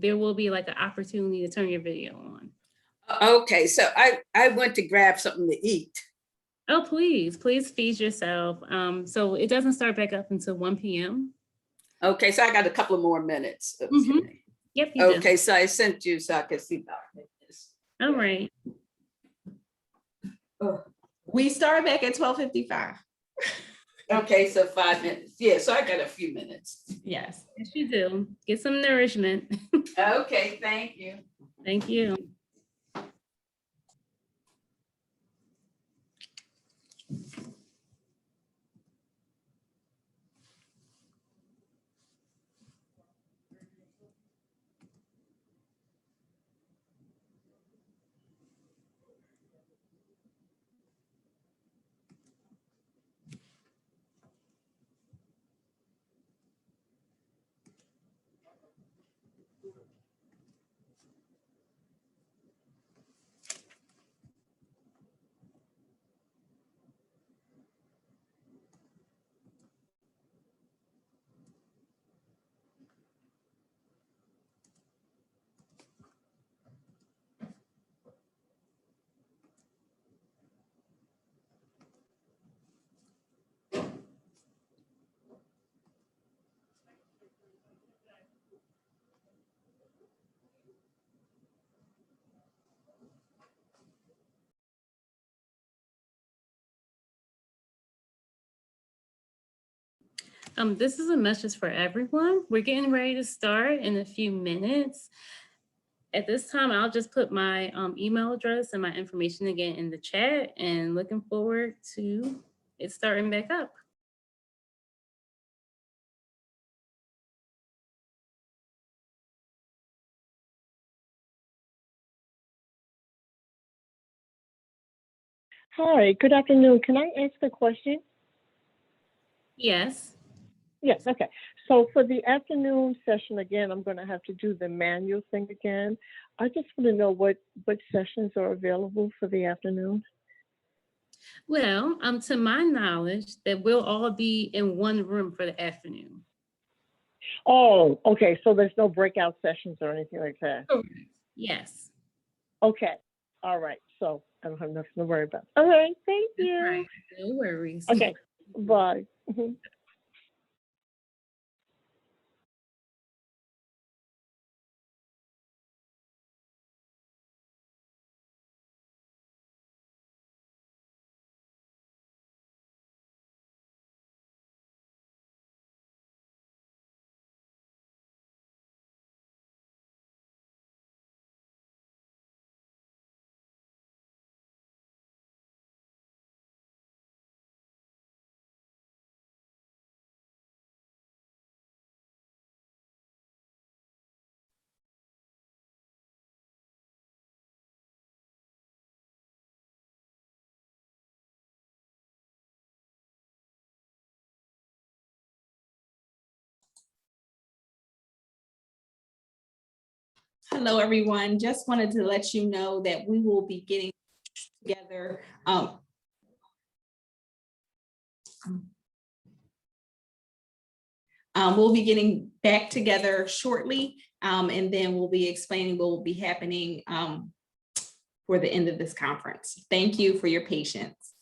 [SPEAKER 9] there will be like an opportunity to turn your video on.
[SPEAKER 10] Okay, so I went to grab something to eat.
[SPEAKER 9] Oh, please feed yourself. So it doesn't start back up until 1 p.m.
[SPEAKER 10] Okay, so I got a couple of more minutes. Okay.
[SPEAKER 9] Mm-hmm. Yep. You
[SPEAKER 10] Okay,
[SPEAKER 9] do.
[SPEAKER 10] so I sent you so I can see about this.
[SPEAKER 9] All right.
[SPEAKER 1] We start back at 12:55.
[SPEAKER 10] Okay, so 5 minutes. Yeah, so I got a few minutes.
[SPEAKER 9] Yes. Yes, you do. Get some nourishment.
[SPEAKER 10] Okay, thank you.
[SPEAKER 9] Thank you. This is a message for everyone. We're getting ready to start in a few minutes. At this time, I'll just put my email address and my information again in the chat, and looking forward to it starting back up.
[SPEAKER 2] Hi, good afternoon. Can I ask a question?
[SPEAKER 9] Yes.
[SPEAKER 2] Yes, okay. So for the afternoon session, again, I'm going to have to do the manual thing again. I just want to know what sessions are available for the afternoon.
[SPEAKER 9] Well, to my knowledge, that we'll all be in one room for the afternoon.
[SPEAKER 2] Oh, okay. So there's no breakout sessions or anything like that.
[SPEAKER 9] Correct. Yes.
[SPEAKER 2] Okay. All right. So I don't have nothing to worry about. All right. Thank
[SPEAKER 9] That's
[SPEAKER 2] you.
[SPEAKER 9] right. No worries.
[SPEAKER 2] Okay. Bye. Mhm.
[SPEAKER 1] Hello, everyone. Just wanted to let you know that we will be getting together. We'll be getting back together shortly, and then we'll be explaining what will be happening for the end of this conference. Thank you for your patience.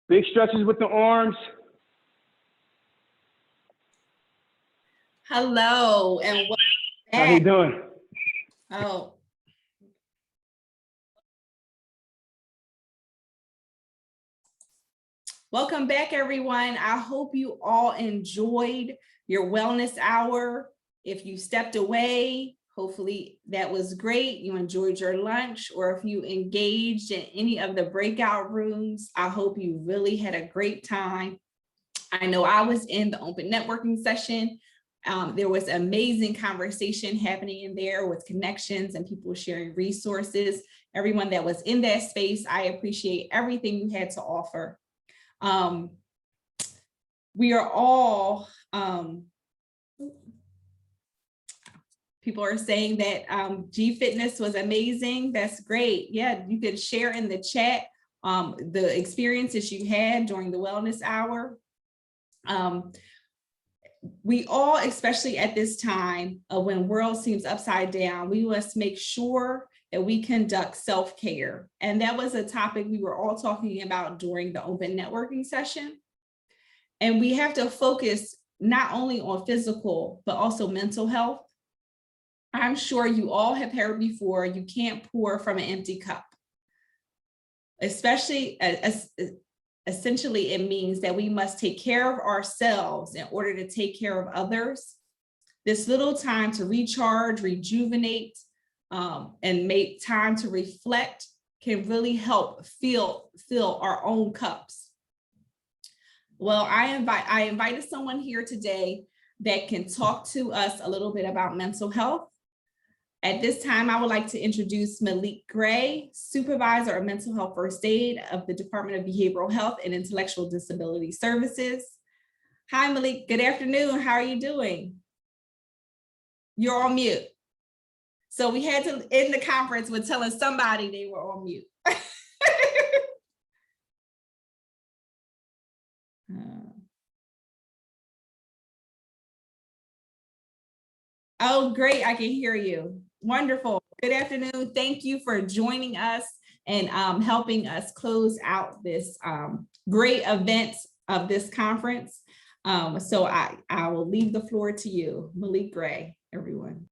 [SPEAKER 15] Big stretches with the arms.
[SPEAKER 1] Hello, and welcome
[SPEAKER 15] How you
[SPEAKER 1] back.
[SPEAKER 15] doing?
[SPEAKER 1] Oh. Welcome back, everyone. I hope you all enjoyed your wellness hour. If you stepped away, hopefully that was great. You enjoyed your lunch, or if you engaged in any of the breakout rooms, I hope you really had a great time. I know I was in the open networking session. There was amazing conversation happening in there with connections and people sharing resources. Everyone that was in that space, I appreciate everything you had to offer. We are all, people are saying that G Fitness was amazing. That's great. Yeah, you could share in the chat the experiences you had during the wellness hour. We all, especially at this time when world seems upside down, we must make sure that we conduct self-care. And that was a topic we were all talking about during the open networking session. And we have to focus not only on physical, but also mental health. I'm sure you all have heard before, you can't pour from an empty cup. Especially, essentially, it means that we must take care of ourselves in order to take care of others. This little time to recharge, rejuvenate, and make time to reflect can really help fill our own cups. Well, I invited someone here today that can talk to us a little bit about mental health. At this time, I would like to introduce Malik Gray, Supervisor of Mental Health First Aid of the Department of Behavioral Health and Intellectual Disability Services. Hi, Malik. Good afternoon. How are you doing? You're on mute. So we had to end the conference with telling somebody they were on mute. Oh, great. I can hear you. Wonderful. Good afternoon. Thank you for joining us and helping us close out this great event of this conference. So I will leave the floor to you, Malik Gray, everyone.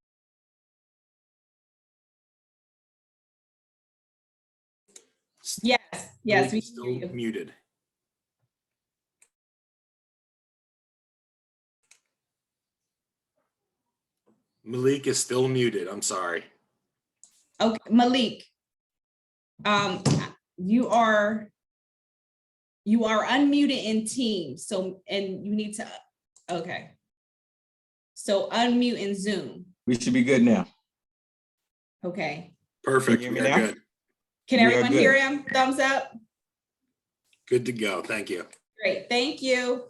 [SPEAKER 1] Yes, yes.
[SPEAKER 18] Malik is still muted. Malik is still muted. I'm sorry.
[SPEAKER 1] Okay, Malik, you are unmuted in Teams. So, and you need to, okay. So unmute in Zoom.
[SPEAKER 17] We should be good now.
[SPEAKER 1] Okay.
[SPEAKER 18] Perfect.
[SPEAKER 17] Can you hear me
[SPEAKER 18] We're
[SPEAKER 17] now?
[SPEAKER 18] good.
[SPEAKER 1] Can
[SPEAKER 17] We are
[SPEAKER 1] everyone
[SPEAKER 17] good.
[SPEAKER 1] hear him? Thumbs up.
[SPEAKER 18] Good to go. Thank you.
[SPEAKER 1] Great, thank you.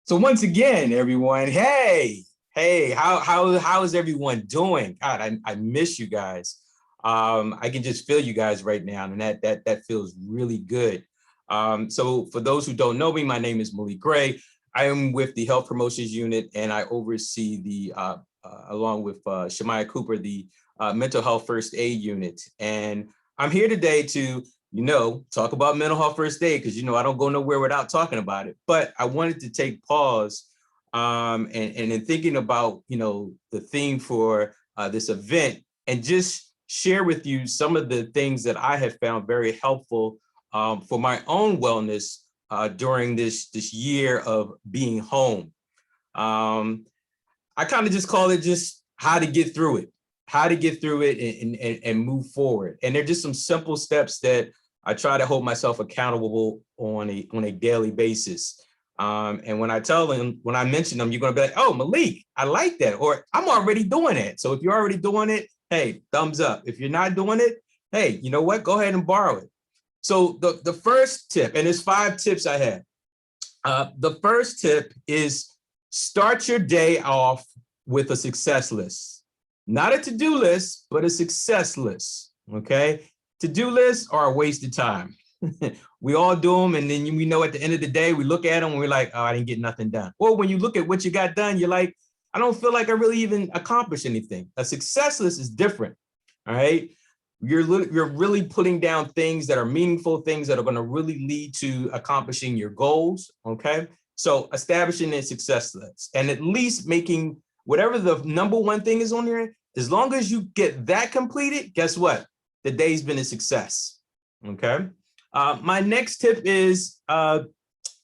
[SPEAKER 17] So once again, everyone, hey, how is everyone doing? God, I miss you guys. I can just feel you guys right now, and that feels really good. So for those who don't know me, my name is Malik Gray. I am with the Health Promotions Unit, and I oversee the, along with Shemaya Cooper, the Mental Health First Aid Unit. And I'm here today to, talk about mental health first aid, because, I don't go nowhere without talking about it. But I wanted to take pause and in thinking about, the theme for this event, and just share with you some of the things that I have found very helpful for my own wellness during this year of being home. I kind of just call it just how to get through it, and move forward. And they're just some simple steps that I try to hold myself accountable on a daily basis. And when I mention them, you're going to be like, oh, Malik, I like that, or I'm already doing it. So if you're already doing it, hey, thumbs up. If you're not doing it, hey, you know what? Go ahead and borrow it. So the first tip, and there's 5 tips I have. The first tip is start your day off with a success list. Not a to-do list, but a success list, okay? To-do lists are a waste of time. We all do them, and then we know at the end of the day, we look at them and we're like, oh, I didn't get nothing done. Or when you look at what you got done, you're like, I don't feel like I really even accomplished anything. A success list is different, all right? You're really putting down things that are meaningful, things that are going to really lead to accomplishing your goals. Okay. So establishing a success list and at least making whatever the number one thing is on there, as long as you get that completed, guess what? The day's been a success. Okay. My next tip is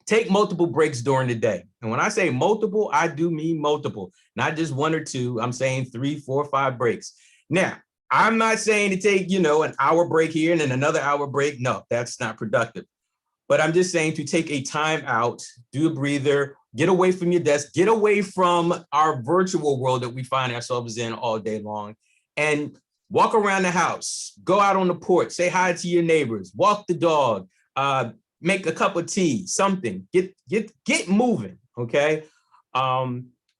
[SPEAKER 17] take multiple breaks during the day. And when I say multiple, I do mean multiple, not just one or two. I'm saying 3, 4, 5 breaks. Now, I'm not saying to take, an hour break here and then another hour break. No, that's not productive. But I'm just saying to take a time out, do a breather, get away from your desk, get away from our virtual world that we find ourselves in all day long, and walk around the house, go out on the porch, say hi to your neighbors, walk the dog, make a cup of tea, something, get moving, okay?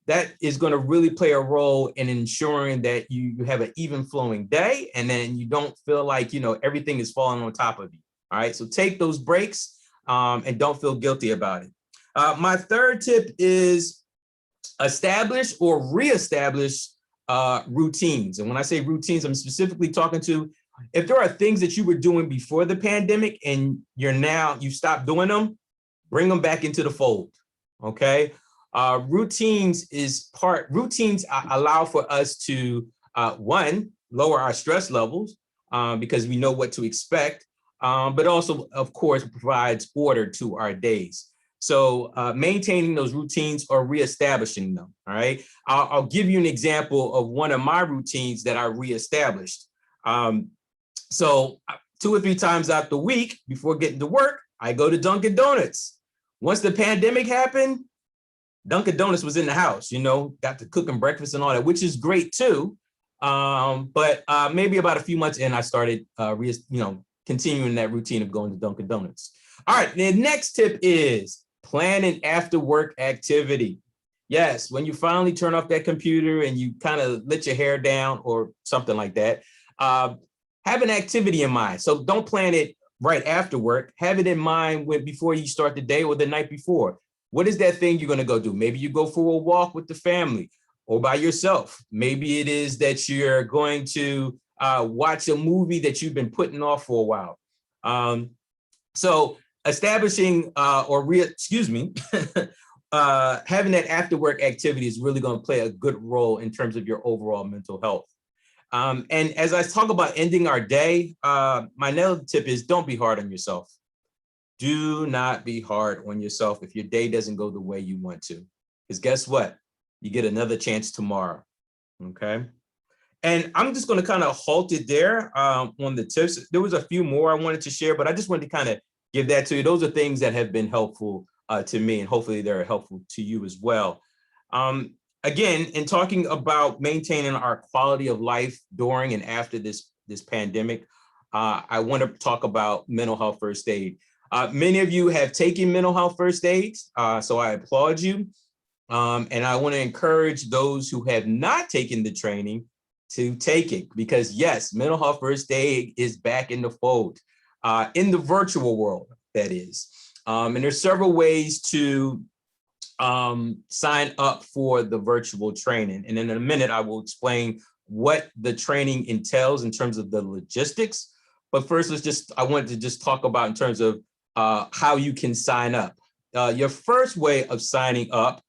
[SPEAKER 17] That is going to really play a role in ensuring that you have an even flowing day, and then you don't feel like, everything is falling on top of you. All right, so take those breaks and don't feel guilty about it. My third tip is establish or reestablish routines. And when I say routines, I'm specifically talking to if there are things that you were doing before the pandemic and you stopped doing them, bring them back into the fold. Okay. Routines allow for us to, one, lower our stress levels because we know what to expect, but also, of course, provides order to our days. So maintaining those routines or reestablishing them, all right? I'll give you an example of one of my routines that I reestablished. So 2 or 3 times out the week before getting to work, I go to Dunkin' Donuts. Once the pandemic happened, Dunkin' Donuts was in the house, got to cooking breakfast and all that, which is great too. But maybe about a few months in, I started, continuing that routine of going to Dunkin' Donuts. All right, the next tip is plan an after work activity. Yes, when you finally turn off that computer and you kind of let your hair down or something like that, have an activity in mind. So don't plan it right after work. Have it in mind before you start the day or the night before. What is that thing you're going to go do? Maybe you go for a walk with the family or by yourself. Maybe it is that you're going to watch a movie that you've been putting off for a while. So establishing having that after work activity is really going to play a good role in terms of your overall mental health. And as I talk about ending our day, my another tip is don't be hard on yourself. Do not be hard on yourself if your day doesn't go the way you want to, because guess what? You get another chance tomorrow, okay? And I'm just going to kind of halt it there on the tips. There was a few more I wanted to share, but I just wanted to kind of give that to you. Those are things that have been helpful to me, and hopefully they're helpful to you as well. Again, in talking about maintaining our quality of life during and after this pandemic, I want to talk about mental health first aid. Many of you have taken mental health first aid, so I applaud you. And I want to encourage those who have not taken the training to take it, because yes, mental health first aid is back in the fold, in the virtual world, that is. And there's several ways to sign up for the virtual training. And in a minute, I will explain what the training entails in terms of the logistics. But first, I wanted to just talk about in terms of how you can sign up. Your first way of signing up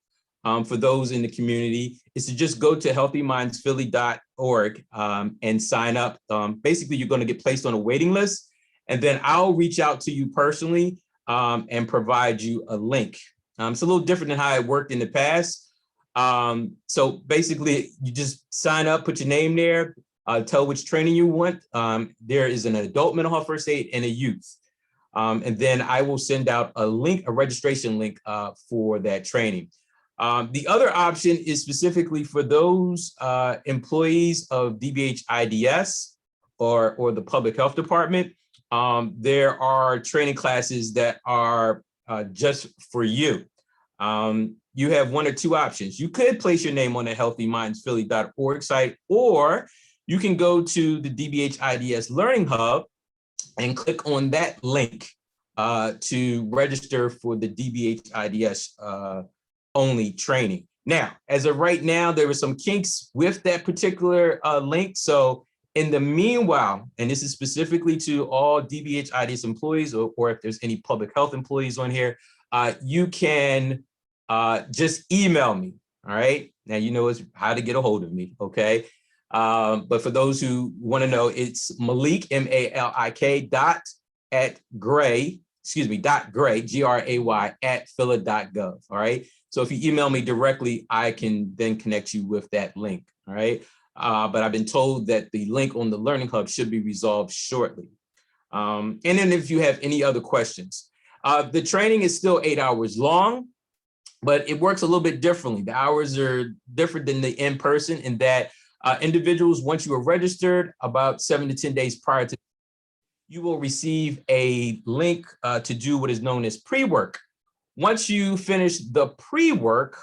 [SPEAKER 17] for those in the community is to just go to healthymindsphilly.org and sign up. Basically, you're going to get placed on a waiting list, and then I'll reach out to you personally and provide you a link. It's a little different than how it worked in the past. So basically, you just sign up, put your name there, tell which training you want. There is an adult mental health first aid and a youth. And then I will send out a link, a registration link for that training. The other option is specifically for those employees of DBHIDS or the public health department. There are training classes that are just for you. You have one or two options. You could place your name on the healthymindsphilly.org site, or you can go to the DBHIDS Learning Hub and click on that link to register for the DBHIDS only training. Now, as of right now, there were some kinks with that particular link. So In the meanwhile, and this is specifically to all DBHIDS employees, or if there's any public health employees on here, you can just email me, all right? Now you know how to get a hold of me, okay? But for those who wanna know, it's Malik, M-A-L-I-K .gray, G-R-A-Y @phila.gov, all right? So if you email me directly, I can then connect you with that link, all right? But I've been told that the link on the Learning Hub should be resolved shortly. And then if you have any other questions, the training is still 8 hours long, but it works a little bit differently. The hours are different than the in-person in that individuals, once you are registered, about 7 to 10 days prior to, you will receive a link to do what is known as pre-work. Once you finish the pre-work,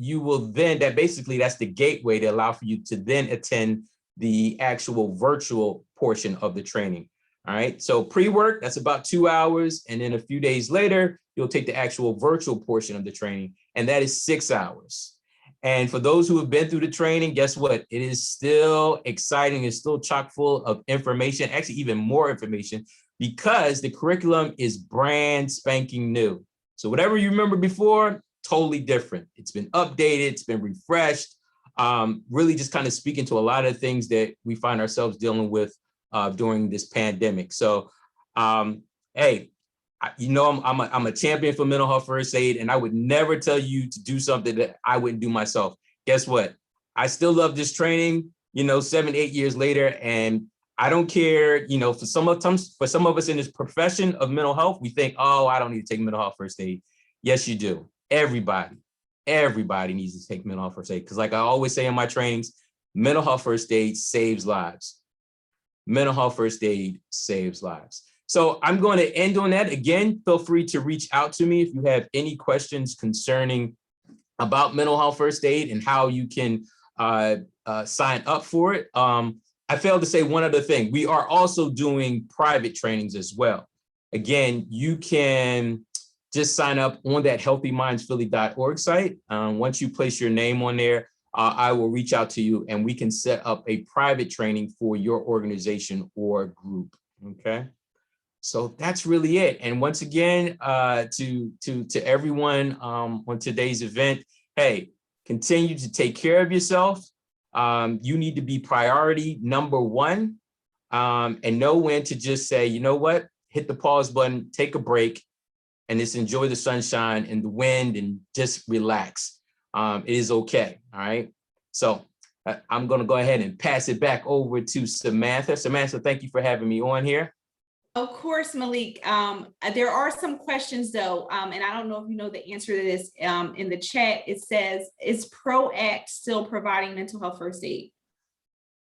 [SPEAKER 17] you will then, that's the gateway to allow for you to then attend the actual virtual portion of the training. All right, so pre-work, that's about 2 hours. And then a few days later, you'll take the actual virtual portion of the training, and that is 6 hours. And for those who have been through the training, guess what? It is still exciting. It's still chock full of information, actually even more information, because the curriculum is brand spanking new. So whatever you remember before, totally different. It's been updated, it's been refreshed, really just kind of speaking to a lot of things that we find ourselves dealing with during this pandemic. So, hey, you know, I'm a champion for mental health first aid, and I would never tell you to do something that I wouldn't do myself. Guess what? I still love this training, you know, 7, 8 years later, and I don't care, you know, for some of us in this profession of mental health, we think, oh, I don't need to take mental health first aid. Yes, you do. Everybody needs to take mental health first aid. Because like I always say in my trainings, mental health first aid saves lives. Mental health first aid saves lives. So I'm going to end on that. Again, feel free to reach out to me if you have any questions concerning about mental health first aid and how you can sign up for it. I failed to say one other thing. We are also doing private trainings as well. Again, you can just sign up on that healthymindsphilly.org site. Once you place your name on there, I will reach out to you and we can set up a private training for your organization or group, okay? So that's really it. And once again, to everyone on today's event, hey, continue to take care of yourself. You need to be priority number one, and know when to just say, you know what, hit the pause button, take a break, and just enjoy the sunshine and the wind and just relax. It is okay, all right? So I'm gonna go ahead and pass it back over to Samantha. Samantha, thank you for having me on here.
[SPEAKER 1] Of course, Malik. There are some questions though, and I don't know if you know the answer to this. In the chat, it says, is PROACT still providing mental health first aid?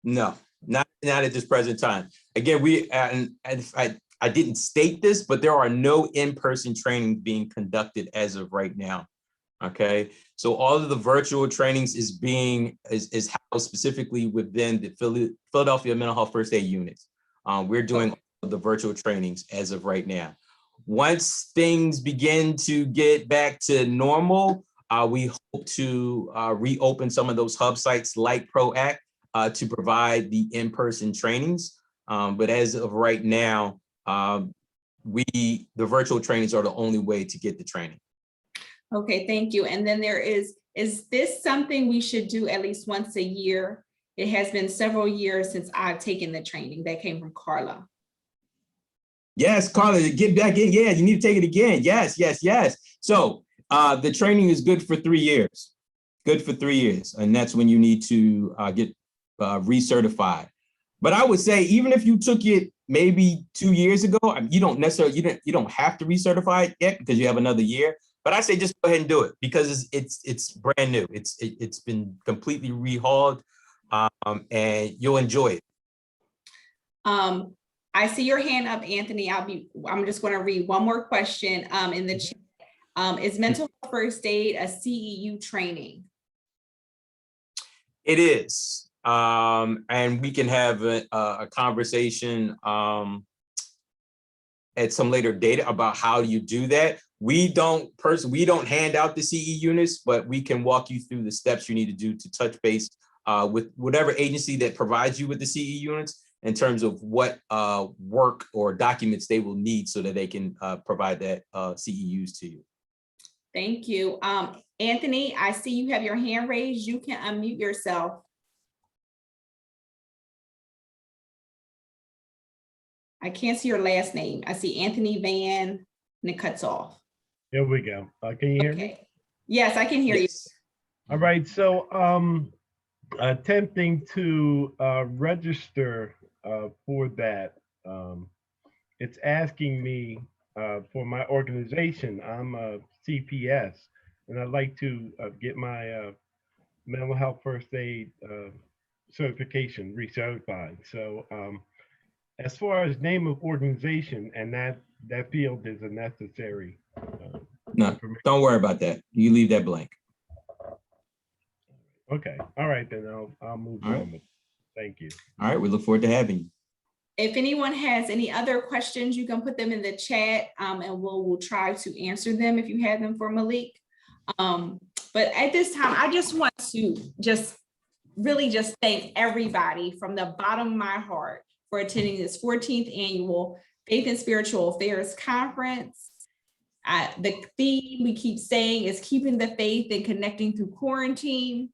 [SPEAKER 17] No, not at this present time. Again, I didn't state this, but there are no in-person training being conducted as of right now. Okay, so all of the virtual trainings is housed specifically within the Philadelphia Mental Health First Aid units. We're doing the virtual trainings as of right now. Once things begin to get back to normal, we hope to reopen some of those hub sites like PROACT to provide the in-person trainings. But as of right now, the virtual trainings are the only way to get the training.
[SPEAKER 1] Okay, thank you. And then is this something we should do at least once a year? It has been several years since I've taken the training. That came from Carla.
[SPEAKER 17] Yes, Carla, get back in. Yeah, you need to take it again. Yes, yes, yes. So the training is good for 3 years. Good for 3 years. And that's when you need to get recertified. But I would say, even if you took it maybe 2 years ago, you don't necessarily, you don't have to recertify it yet because you have another year. But I say just go ahead and do it because it's brand new. It's been completely rehauled, and you'll enjoy it.
[SPEAKER 1] I see your hand up, Anthony. I'm just going to read one more question in the chat. Is mental health first aid a CEU training?
[SPEAKER 17] It is, and we can have a conversation at some later date about how you do that. We don't hand out the CE units, but we can walk you through the steps you need to do to touch base with whatever agency that provides you with the CE units in terms of what work or documents they will need so that they can provide that CEUs to you.
[SPEAKER 1] Thank you. Anthony, I see you have your hand raised. You can unmute yourself. I can't see your last name. I see Anthony Van, and it cuts off.
[SPEAKER 6] Here we go. Can you hear me?
[SPEAKER 1] Okay. Yes, I can hear you.
[SPEAKER 6] All right. So attempting to register for that, it's asking me for my organization. I'm a CPS, and I'd like to get my mental health first aid certification recertified. So as far as name of organization, and that field is a necessary.
[SPEAKER 17] No, don't worry about that. You leave that blank.
[SPEAKER 6] Okay. All right, then I'll move
[SPEAKER 17] All right.
[SPEAKER 6] on. Thank you.
[SPEAKER 17] All right. We look forward to having you.
[SPEAKER 1] If anyone has any other questions, you can put them in the chat, and we'll try to answer them if you have them for Malik. But at this time, I just want to really thank everybody from the bottom of my heart for attending this 14th annual Faith and Spiritual Affairs Conference. The theme we keep saying is keeping the faith and connecting through quarantine.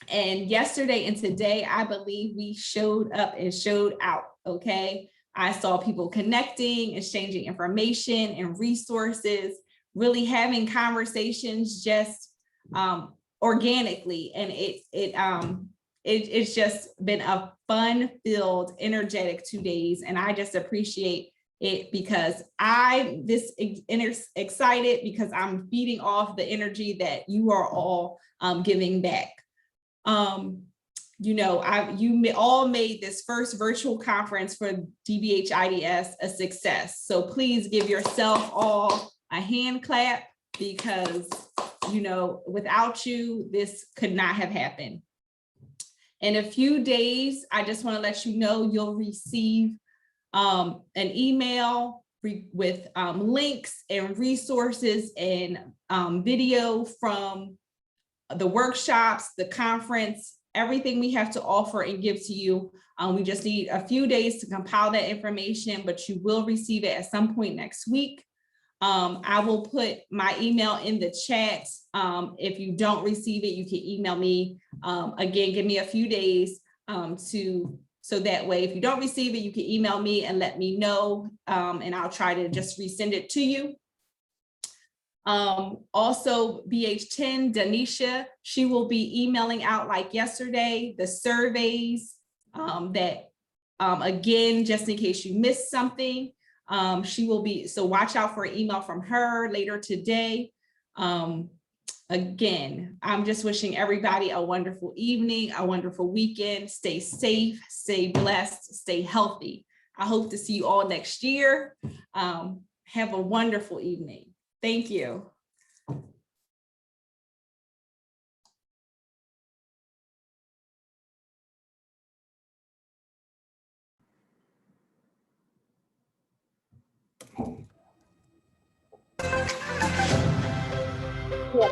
[SPEAKER 1] And yesterday and today, I believe we showed up and showed out, okay? I saw people connecting, exchanging information and resources, really having conversations just organically. And it's just been a fun-filled, energetic 2 days. And I just appreciate it because I'm this excited because I'm feeding off the energy that you are all giving back. You know, you all made this first virtual conference for DBHIDS a success. So please give yourself all a hand clap because, you know, without you, this could not have happened. In a few days, I just want to let you know you'll receive an email with links and resources and video from the workshops, the conference, everything we have to offer and give to you. We just need a few days to compile that information, but you will receive it at some point next week. I will put my email in the chat. If you don't receive it, you can email me. Again, give me a few days so that way, if you don't receive it, you can email me and let me know, and I'll try to just resend it to you. Also, BH10, Danisha, she will be emailing out like yesterday, the surveys that, again, just in case you missed something, she will be, so watch out for an email from her later today. Again, I'm just wishing everybody a wonderful evening, a wonderful weekend. Stay safe, stay blessed, stay healthy. I hope to see you all next year. Have a wonderful evening. Thank you.
[SPEAKER 8] Yeah,